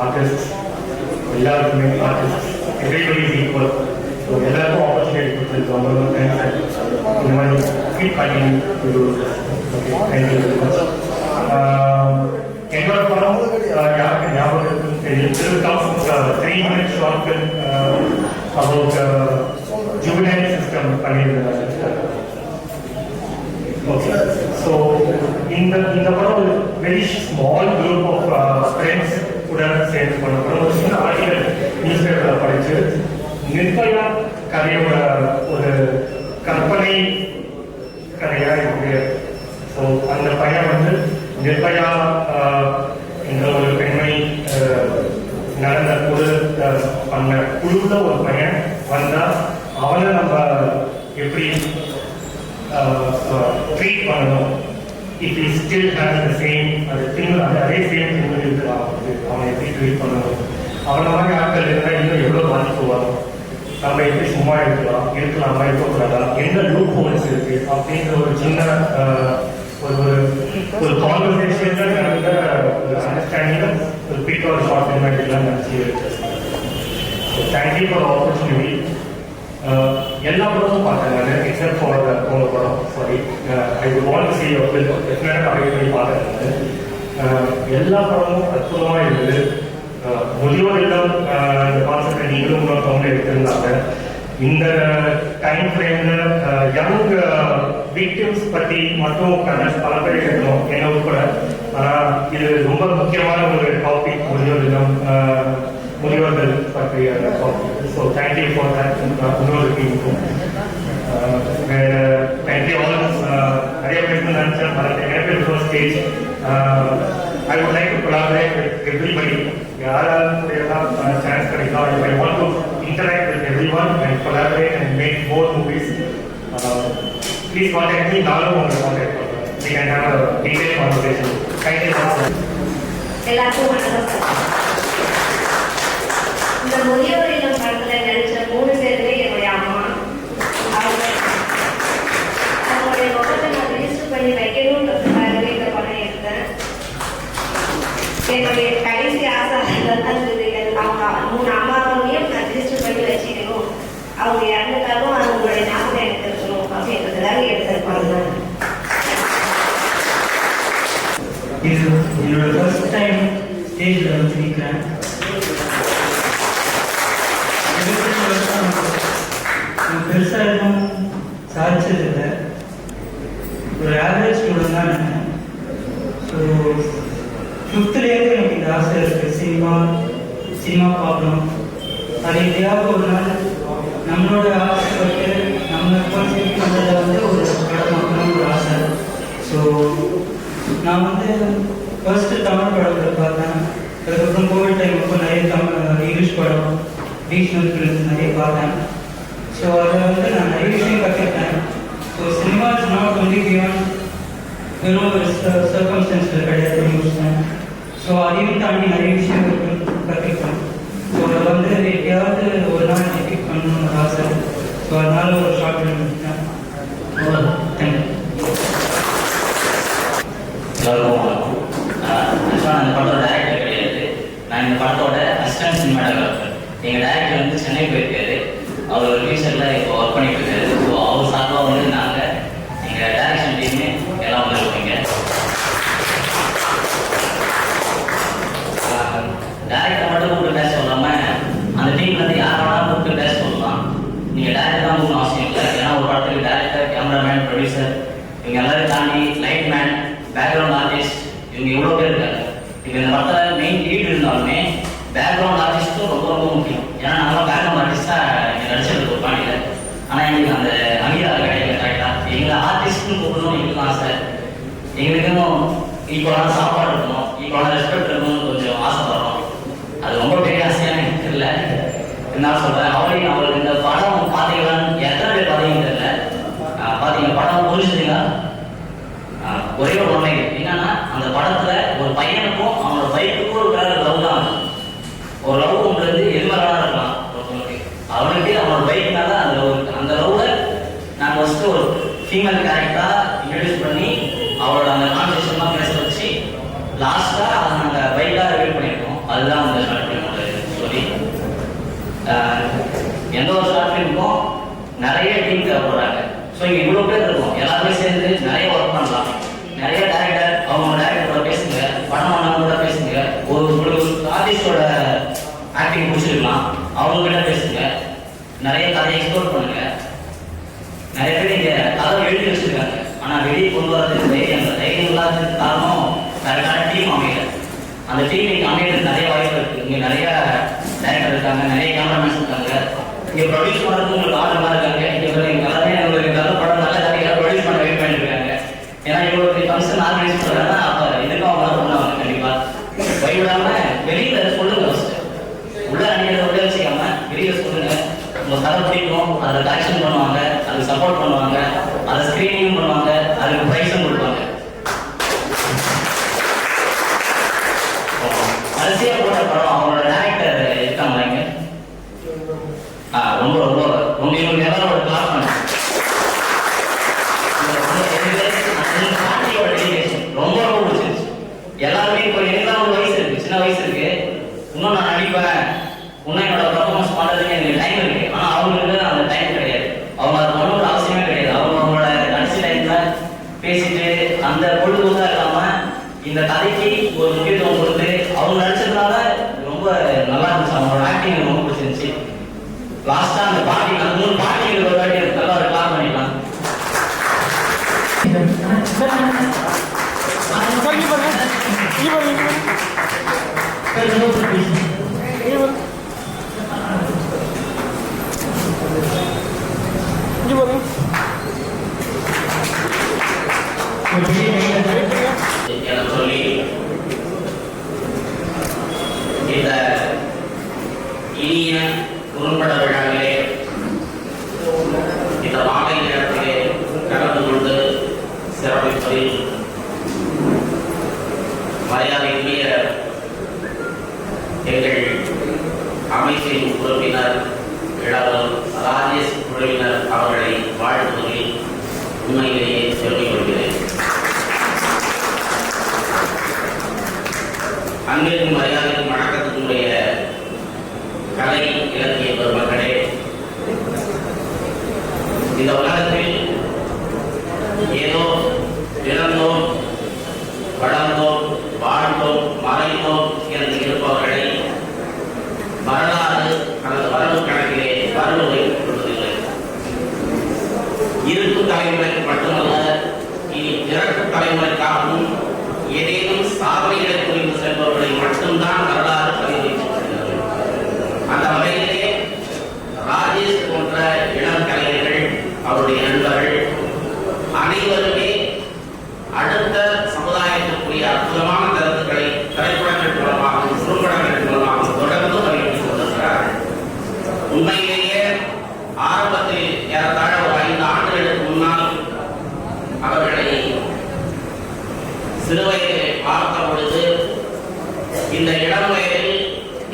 artists, எல்லாருக்குமே artists, everybody is equal. So எல்லாருக்கும் opportunity கொடுத்து ரொம்ப தேங்க்ஸ். இந்த மாதிரி keep fighting to do this. Okay, thank you very much. என்னோட படம் யாருக்கு ஞாபகம் இருக்குன்னு தெரியும். This is a 3-minute short film about juvenile system பண்ணியிருந்தாங்க. Okay. So in the one very small group of friends கூட சேர்ந்து பண்ண படம் ஒரு சின்ன ஆர்டிகல் நியூஸ் பேப்பரில் படிச்சு நிர்பயா கதையோட ஒரு கற்பனை கதையா இருக்கு. ஸோ அந்த பையன் வந்து நிர்பயா என்ற ஒரு பெண்மணி நடந்த ஒரு பண்ண குழுல ஒரு பையன் வந்தா அவனை நம்ம எப்படி ட்ரீட் பண்ணணும். It is still has the same அது திரும்ப அதே சேம் திரும்ப இருக்கலாம். அவனை எப்படி ட்ரீட் பண்ணணும், அவனை மாதிரி ஆட்கள் இருந்தால் இன்னும் எவ்வளோ பாதிப்பு வரும், நம்ம எப்படி சும்மா இருக்கலாமா இருக்கக்கூடாதா, எந்த லூப் ஹோல்ஸ் இருக்கு அப்படின்ற ஒரு சின்ன ஒரு கான்வர்சேஷன்ல நடந்த ஒரு அண்டர்ஸ்டாண்டிங் ஒரு பீட் ஒரு ஷார்ட் ஃபிலிம் எல்லாம் நினச்சி தேங்க்யூ ஃபார் ஆப்பர்ச்சுனிட்டி. எல்லா படமும் பார்த்தேன் நான் எக்ஸப்ட் ஃபார் உங்க படம். Sorry, I would want to see your film. டெஃபினட்டாக அவைட் பண்ணி பார்த்தேன் நான். எல்லா படமும் அற்புதமாக இருந்தது. முதியோர் இல்லம் இந்த கான்செப்டை நீங்களும் உங்களோட கவுண்ட் எடுத்திருந்தாங்க. இந்த டைம் ஃப்ரேம்ல யங் விக்டிம்ஸ் பற்றி மட்டும் பல பேர் இருக்கணும் என்ன உட்பட. ஆனால் இது ரொம்ப முக்கியமான ஒரு டாபிக், முதியோர் இல்லம், முதியோர்கள் பற்றிய topic. So thank you for that. இன்னொரு டீமுக்கும் தேங்க்யூ ஆல். நிறைய பேருக்கு நினைச்சேன் பல stage. I would like to collaborate with everybody. யாராலும் சான்ஸ் கிடைக்கும். I want to interact with everyone and collaborate and make more movies. Please contact me. நானும் உங்களை contact பண்ணுறேன். We can have a detailed conversation. Thank you so much. எல்லாருக்கும் வணக்கம் sir. இந்த முதியோர் இல்லம் படத்தில் நடிச்ச 3 பேருமே என்னுடைய அம்மா. அவங்களுடைய முகத்தை நான் ரிஜிஸ்டர் பண்ணி வைக்கணுன்றதுக்காகவே இந்த படம் எடுத்தேன். என்னுடைய கடைசி ஆசை அவங்க 3 அம்மாவையும் நான் ரிஜிஸ்டர் பண்ணி வச்சுக்கணும், அவங்க இறந்துட்டாலும் அவங்களுடைய ஞாபகம் எனக்கு இருக்கணும் அப்படின்றதுக்காக எடுத்திருப்பாங்க. இது என்னோட ஃபர்ஸ்ட் டைம் ஸ்டேஜில் வந்து நிற்கிறேன். பெருசாக எதுவும் சாதிச்சதில்லை. ஒரு ஆவரேஜ் ஸ்டூடெண்ட் தான் இருந்தேன். ஸோ 5th எனக்கு இந்த ஆசை இருக்குது. சினிமா பார்க்கணும். அது எப்படியாவது ஒரு நாள் நம்மளோட ஆசைப்பட்டு நம்ம கான்செப்ட் பண்ணுறத வந்து ஒரு படமாக்கணும் ஒரு ஆசை. ஸோ நான் வந்து ஃபர்ஸ்ட்டு தமிழ் படத்தை பார்த்தேன். அதுக்கப்புறம் கோவிட் டைம் அப்போ நிறைய இங்கிலீஷ் படம், ரீஜனல் ஃபிலிம்ஸ் நிறைய பார்த்தேன். ஸோ அதை வந்து நான் நிறைய விஷயம் கற்றுக்கிட்டேன். So cinema is not only beyond வெறும் ஒரு சர்க்கம்ஸ்டன்ஸில் கிடையாது யூஸ்னேன். ஸோ அதையும் தாண்டி நிறைய விஷயங்கள் கற்றுக்கிட்டேன். ஸோ அதை வந்து எப்படியாவது ஒரு நாள் எடிட் பண்ணணும்னு ஒரு ஆசை. ஸோ அதனால ஒரு ஷார்ட் ஃபிலிம் எடுத்தேன். தேங்க்யூ. நான் இந்த படத்தோட டைரக்டர் கிடையாது. நான் இந்த படத்தோட அசிஸ்டன்ட் சினிமாட்டோகிராஃபர். எங்கள் டைரக்டர் வந்து சென்னை போயிருக்காரு. அவர் ஒரு ஃபியூச்சரில் இப்போ ஒர்க் பண்ணிட்டு இருக்காரு. ஸோ அவர் சார்பாக வந்து நாங்கள் எங்கள் டைரக்ஷன் டீமு எல்லாம் வந்து இருக்கீங்க. டைரக்டர் மட்டும் கூப்பிட்டு பேச சொல்லாமல் அந்த டீம்ல இருந்து யார் வேணாலும் கூப்பிட்டு பேச சொல்லலாம். நீங்கள் டைரக்டர் தான் கூப்பிடணும் அவசியம் இல்லை. ஏன்னா ஒரு படத்துக்கு டைரக்டர், கேமராமேன், ப்ரொடியூசர் இவங்க எல்லாரும் தாண்டி லைட் மேன், பேக்ரவுண்ட் ஆர்டிஸ்ட் இவங்க எவ்வளோ பேர் இருக்காங்க. இப்போ இந்த படத்தில் மெயின் லீட் இருந்தாலுமே பேக்ரவுண்ட் ஆர்டிஸ்ட்டும் ரொம்ப ரொம்ப முக்கியம். ஏன்னா நம்மளாம் பேக்ரவுண்ட் ஆர்டிஸ்டாக நீங்கள் நடிச்சிருக்கு ஒரு பாணியில். ஆனால் எங்களுக்கு அந்த அங்கீகாரம் கிடைக்கல கரெக்டாக. எங்களை ஆர்டிஸ்ட்னு கூப்பிடணும் எங்களுக்கு ஆசை. எங்களுக்கும் ஈக்குவலான சாப்பாடு இருக்கணும், ஈக்குவலான ரெஸ்பெக்ட் இருக்கணும்னு கொஞ்சம் ஆசைப்படுறோம். அது ரொம்ப பெரிய ஆசையான எனக்கு தெரியல. என்ன சொல்கிறேன், அவருக்கு இந்த படம் பார்த்தீங்களான்னு எத்தனை பேர் பார்த்தீங்கன்னு தெரியல. பார்த்தீங்க படம் புரிஞ்சுதுங்களா? ஒரே ஒரு உண்மை என்னன்னா, அந்த படத்துல ஒரு பையனுக்கும் அவனோட பைக்குக்கும் ஒரு வேற லவ் தான். ஒரு லவ் உங்களுக்கு எது மாதிரிலாம் இருக்கலாம் ஒருத்தவங்களுக்கு. அவனுக்கு அவனோட பைக் மேல அந்த லவ். அந்த லவ்ல நாங்கள் ஃபர்ஸ்ட் ஒரு ஃபீமேல் கேரக்டரா இன்ட்ரடியூஸ் பண்ணி அவளோட அந்த கான்வர்சேஷன்லாம் பேச வச்சு லாஸ்டா அதை நாங்கள் பைக்காக ரிவீல் பண்ணியிருக்கோம். அதுதான் அந்த ஷார்ட் ஃபிலிமோட ஸ்டோரி. எந்த ஒரு ஷார்ட் ஃபிலிமுக்கும் நிறைய டீம் தேவைப்படுறாங்க. ஸோ இங்கே இவ்வளோ பேர் இருக்கும், எல்லாருமே சேர்ந்து நிறைய ஒர்க் பண்ணலாம். நிறைய டேரக்டர் அவங்க டேரக்டரோட பேசுங்க, படம் பண்ணவங்களோட பேசுங்க. ஒரு ஆர்டிஸ்டோட ஆக்டிங் பிடிச்சிருக்கலாம், அவங்ககிட்ட பேசுங்க. நிறைய கதையை எக்ஸ்ப்ளோர் பண்ணுங்க. நிறைய பேர் இங்கே கதை எழுதி வச்சிருக்காங்க, ஆனால் வெளியே கொண்டு போகிறது தைரியம். அந்த தைரியம் இல்லாததுக்கு காரணம் கரெக்டான டீம் அமையல. அந்த டீம் இங்கே அமையிறதுக்கு நிறைய வாய்ப்பு இருக்குது. இங்கே நிறைய டைரக்டர் இருக்காங்க, நிறைய கேமராமேன்ஸ் இருக்காங்க, இங்கே ப்ரொடியூஸ் பண்ணுறதுக்கு உங்களுக்கு ஆர்டர்லாம் இருக்காங்க. இங்கே எல்லாமே உங்களுக்கு நல்ல படம் நல்ல கதைகளை ப்ரொடியூஸ் பண்ண வெயிட் பண்ணிட்டு இருக்காங்க. ஏன்னா இவ்வளோ பெரிய ஃபங்க்ஷன் ஆர்கனைஸ் பண்ணுறாங்கன்னா அப்போ இதுக்கும் அவங்க பண்ணுவாங்க கண்டிப்பாக. பயப்படாமல் வெளியில் சொல்லுங்க, ஃபஸ்ட்டு உள்ள அணிகளை உள்ள வச்சுக்காம வெளியில் சொல்லுங்க. உங்கள் கதை பிடிக்கும், அதில் ஆக்ஷன் பண்ணுவாங்க, அதுக்கு சப்போர்ட் பண்ணுவாங்க, அதை ஸ்க்ரீனிங்கும் பண்ணுவாங்க, அதுக்கு ப்ரைஸும் கொடுப்பாங்க. அரசியல் போட்ட படம் அவங்களோட டேரக்டர் இருக்காங்களா இங்கே? ரொம்ப ரொம்ப உங்களுக்கு எல்லாரோட கிளாஸ் பண்ண பாட்டியோட டெடிகேஷன் ரொம்ப ரொம்ப பிடிச்சிருச்சு. எல்லாருமே இப்போ எனக்கு தான் ஒரு வயசு இருக்கு, சின்ன வயசு இருக்கு, இன்னும் நான் நடிப்பேன், இன்னும் என்னோட பர்ஃபார்மன்ஸ் பண்ணுறதுக்கு எனக்கு டைம் இருக்கு. ஆனால் அவங்களுக்கு அந்த டைம் கிடையாது. அவங்க அது பண்ண அவசியமே கிடையாது. அவங்க அவங்களோட கடைசி டைம்ல பேசிட்டு அந்த பொழுதுதான் இல்லாம இந்த கதைக்கு ஒரு முக்கியத்துவம் கொடுத்து அவங்க நடிச்சதுனால ரொம்ப நல்லா இருந்துச்சு. அவங்களோட ஆக்டிங் ரொம்ப பிடிச்சிருந்துச்சு. லாஸ்டா அந்த பாட்டி 3 பாட்டிகள் ஒரு வாட்டி நல்லா ஒரு கிளாஸ் பண்ணிக்கலாம். எனக்கு சொல்லி இந்த இனிய குறும்பட விழாவிலே இந்த மாலை நேரத்திலே கலந்து கொண்டு சிறப்பிப்பதில் மரியாதைக்குரிய எங்கள் அமைச்சின் உறுப்பினர் இளவல் ராஜேஷ் குழுவினர் அவர்களை வாழ்த்துவதில் உண்மையிலேயே பெருமை கொள்கிறேன். அன்பிற்கும் மரியாதைக்கும் வணக்கத்தினுடைய கலை இலக்கிய பெருமக்களே, இந்த உலகத்தில் ஏதோ பிறந்தோம், வளர்ந்தோம், வாழ்ந்தோம், மறைந்தோம் என்று இருப்பவர்களை வரலாறு அல்லது வரவு கணக்கிலே வரவு வைத்துக் கொள்வதில்லை. இருக்கும் தலைமுறைக்கு மட்டுமல்ல, இனி இறக்கும் தலைமுறைக்காகவும் ஏதேனும் சாதனைகளை புரிந்து செல்பவர்களை மட்டும்தான் வரலாறு பதிவு வைக்கப்படுகிறது. அந்த வகையிலே ராஜேஷ் போன்ற இளம் கலைஞர்கள், அவருடைய நண்பர்கள் அனைவருமே அடுத்த சமுதாயத்திற்குரிய அற்புதமான கருத்துக்களை திரைப்படங்கள் மூலமாகவும் குறும்படங்கள் மூலமாகவும் தொடர்ந்து அறிவித்துக் கொண்டிருக்கிறார்கள். உண்மையிலேயே ஆரம்பத்தில் ஏறத்தாழ ஒரு 5 ஆண்டுகளுக்கு முன்னால் அவர்களை சிறுவயதிலே பார்த்த பொழுது இந்த இளம் வயதில்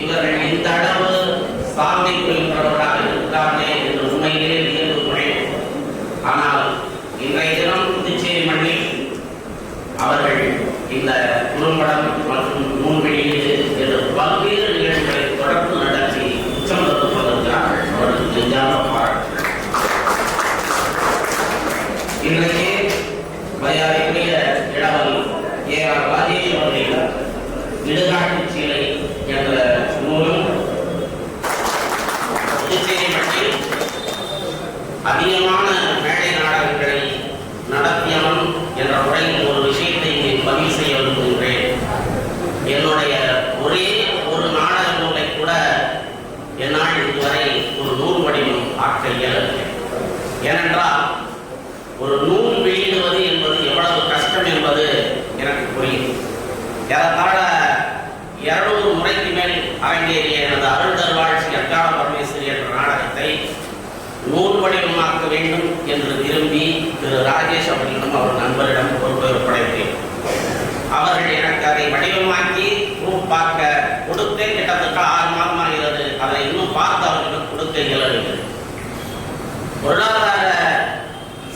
இவர்கள் இந்த அளவு சாதனை புரிகிறவர்களாக இருக்கிறார்களே என்று உண்மையிலே வியந்துள்ளேன். ஆனால் இன்றைய தினம் புதுச்சேரி மண்ணில் அவர்கள் இந்த குறும்படம் மற்றும் நூல் வெளியீடு என்று பல்வேறு நிகழ்வுகளை தொடர்ந்து நடத்தி உச்சம் தொட்டு கொண்டிருக்கிறார்கள். அவர்களுக்கு நெஞ்சார்ந்த பாராட்டுகள். இன்றைக்கு மரியாதைக்குரிய இளவல் ஏஆர் ராஜேஷ் அவர்கள் இடுகாட்டு சீலை என்ற நூலும் புதுச்சேரி மண்ணில் அதிகமான மேடை நாடகங்களை நடத்தியவன் என்ற முறையில் ஒரு விஷயத்தை இங்கே பதிவு செய்ய விரும்புகின்றேன். என்னுடைய ஒரே ஒரு நாடக நூலை கூட என்னால் இதுவரை ஒரு நூல் வடிவம் ஆக்க இயலவில்லை. ஏனென்றால் ஒரு நூல் வெளியிடுவது என்பது எவ்வளவு கஷ்டம் என்பது எனக்கு புரியும். ஏறத்தாழ 200 முறைக்கு மேல் அரங்கேறிய எனது அருள் தருவாள் ஸ்ரீ அக்கால பரமேஸ்வரி என்ற நாடகத்தை நூல் வடிவமாக்க வேண்டும் என்று விரும்பி திரு ராஜேஷ் அவர்களிடம் அவர் நண்பரிடம் பொறுப்பை ஒப்படைத்தேன். அவர்கள் எனக்கு அதை வடிவமாக்கி பார்க்க கொடுத்தே கிட்டத்தட்ட 6 மாதம் ஆகிறது. அதை இன்னும் பார்த்து அவர்களுக்கு கொடுக்க இயலவில்லை. பொருளாதார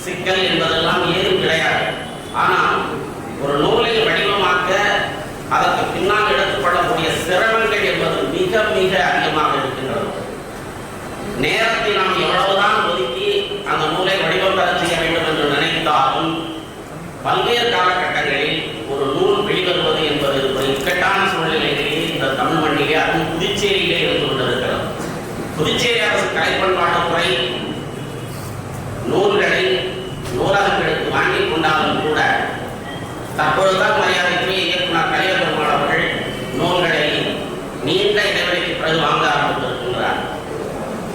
சிக்கல் என்பதெல்லாம் ஏதும் கிடையாது. ஆனால் ஒரு நூலை வடிவமாக்க அதற்கு பின்னால் எடுத்துக்கொள்ளக்கூடிய சிரமங்கள் என்பது மிக மிக அதிகமாக இருக்கின்றது. நேரத்தை நாம் எவ்வளவுதான் ஒதுக்கி அந்த நூலை வடிவம் பெற செய்ய வேண்டும் என்று நினைத்தாலும் பல்வேறு காலகட்டங்களில் ஒரு நூல் வெளிவருவது என்பது ஒரு இக்கட்டான சூழ்நிலையிலேயே இந்த தமிழ் மண்ணிலே, அதுவும் புதுச்சேரியிலே இருந்து கொண்டிருக்கிறது. புதுச்சேரி அரசு கலைப்பண்பாட்டுத்துறை நூல்களை நூலகங்களுக்கு வாங்கிக் கொண்டாலும் கூட தற்பொழுதுதான் மரியாதைக்குரிய இயக்குனர் கலிய பெருமாள் அவர்கள் நூல்களை நீண்ட இடைவெளிக்கு பிறகு வாங்க ஆரம்பித்திருக்கின்றார்.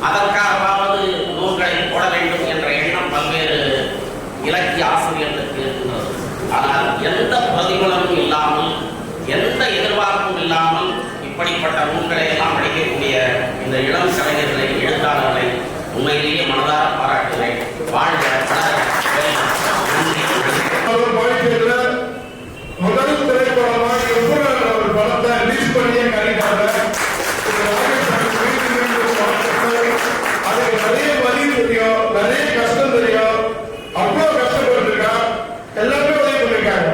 அதற்காகவாவது நூல்களை போட வேண்டும் என்ற எண்ணம் பல்வேறு இலக்கிய ஆசிரியர்களுக்கு இருக்கின்றது. ஆனால் எந்த பிரதிபலனும் இல்லாமல், எந்த எதிர்பார்ப்பும் இல்லாமல் இப்படிப்பட்ட நூல்களை எல்லாம் படிக்கக்கூடிய இந்த இளம் கலைஞர்களை, எழுத்தாளர்களை உண்மையிலேயே மனதார பாராட்டுகிறேன். வாழ்க முதல் திரைப்படமாக ஒரு படத்தை ரிலீஸ் பண்ணியே காட்டிட்டாங்க. அதுக்கு நிறைய வலி தெரியும், நிறைய கஷ்டம் தெரியும். அவ்வளோ கஷ்டப்பட்டிருக்கான். எல்லாமே உதவி பண்ணிருக்காங்க.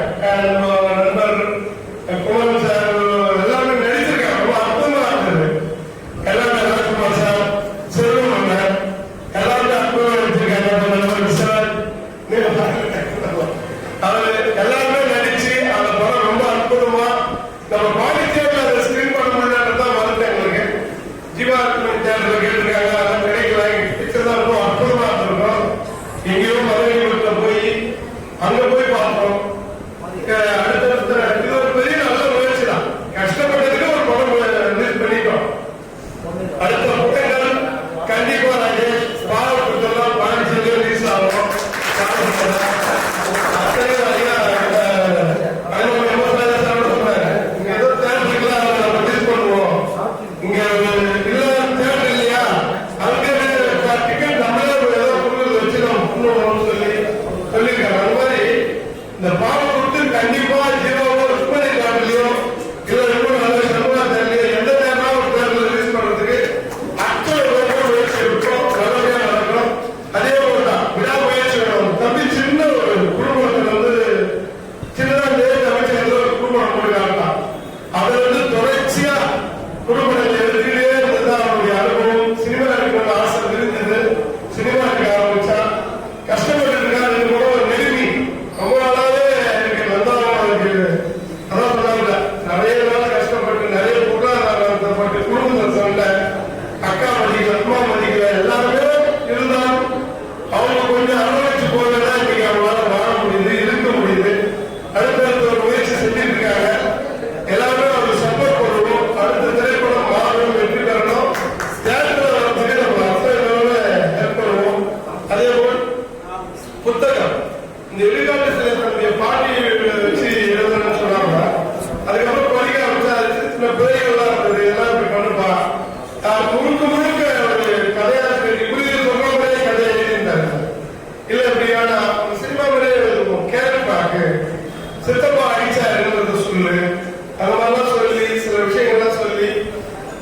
நண்பர் குமார் சார் எல்லாமே நடிச்சிருக்காங்க. ரொம்ப அற்புதமா இருந்தது. எல்லாமே ராஜ்குமார் சார், செல்வம் அண்ணன் எல்லாருமே அற்புதமா நடிச்சிருக்காங்க. நண்பர் சார் அவர் எல்லாருமே நடிச்சு அந்த படம் ரொம்ப அற்புதமா நம்ம பாண்டிச்சேரியில் அதை ஸ்கிரீன் பண்ண முடியாதுதான் வந்துட்டேன். எங்களுக்கு ஜீவா தேட்டரில் கேட்டிருக்காங்க, அதெல்லாம் கிடைக்கல. பிக்சர் தான் ரொம்ப அற்புதமா இருந்திருக்கும். எங்கேயோ மதுரையில போய் அங்க போய் பார்த்தோம். அடுத்தடுத்த இது ஒரு பெரிய நல்ல முயற்சி தான். கஷ்டப்பட்டதுக்கு ஒரு படம் ரிலீஸ் பண்ணிட்டோம். அடுத்த புத்தகங்கள் கண்டிப்பா ராஜேஷ் பாவப்பட்டெல்லாம் பாண்டிச்சேரியில் ரிலீஸ் ஆகும். இந்த பாடம் கொடுத்து கண்டிப்பா ஜீரோவோ விற்பனை காட்டிலையோ இல்ல ரொம்ப நல்ல சமூக தேர்லையோ எந்த நேரம் ஒரு தேர்தல் ரிலீஸ் பண்றதுக்கு அத்தனை முயற்சி இருக்கும். நல்லபடியா நடக்கும். அதே போலதான் விடாமுயற்சி வேணும். தம்பி சின்ன ஒரு குடும்பத்தில் வந்து சின்னதா அமைச்சர் ஒரு குடும்பம் போடுறாங்க. அதை தொடர்ச்சியா குடும்பத்தை எடுத்துக்கிட்டே இருந்ததுதான் அவருடைய அனுபவம். சினிமா எடுக்கணும்னு ஆசை இருந்தது. சினிமா எடுக்க ஆரம்பிச்சா கஷ்டப்பட்டு இருக்காரு கூட ஒரு நெருங்கி ரொம்ப நாளாவே எனக்கு வந்தாலும் அதான் சொன்னாங்க. நிறைய நாள் கஷ்டப்பட்டு நிறைய பொருளாதாரப்பட்டு குடும்பத்தை சொன்ன அக்கா மதிக்கல, அம்மா மதிக்கல, எல்லாருமே இருந்தாலும் அவங்க கொஞ்சம் அரவணைச்சு போகலன்னா இன்னைக்கு அவங்களால வாழ முடியுது, இருக்க முடியுது. அடுத்தடுத்த ஒரு முயற்சி செஞ்சுட்டு இருக்காங்க. எல்லாருமே அவர் சப்போர்ட் பண்ணணும். அடுத்த திரைப்படம் மாறணும், வெற்றி பெறணும். தேட்டரில் வரதுக்கு நம்ம அத்தனை ஹெல்ப் பண்ணுவோம். அதே போல் புத்தகம் இந்த எதிர்காலத்தில் தன்னுடைய பாட்டியை வச்சு எழுதணும்னு சொன்னாங்க. அதுக்கப்புறம் படிக்க ஆரம்பிச்சா சில பிள்ளைகள்லாம் இருந்தது. எல்லாம் இப்படி பண்ணுப்பா முழுக்க முழுக்க ஒரு கதையாசிரியர் இப்படி சொல்ற மாதிரியே கதையை எழுதியிருந்தாங்க. இல்ல இப்படியான சினிமா மாதிரியே எழுதுவோம். கேரப்பாக்கு சித்தப்பா அடிச்சாருன்றத சொல்லு, அந்த மாதிரிலாம் சொல்லி சில விஷயங்கள்லாம் சொல்லி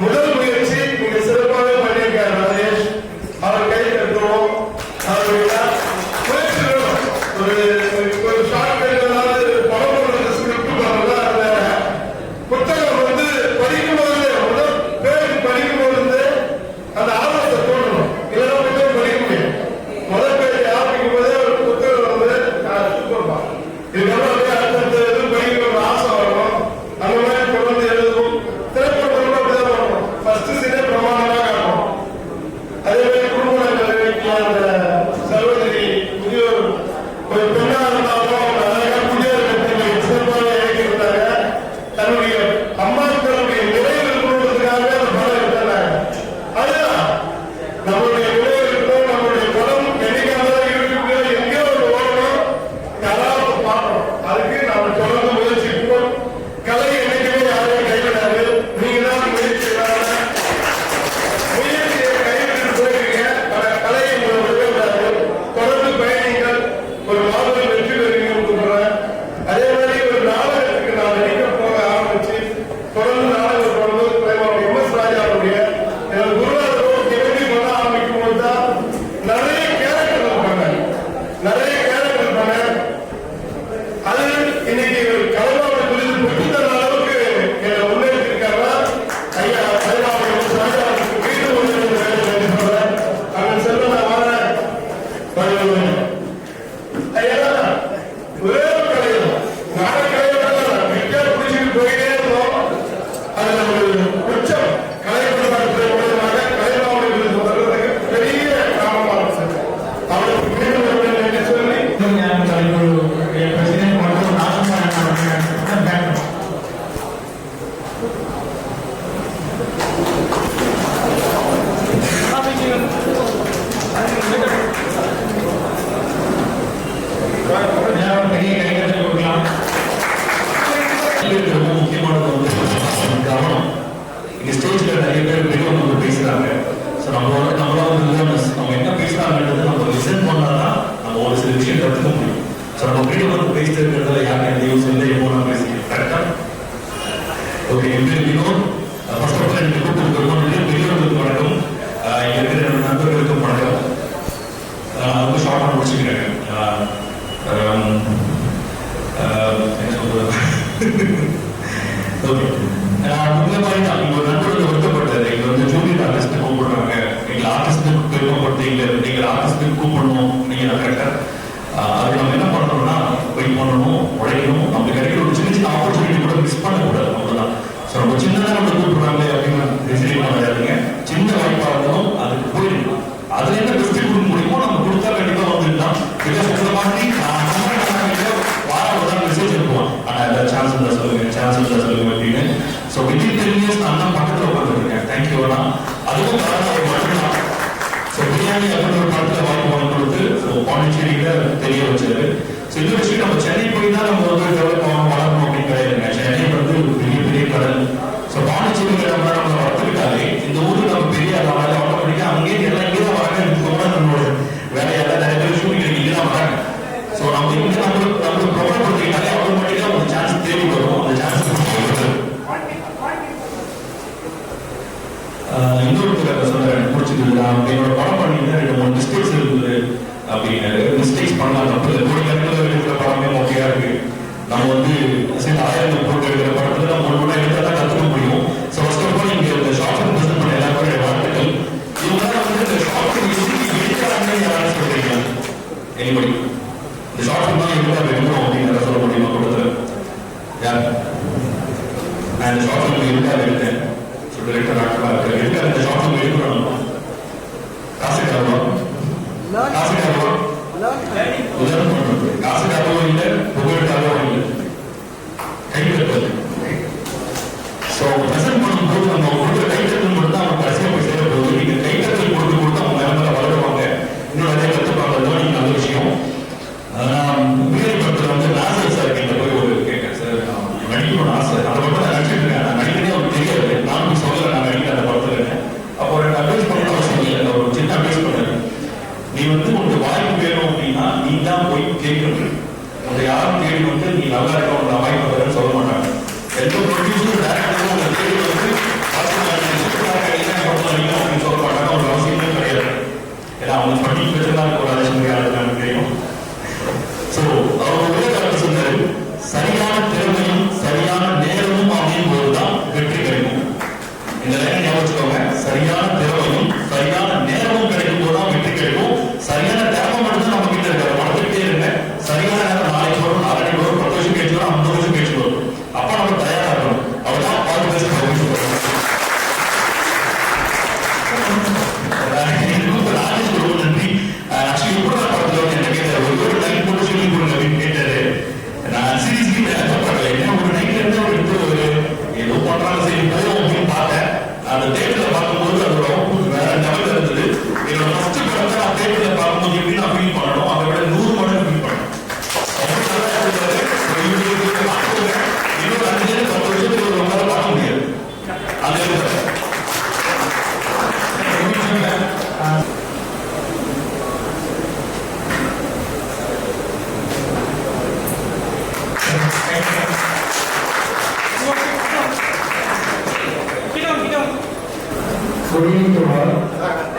முதல் முயற்சி நீங்க சிறப்பாகவே பண்ணியிருக்காரு ராஜேஷ். அவர் கை தட்டுவோம். அவருடைய முயற்சி ஒரு ஷார்ட் டைம்லாவது படம் பண்றது ஸ்கிரிப்ட் பண்ணலாம். அந்த புத்தகம் வந்து படிக்கும் போது முதல் பேருக்கு படிக்கும் போது அந்த ஆர்வத்தை தோன்றணும். இல்லைன்னா புத்தகம் படிக்க முடியும். முதல் பேருக்கு ஆரம்பிக்கும் போதே ஒரு புத்தகம் வந்து சூப்பர்பா இதுக்கப்புறம் அப்படியே அடுத்தடுத்த இது படிக்கிற ஆசை வரணும். அந்த மாதிரி தொடர்ந்து எழுதுவோம். திரைப்படம் அப்படிதான் வரணும். ஃபர்ஸ்ட் சீனே பிரமாணமாக காட்டும். அதே மாதிரி குடும்ப அந்த சகோதரி முதியோர் ஒரு பெண்ணா இருந்தாலும் அழகா முதியோர் சிறப்பாக இயக்கியிருந்தாங்க. தன்னுடைய அம்மாக்களுடைய நிறைவு இருக்கணுன்றதுக்காக அந்த படம் எடுத்தாங்க. அதுதான் நம்மளுடைய நிறைவு இருக்கணும். நம்மளுடைய படம் என்னைக்காவது யூடியூப்ல எங்கேயோ ஒரு ஓடணும், யாராவது பார்க்கணும். அதுக்கு நாம தொடர்ந்து முயற்சிப்போம். கலை என்னைக்குமே யாரையும் கைவிடாது. நீங்க தான் முயற்சி முயற்சியை கைவிட்டு போயிருக்கீங்க. கலையை தொடர்ந்து பயணிகள் ஒரு மாபெரும் வெற்றி பெறுவீங்கன்னு சொல்றேன். அதே மாதிரி ஒரு நாடகத்துக்கு நான் நடிக்க போக ஆரம்பிச்சு தொடர்ந்து நாடகம் பண்ணும்போது எம்.எஸ். ராஜாவுடைய குருநாதரும் கிளம்பி பண்ண ஆரம்பிக்கும் போது தான் நிறைய கேரக்டர்கள் பண்ணேன். நிறைய கேரக்டர் பண்ணேன். அது இன்னைக்கு கலைவாணி குறித்து புரிந்த அளவுக்கு என்னை முன்னேற்றிருக்காங்க. ஐயா கலைவாணி எம்.எஸ். ராஜாவுக்கு வீடு ஒன்று சொல்றேன். அவன் செல்வ நான் வரேன். ஒரே ஒரு கலையும் நாடகக்கலையோட பிடிச்சிட்டு போயிட்டே இருந்தோம். அதுல ஒரு உச்சம் கலைப்படத்தில் மூலமாக கலைவாணி விருது வர்றதுக்கு பெரிய காரணமா இருந்துச்சு. அவருக்கு மீண்டும் சொல்லி பிரசிடென்ட் மற்றும் நாசமான வந்து எப்போ நான் பேசிக்கிறேன். கரெக்டா? ஓகே, என் பேர் வினோத். ஃபர்ஸ்ட் ஆஃப் ஆல் எனக்கு கூப்பிட்டு பெரியவர்களுக்கு வணக்கம், இங்க இருக்கிற நண்பர்களுக்கும் வணக்கம். ரொம்ப ஷார்ட்டாக முடிச்சுக்கிறேன். என்ன சொல்றது? ஓகே, இந்த மாதிரி தான் இங்க ஒரு நண்பர்கள் வருத்தப்பட்டது. இங்க வந்து ஜூனியர் ஆர்டிஸ்ட் கூப்பிடுறாங்க, எங்களை ஆர்டிஸ்ட்டுக்கு பெருமைப்படுத்தி எங்களை ஆர்டிஸ்ட்டுக்கு கூப்பிடணும். நீங்க கரெக்டா? அது நம்ம என்ன பண்ணணும்னா வெயிட் பண்ணணும், உழைக்கணும். நம்ம கிடைக்கிற ஒரு சின்ன சின்ன ஆப்பர்ச்சுனிட்டி கூட மிஸ் பண்ணக்கூடாது. அவ்வளோதான். ஸோ நம்ம சின்னதாக நம்ம கூப்பிடுறாங்க அப்படின்னு டிசைட் பண்ணாதீங்க. சின்ன வாய்ப்பாக இருந்தாலும் அதுக்கு போயிடலாம். அதில் என்ன பெஸ்ட் கொடுக்க முடியுமோ நம்ம கொடுத்தா கண்டிப்பாக வந்துடலாம். பிகாஸ் இந்த மாதிரி வாரம் மெசேஜ் இருக்குவான், ஆனால் ஏதாவது சான்ஸ் இருந்தால் சொல்லுங்க, சான்ஸ் இருந்தால் சொல்லுங்க அப்படின்னு. ஸோ வித்தின் 10 years நான் தான் பக்கத்தில் உட்காந்துருக்கேன். தேங்க்யூ அண்ணா. அதுவும் காரணம் மட்டும்தான். ஸோ பிரியாணி அப்படின்னு ஒரு படத்தில் வாய்ப்பு வாங்கி கொடுத்து ஸோ பாண்டிச்சேரியில் தெரிய வச்சாரு. ஸோ இந்த விஷயம் நம்ம சென்னை போய் தான் நம்ம வந்து டெவலப் ஆகணும், வளரணும் அப்படின்னு கிடையாதுங்க. சென்னை வந்து பெரிய பெரிய கடல். ஸோ பாண்டிச்சேரியில் நம்ம வளர்த்துக்கிட்டாலே இந்த ஊருக்கு நம்ம பெரிய அளவில் ஆட்டோமேட்டிக்காக அங்கேயே எல்லாம் இங்கே தான் வராங்க. இதுக்கு நம்மளோட வேலையால் நிறைய பேர் ஷூட்டிங் இங்கே தான் வராங்க. ஸோ நம்ம இங்கே நம்மளுக்கு ப்ரொவைட் பண்ணிக்கிட்டாலே ஆட்டோமேட்டிக்காக ஒரு சான்ஸ் தேடி வரும். அந்த சான்ஸ் இன்னொருத்தர் சொன்னார் முடிச்சுட்டு என்னோட படம் பண்ணிங்கன்னா 2-3 மிஸ்டேக்ஸ் இருக்குது அப்படின்னு. மிஸ்டேக்ஸ் பண்ணலாம், தப்பு இல்லை. கோடிக்கணக்கில் இருக்கிற படமே ஓகேயா இருக்கு. நம்ம வந்து சரி 1000 போட்டு எடுக்கிற படத்துல நம்ம 1 மணி எடுத்தால் தான் கற்றுக்க முடியும். ஸோ ஃபர்ஸ்ட் ஆஃப் ஆல் இங்கே இந்த ஷார்ட் ஃபிலிம் ப்ரெசென்ட் பண்ண எல்லாருக்கும் வாழ்த்துக்கள். இவங்களாம் வந்து இந்த ஷார்ட் ஃபிலிம் எடுக்கிறாங்கன்னு யாராவது சொல்றீங்க? எனிபடி இந்த ஷார்ட் ஃபிலிம் தான் எடுத்தா வேணும் அப்படின்னு சொல்ல முடியுமா கூட்டத்தில்? யார்? நான் இந்த ஷார்ட் ஃபிலிம் எடுத்தா எடுத்தேன். டிரெக்டர் ஆக்டரா இருக்காரு. எடுக்க இந்த ஷார்ட் ஃபிலிம் எடுக்கணும். காசுக்காரவா உதாரணம் பண்றது. காசுக்காகவும் இல்லை, புகழுக்காகவும் இல்லை, கைத்தட்டல். ஸோ ப்ரெசென்ட் பண்ணும்போது நம்ம கொடுக்குற கைத்தட்டல் மட்டும் தான் அவங்க கடைசியாக போய் சேர போகுது. நீங்க கைத்தட்டல் கொடுத்து அவங்க மேலே வளருவாங்க, இன்னும் நிறைய கற்றுப்பாங்க. அதுதான் நீங்க நல்ல விஷயம். வீரர் படத்தில் வந்து நாசர் சார் கிட்ட போய் ஒரு கேட்கேன், சார் நடிக்கணும்னு ஆசை, அதை மட்டும் நான் நடிச்சிட்டு இருக்கேன். நான் நடிக்கிறதே அவருக்கு தெரியாது. நானும் சொல்லலை நான் நடிக்கிற அந்த படத்தில். அப்போ எனக்கு அட்வைஸ் பண்ண அவசியம் இல்லை. ஒரு சின்ன அட்வைஸ் பண்ணாரு. நீ வந்து உனக்கு வாய்ப்பு வேணும் அப்படின்னா நீ தான் போய் கேட்கணும். உங்களை யாரும் தேடி வந்து நீ நல்லா இருக்க உங்களை வாய்ப்பு தரேன்னு சொல்ல மாட்டாங்க. எந்த ப்ரொடியூசரும் டேரக்டரும் உங்களை தேடி வந்து அப்படின்னு சொல்ல மாட்டாங்க. ஒரு அவசியமே கிடையாது. ஏன்னா அவங்க பண்ணி பெற்றதான் ஒரு ஆலோசனை தெரியும். ஸோ அவர் ஒரே கருத்து சொன்னாரு, சரியான திறமையும் சரியான நேரமும் அமையும் போதுதான் வெற்றி கிடைக்கும். இந்த லைன் ஞாபகம் வச்சுக்கோங்க. சரியான திறமையும் சரியான நேரமும் கிடைக்கும் போதுதான் வெற்றி கிடைக்கும். சரியான திறமை மட்டும் நம்ம கிட்ட இருக்காரு. வளர்த்துக்கிட்டே இருங்க. சரியான நேரம் நாளைக்கு வரும், நாளைக்கு வரும், 10 வருஷம் கழிச்சு வரும், 50 வருஷம் கழிச்சு வரும். அப்ப நம்ம தயாரா இருக்கணும். அவர்தான் பாதுகாப்பு ராஜேஷ் ரொம்ப நன்றி. ஆக்சுவலி கூட படத்துல வந்து என்ன கேட்டாரு, ஒரு லைன் போட்டு சொல்லி கொடுங்க அப்படின்னு கேட்டாரு. நான் சீரியஸ்லி படல என்ன ஒரு நைட்ல இருந்து ஒரு ஏதோ பண்றாங்க சரி போதும் அப்படின்னு பார்த்தேன். அந்த தேட்டர்ல பார்க்கும்போது அதோட அவுட்புட் வேற லெவல்ல இருந்தது. என்னோட ஃபர்ஸ்ட் படத்தை நான் தேட்டர்ல பார்க்கும்போது எப்படி நான் ஃபீல் பண்ணணும், அதை விட 100 மடங்கு ஃபீல் பண்ணேன். இன்னொரு 5 10 வருஷத்துக்கு ஒரு உங்களால பார்க்க முடியாது. அது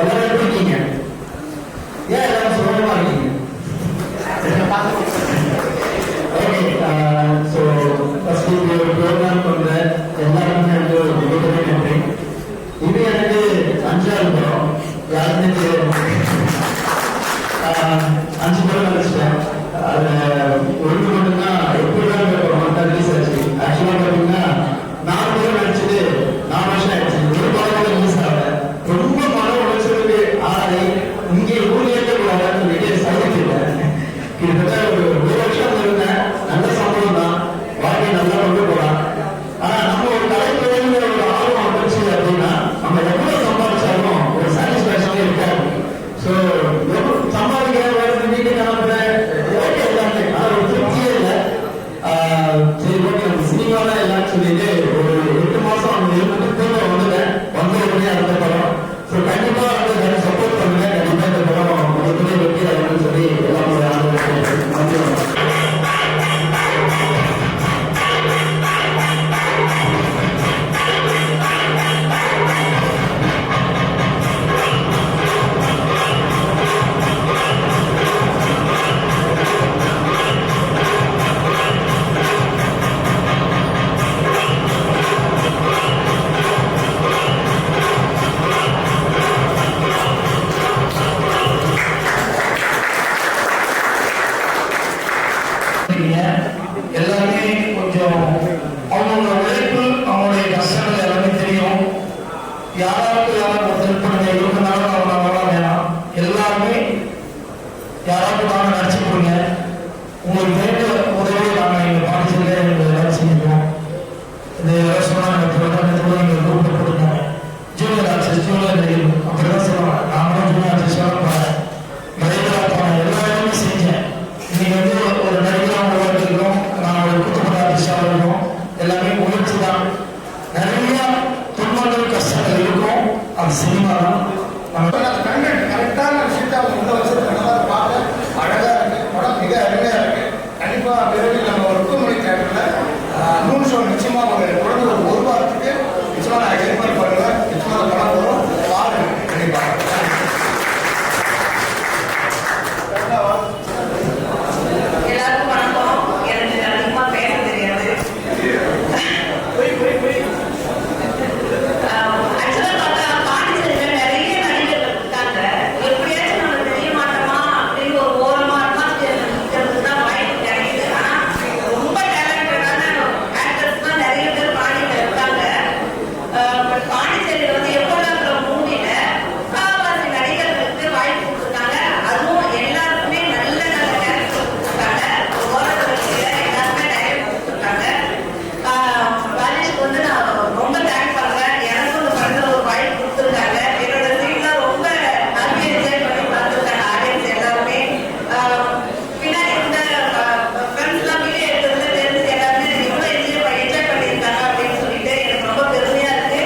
எல்லாரும் எப்படி இருக்கீங்க? ஏன் எல்லாரும் சுகமா இருக்கீங்க? ஓகே, ஸோ ஃபர்ஸ்ட் ஒரு ப்ரோக்ராம் பண்ற எல்லாருமே வந்து ஒரு மிகப்பெரிய நன்றி. இது எனக்கு 5ஆவது படம். யாருமே தெரியாது. 5 படம் நினைச்சிட்டேன். அதில் ஒன்று மட்டும்தான் எப்படிதான் படம் ரிலீஸ் ஆச்சு. ஆக்சுவலாக பார்த்தீங்கன்னா 4 படம் நடிச்சது 4 வருஷம் ஆயிடுச்சு. ஒரு படம் ரிலீஸ் ஆகல. ரொம்ப மன உழைச்சலுக்கு ஆளை இங்கே ஊழியர்கள் சொல்லிட்டு சந்திச்சிருக்கேன். கிட்டத்தட்ட ஒரு வருஷம் இருந்தேன். நல்ல சம்பளம் தான், வாழ்க்கை நல்லா கொண்டு போகலாம். ஆனா நம்ம ஒரு கலைத்துறையில ஒரு ஆர்வம் வந்துச்சு அப்படின்னா நம்ம எவ்வளவு சம்பாதிச்சாலும் ஒரு சாட்டிஸ்பேக்ஷனே இருக்காது. ஸோ சம்பாதிக்கிறேன், வீட்டு கிளம்புறேன், ஓகே எல்லாமே, ஆனால் ஒரு திருப்தியே இல்லை. சரி ஓகே நம்ம சினிமாலாம் எல்லாம் சொல்லிட்டு ஒரு 8 மாசம் அவங்க இருந்துட்டு திரும்ப வந்துட்டேன். வந்த உடனே அடுத்த படம். ஸோ கண்டிப்பாக வந்து சப்போர்ட் பண்ணுங்க. கண்டிப்பாக இந்த படம் மிகப்பெரிய வெற்றி ஆகும்னு சொல்லி எல்லாமே சினிமா தான் கரெக்டான விஷயத்தை அவங்க உள்ள வச்சிருக்காங்க, பார்க்க அழகா இருக்கு, படம் மிக அருமையா இருக்கு. கண்டிப்பா விரைவில் நம்ம ஒரு ருக்குமணி தியேட்டர்ல நூல் ஷோ நிச்சயமா தொடர்ந்து ஒரு வாரத்துக்கு நிச்சயமா நான் ஏற்பாடு பண்ணுவேன். நிச்சயமா அந்த படம் வரும், பாருங்க கண்டிப்பா. எல்லாருக்கும் வணக்கம். எனக்கு அதிகமா பேச தெரியாது. ஆக்சுவலா பார்த்தா பாண்டிச்சேரியில நிறைய நடிகர்கள் இருக்காங்க. எப்படியாச்சும் நம்ம தெரிய மாட்டோமா அப்படின்னு ஒரு ஓரமா இருக்கிறதுக்கு தான் வாய்ப்பு கிடைக்குது. ஆனா ரொம்ப டேலண்டடான ஆக்டர்ஸ் தான் நிறைய பேர் பாண்டியில இருக்காங்க. பட் பாண்டிச்சேரியில வந்து எப்போதாங்கிற மூவில முக்கால்வாசி நடிகர்களுக்கு வாய்ப்பு கொடுத்துருக்காங்க. அதுவும் எல்லாருக்குமே நல்ல நல்ல கேரக்டர் கொடுத்துருக்காங்க. ஓரத்தில் எல்லாருமே நிறைய கொடுத்துருக்காங்க. ராஜேஷ்க்கு வந்து நான் ரொம்ப தேங்க் பண்றேன். எனக்கும் இந்த படத்துல ஒரு வாய்ப்பு கொடுத்துருக்காங்க. என்னோட சீன்லாம் ரொம்ப ஹாப்பியா என்ஜாய் பண்ணி பார்த்துருக்காங்க ஆடியன்ஸ் எல்லாருமே. பின்னாடி இருந்த ஃப்ரெண்ட்ஸ் எல்லாம் வீடியோ எடுத்ததுல தெரிஞ்சு எல்லாருமே எவ்வளவு என்ஜாய் பண்ணியிருக்காங்க அப்படின்னு சொல்லிட்டு எனக்கு ரொம்ப பெருமையா இருக்கு.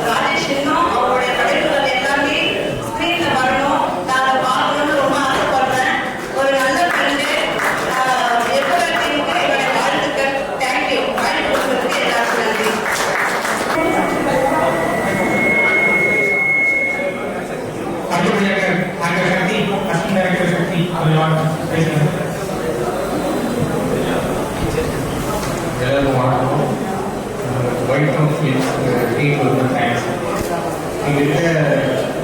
ராஜேஷ் இன்னும் அவருடைய படைப்புகள் எல்லாமே ஸ்கிரீன்ல வரணும், நான் அதை பார்க்கணும்னு ரொம்ப ஆசைப்படுறேன். ஒரு நல்ல ஃப்ரெண்டு எப்போதா டீமுக்கு என்னுடைய வாழ்த்துக்கள். தேங்க்யூ. வாய்ப்பு கொடுத்ததுக்கு எல்லாருக்கும் நன்றி. அடுத்தபடியாக ஆக்டர் சக்தி, அசிஸ்டன்ட் டைரக்டர் சக்தி அவர்கள் பேசுகிறார். எல்லாருக்கும் வணக்கம். ஒயிட் ஹவுஸ் டீம் வந்து தேங்க்ஸ். எங்ககிட்ட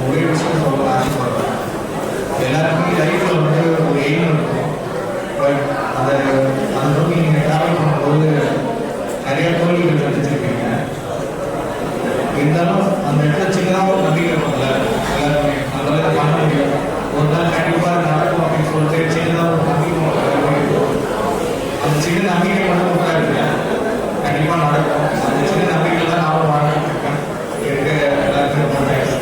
ஒரே விஷயம் சொல்ல ஆசைப்படுறேன். எல்லாருக்குமே லைஃப்பில் வந்து ஒரு எய்ம் இருக்கும். பட் அதை நோக்கி நீங்கள் ட்ராவல் பண்ணும்போது நிறைய தோல்விகள் சந்திச்சிருப்பீங்க. இருந்தாலும் அந்த இடத்துல சின்னதாக ஒரு நம்பிக்கை இருக்கும்ல, எல்லாருமே நம்மளால பண்ண முடியும், ஒரு நாள் கண்டிப்பாக நடக்கும் அப்படின்னு சொல்லிட்டு சின்னதாக ஒரு நம்பிக்கை இருக்கும். அந்த சின்ன நம்பிக்கை மட்டும் உட்காருங்க, கண்டிப்பாக நடக்கும். அந்த சின்ன நம்பிக்கை தான் நானும் வாழ்ந்துட்டு இருக்கேன். எனக்கு எல்லாருக்கும் ரொம்ப தேங்க்ஸ்.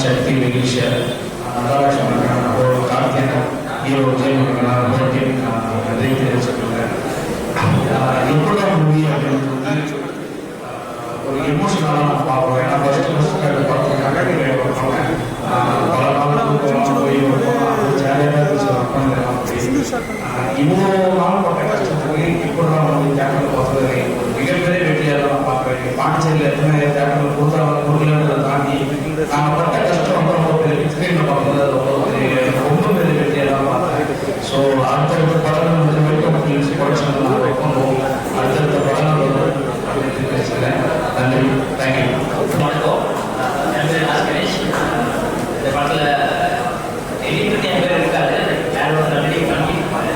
சக்தி விகிஷ ராதாலட்சுமணன் அப்புறம் கார்த்தியன் ஹீரோ விஜயமுருகன் அப்புறம் டீம் நன்றி தெரிவிச்சுக்கிறேன். எப்படா மூவி அப்படின்றது ஒரு எமோஷனலாக நான் பார்க்குறேன். ஏன்னா ஃபர்ஸ்ட் பார்த்துருக்காங்க பல நாள் போய் ஜாலியாக இருந்துச்சு. இவ்வளோ நாள் பட்ட கஷ்டத்துக்கு இப்போ தான் வந்து தேட்டரில் பார்த்தது ஒரு மிகப்பெரிய வெற்றியாக தான் நான் பார்க்குறேன். பாண்டிச்சேரியில் எத்தனை தேட்டரில் கொடுக்கலன்றதை தாண்டி நாங்கள் பட்ட கஷ்டம் வந்து ரொம்ப பெரிய ஸ்க்ரீனில் பார்க்கும்போது அது ரொம்ப பெரிய வெற்றியாக தான் பார்த்தேன். ஸோ அடுத்தடுத்த படங்கள் வந்து வெல்கம் ஃபிலிம்ஸ் ப்ரொடக்ஷன் நான் வைக்கணும். அடுத்தடுத்த படங்கள் வந்து அப்படின்னு பேசுகிறேன். நன்றி, தேங்க்யூ. வணக்கம், என் பேர் ராஜ்கணேஷ். இந்த படத்தில் எடிட் என் பேர் இருக்காது, வேற ஒரு நன்றி பண்ணி இருப்பாரு.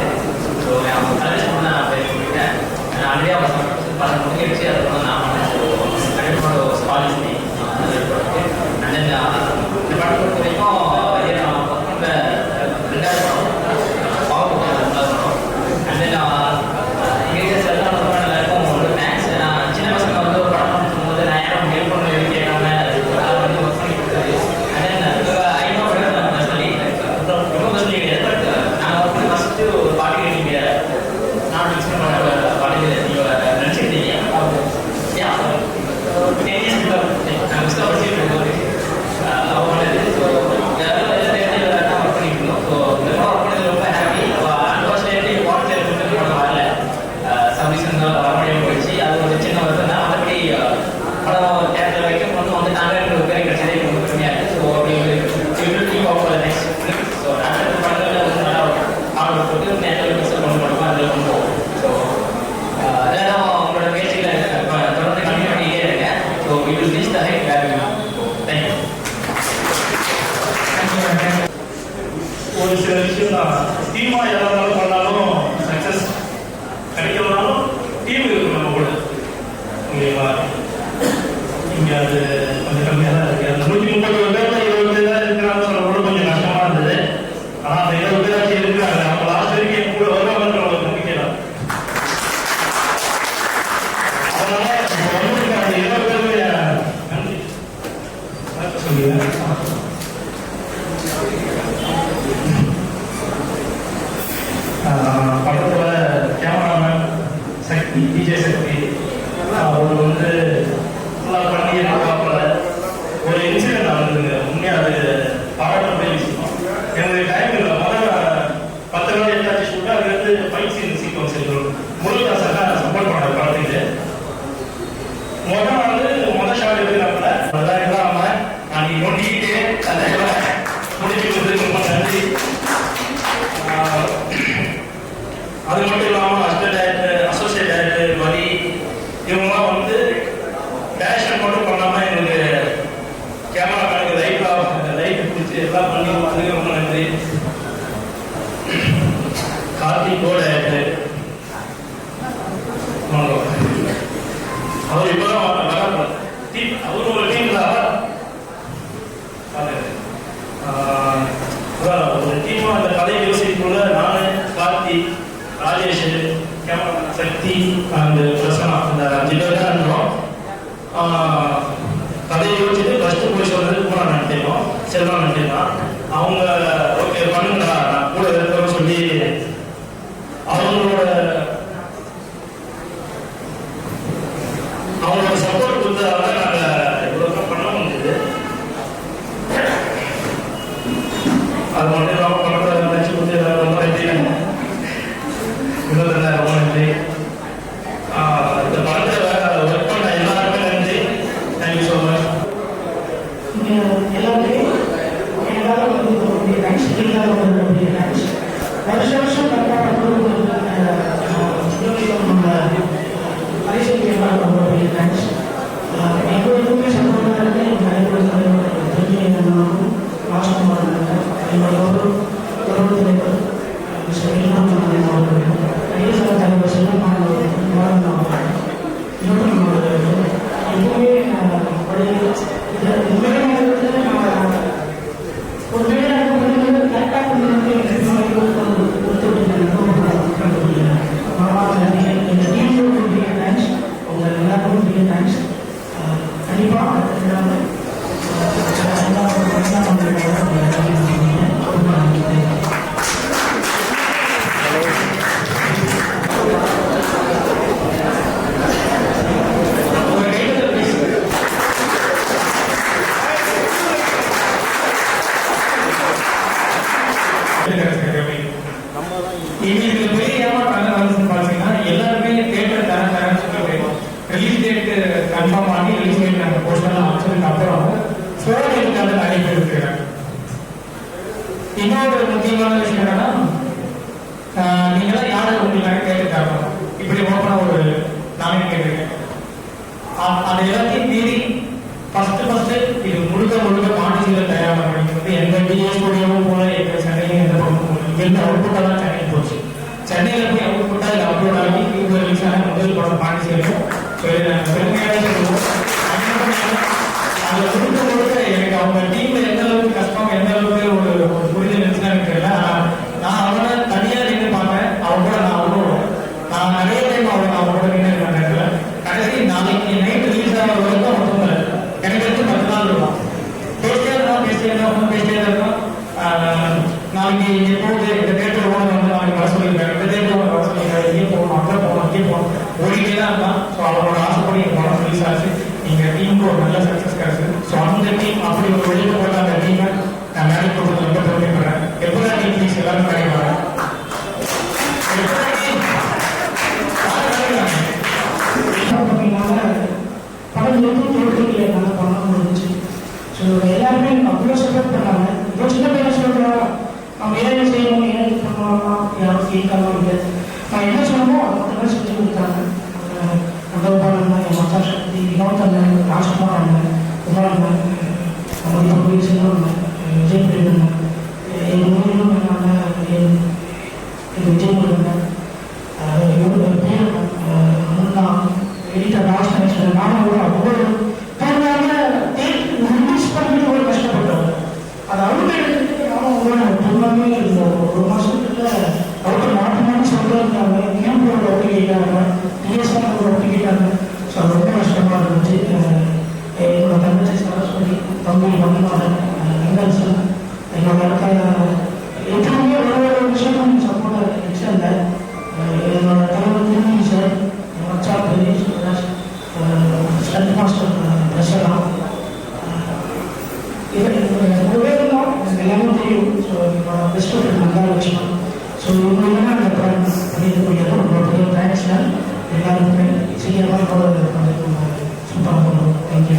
ஸோ அவங்க கலெக்ஷன் பண்ண நான் பேர் சொல்லிட்டேன். நான் ஆல்ரெடி அவங்க படம் முடிஞ்சிடுச்சு, அதை வந்து நான் பண்ணேன். ஸோ கண்டிப்பாக ஒரு ஸ்காலர்ஸ் அண்ட் தென் இந்த படம் பொறுத்த வரைக்கும் நான் ஒர்க் பண்ணுற 2வது படம் பாவப்படும். அண்ட் தென் இங்கிலீஷ் எல்லாம் ரொம்ப எல்லாருக்கும் ஒரு தேங்க்ஸ். நான் சின்ன பசங்க வந்து ஒரு படம் பண்ணும் போது நான் யாரும் ஹெல்ப் பண்ண கேட்காம அதை வந்து ஒர்க் பண்ணி கொடுத்தது. And then I know personally ரொம்ப பர்சனலி கிடையாது, பட் நாங்கள் ஒர்க் பண்ணி ஃபஸ்ட்டு ஒரு பாட்டு நீங்கள் நான் மிக்ஸ் பண்ண பாட்டு நீங்கள் நினச்சிருந்தீங்க. யா 10 years நான் மிஸ் படிச்சுட்டு அவங்க ஸோ எல்லாம் ஒர்க் பண்ணிக்கணும். ஸோ ஒர்க் பண்ணது ரொம்ப ஹாப்பி. அன்ஃபார்ச்சுனேட்லி வாட்டர் படம் வரல, சப்மிஷன் வர முடியாமல் போயிடுச்சு. அது ஒரு சின்ன வருத்தம் தான். மற்றபடி படம் தேட்டரில் வைக்கும் போது வந்து நாங்கள் ஒரு பேர் கிடைச்சதே ரொம்ப கம்மியாக இருக்குது. ஸோ அப்படி நெக்ஸ்ட் ஸோ அடுத்த படத்தில் வந்து நல்லா ஆர்டர் போட்டு நேரில் மிக்ஸ் பண்ண முடியுமா அதில் கொண்டு போகும். ஸோ அதெல்லாம் உங்களோட முயற்சிகளை தொடர்ந்து கண்டினியூ பண்ணிக்கிட்டே இருக்கேன். So we will reach the height where we want. Thank you. ஒரு சில விஷயம் தான் டீமாக எல்லாரும் பண்ணாலும் சக்ஸஸ் கிடைக்கலனாலும் டீம் இருக்கு நம்ம கூட. ஓகேவா? இங்கே அது கொஞ்சம் கம்மியாக தான் இருக்குது. அந்த 130 பேர் 20 தான் இருக்கிறாங்க சொல்ல கொஞ்சம் கஷ்டமாக இருந்தது. ஆனால் அந்த 20 பேராச்சும் இருக்கிறாங்க. அவங்க லாஸ்ட் வரைக்கும் என் கூட வருவாங்கன்ற ஒரு நம்பிக்கை தான். அதனால இப்போ வந்து அந்த 20 பேருடைய நன்றி சொல்லுங்க. படத்தில் கேமராமேன் சக்தி, டிஜே சக்தி அவர் வந்து ஃபுல்லாக பண்ணி பார்க்கல. ஒரு இன்சிடென்ட் நடந்ததுங்க. உண்மையாக அது பாராட்டக்கூடிய விஷயம். எனக்கு டைம் இல்லை. முதல்ல 10 நாள் எட்டாச்சு ஷூட்டு. அதுலேருந்து ஃபைட் சீக்வன்ஸ் இருக்கும். முருகதாசன் சப்போர்ட் பண்ணார் படத்துக்கு. முதல் ஷாட் எடுக்கிறாப்புல அதெல்லாம் இல்லாமல் நான் நோண்டிக்கிட்டே அதை முடிச்சு கொடுத்து ரொம்ப நன்றி. அது மட்டும் இல்லாமல் அசிஸ்டன்ட் டைரக்டர், அசோசியேட் டைரக்டர் மதி இவங்கெல்லாம் வந்து டேரக்ஷன் மட்டும் பண்ணாமல் எங்களுக்கு கேமராமேனுக்கு லைட் பிடிச்சி எல்லாம் பண்ணி அதுக்கு ரொம்ப நன்றி. கார்த்திக் டைரக்டர் அவர் இப்போதான் டீம், அவரு ஒரு டீம் தான். ஒரு டீமாக அந்த கதையை யோசிக்குள்ள நான், கார்த்தி, ராஜேஷ், கேமராமேன் சக்தி அண்ட் பிரசனா இந்த 5 பேர் தான் இருந்தோம். கதையை யோசிச்சுட்டு ஃபஸ்ட்டு போய் சொல்றது கூட நடத்தினோம். செல்வா நடத்தினான். அவங்க ஓகே பண்ணுங்களா நான் கூட இருக்கிறோம் சொல்லி அவங்களோட சப்போர்ட் கொடுத்ததால நாங்கள் இவ்வளோ பண்ண முடியுது. அது மட்டும் இல்லாமல் படத்தை நினச்சி கொடுத்து ரொம்ப நன்றி. இன்னொரு ரொம்ப நன்றி. இந்த படத்தை ஒர்க் பண்ண எல்லாருமே நன்றி. Thank you so much. எல்லாருமே எல்லாரும் வந்து ரொம்ப தேங்க்ஸ். எல்லாரும் ரொம்ப தேங்க்ஸ். வருஷம் கரெக்டாக நம்ம பரிசீலிக்க எல்லாரும் ரொம்ப பெரிய தேங்க்ஸ். எங்களுக்குமே சப்போர்ட்டாக இருக்கு. எங்கள் நடைபெறும் பெரிய என்னன்னாலும் வாசமாக இருந்தாங்க. என்னோட தொடர்பு தலைவர் செல்வம் அவர்கள், ஐஎஸ்ஆர் தலைவர் செல்வம் அவர்கள், இன்னொரு எப்பவுமே ஒரு மேலே கரெக்டாக கொண்டு இந்த டீமுக்கு பெரிய தேங்க்ஸ். அவங்க எல்லாருக்கும் பெரிய தேங்க்ஸ். கண்டிப்பாக இவங்களுக்கு பெரிய ஏமாற்றம் வந்து பார்த்தீங்கன்னா எல்லாருமே தேட்டர் தரேன்னு சொல்லிட்டு ரிலீஸ் டேட் கன்ஃபார்ம் ஆகி ரிலீஸ் டேட் நாங்கள் போஸ்டர்லாம் வச்சதுக்கு அப்புறம் ஃபோனுக்காக நிறைய பேர் இருக்கிறாங்க. இன்னொரு முக்கியமான விஷயம் என்னன்னா நீங்களாம் யாரும் உங்களுக்கு கேட்டு தரணும் இப்படி ஓப்பனா ஒரு நானே கேட்டிருக்கேன். அது எல்லாத்தையும் மீறி ஃபர்ஸ்ட் இது முழுக்க பாண்டிச்சேரியில் தயாராக பண்ணிக்கிறது. எந்த டிஎஸ் ஸ்டுடியோவும் போல எங்க சென்னையும் எந்த பக்கமும் இங்கிருந்து அவுட்புட்டாக தான் சென்னை போச்சு. சென்னையில் போய் அவுட்புட்டா இல்லை அப்லோட் ஆகி இவங்க ரிலீஸ் ஆன முதல் படம் பாண்டிச்சேரியும். ஸோ இதை நாங்கள் பெருமையாக சொல்லுவோம். அதில் முழுக்க எனக்கு அவங்க டீம்ல எந்த அளவுக்கு கஷ்டம் எந்த அளவுக்கு ஒரு புரிதல் இருந்துச்சுன்னா எனக்கு தெரியல. நான் அவனை தனியாக நின்று பார்த்தேன். அவங்க கூட நான் நிறைய டைம் அவங்க கூட நின்று இருக்கேன் நேரத்தில். கடைசி நாளைக்கு நைட் ரிலீஸ் ஆகிற வரைக்கும் அவன் தூங்கல. எனக்கு எடுத்து 10 நாள் இருக்கும். பேசிட்டே இருக்கோம். நாளைக்கு இங்கே போகுது இந்த தேட்டர் ஓனர் வந்து நாளைக்கு வர சொல்லியிருக்காரு, இந்த தேட்டர் ஓனர் வர சொல்லியிருக்காரு, இங்கே போகணும் அங்கே போகணும் ஓடிட்டே தான் இருந்தான். ஸோ அவரோட ஆசைப்படி எங்கள் படம் ரிலீஸ் ஆச்சு. எங்கள் டீமுக்கு ஒரு நல்ல சக்ஸஸ் கிடைச்சது. ஸோ அந்த டீம் அப்படி ஒரு வெளியில் போட்ட அந்த டீமை நான் மேலே கொடுத்து ரொம்ப பெருமைப்படுறேன். எப்போதான் டீம் ப்ளீஸ் எல்லாரும் கிடைப்பாங்க. படம் தோல்வியில் நல்ல படம் இருந்துச்சு. ஸோ எல்லாருமே அவ்வளோ சப்போர்ட் பண்ணாங்க. இப்போ சின்ன பையன் சொல்கிறோம் நம்ம ஏதாவது செய்யணும் ஏதாவது பண்ணலாம் யாரும் கேட்காம இல்லை. நான் என்ன சொல்லணுமோ அதை மட்டும் செஞ்சு கொடுத்தாங்க. அந்த உபாரணம் என் மச்சா சக்தி வினோத்தண்ணன் ராஜ்குமார் அண்ணன் உபாரணன் நம்ம இப்போ போய் செல்வண்ணன் விஜய் பிரேமன் எங்கள் ஊரிலும் எங்கள் விஜய் முருகன் பேர் முன்னா எடிட்டர் ராஜ்கணேஸ்வரன் நானும் கூட அவ்வளோ ரிலீஸ் பண்ணி ஒரு கஷ்டப்பட்டோம். அது அவுட் எடுத்துட்டு நானும் பொருளாமே இருந்தோம். ஒரு மாதத்துக்குள்ள அவுட்டர் மாட்டோம்னு சொல்லிருந்தாங்க. ஏன் அவுட்டு கேட்டாங்க, டிஎஸ்ஆர் அவுட்டு கேட்டாங்க. ஸோ அது ரொம்ப கஷ்டமாக இருந்துச்சு. என்னோட தங்கச்சி சரஸ்வதி, தம்பி மணிமாறன், வெங்கல்சன், என்னோட இடத்துல எப்பவுமே ஒரு விஷயம் சப்போர்ட்டாக வச்சிருந்த என்னோட தலைவர் திருமணி சார், மச்சா பெரிய ஸ்டண்ட் மாஸ்டர் பிரசனா எல்லாமே தெரியும். ஸோ என்னோட பெஸ்ட் ஃப்ரெண்ட் மகாலட்சுமி. ஸோ இவங்க அந்த படம் பண்ணியிருக்கக்கூடிய ரொம்ப பெரிய தேங்க்ஸ். எல்லாருக்குமே சீக்கிரமாக சூப்பராக பண்ணுவோம். தேங்க்யூ.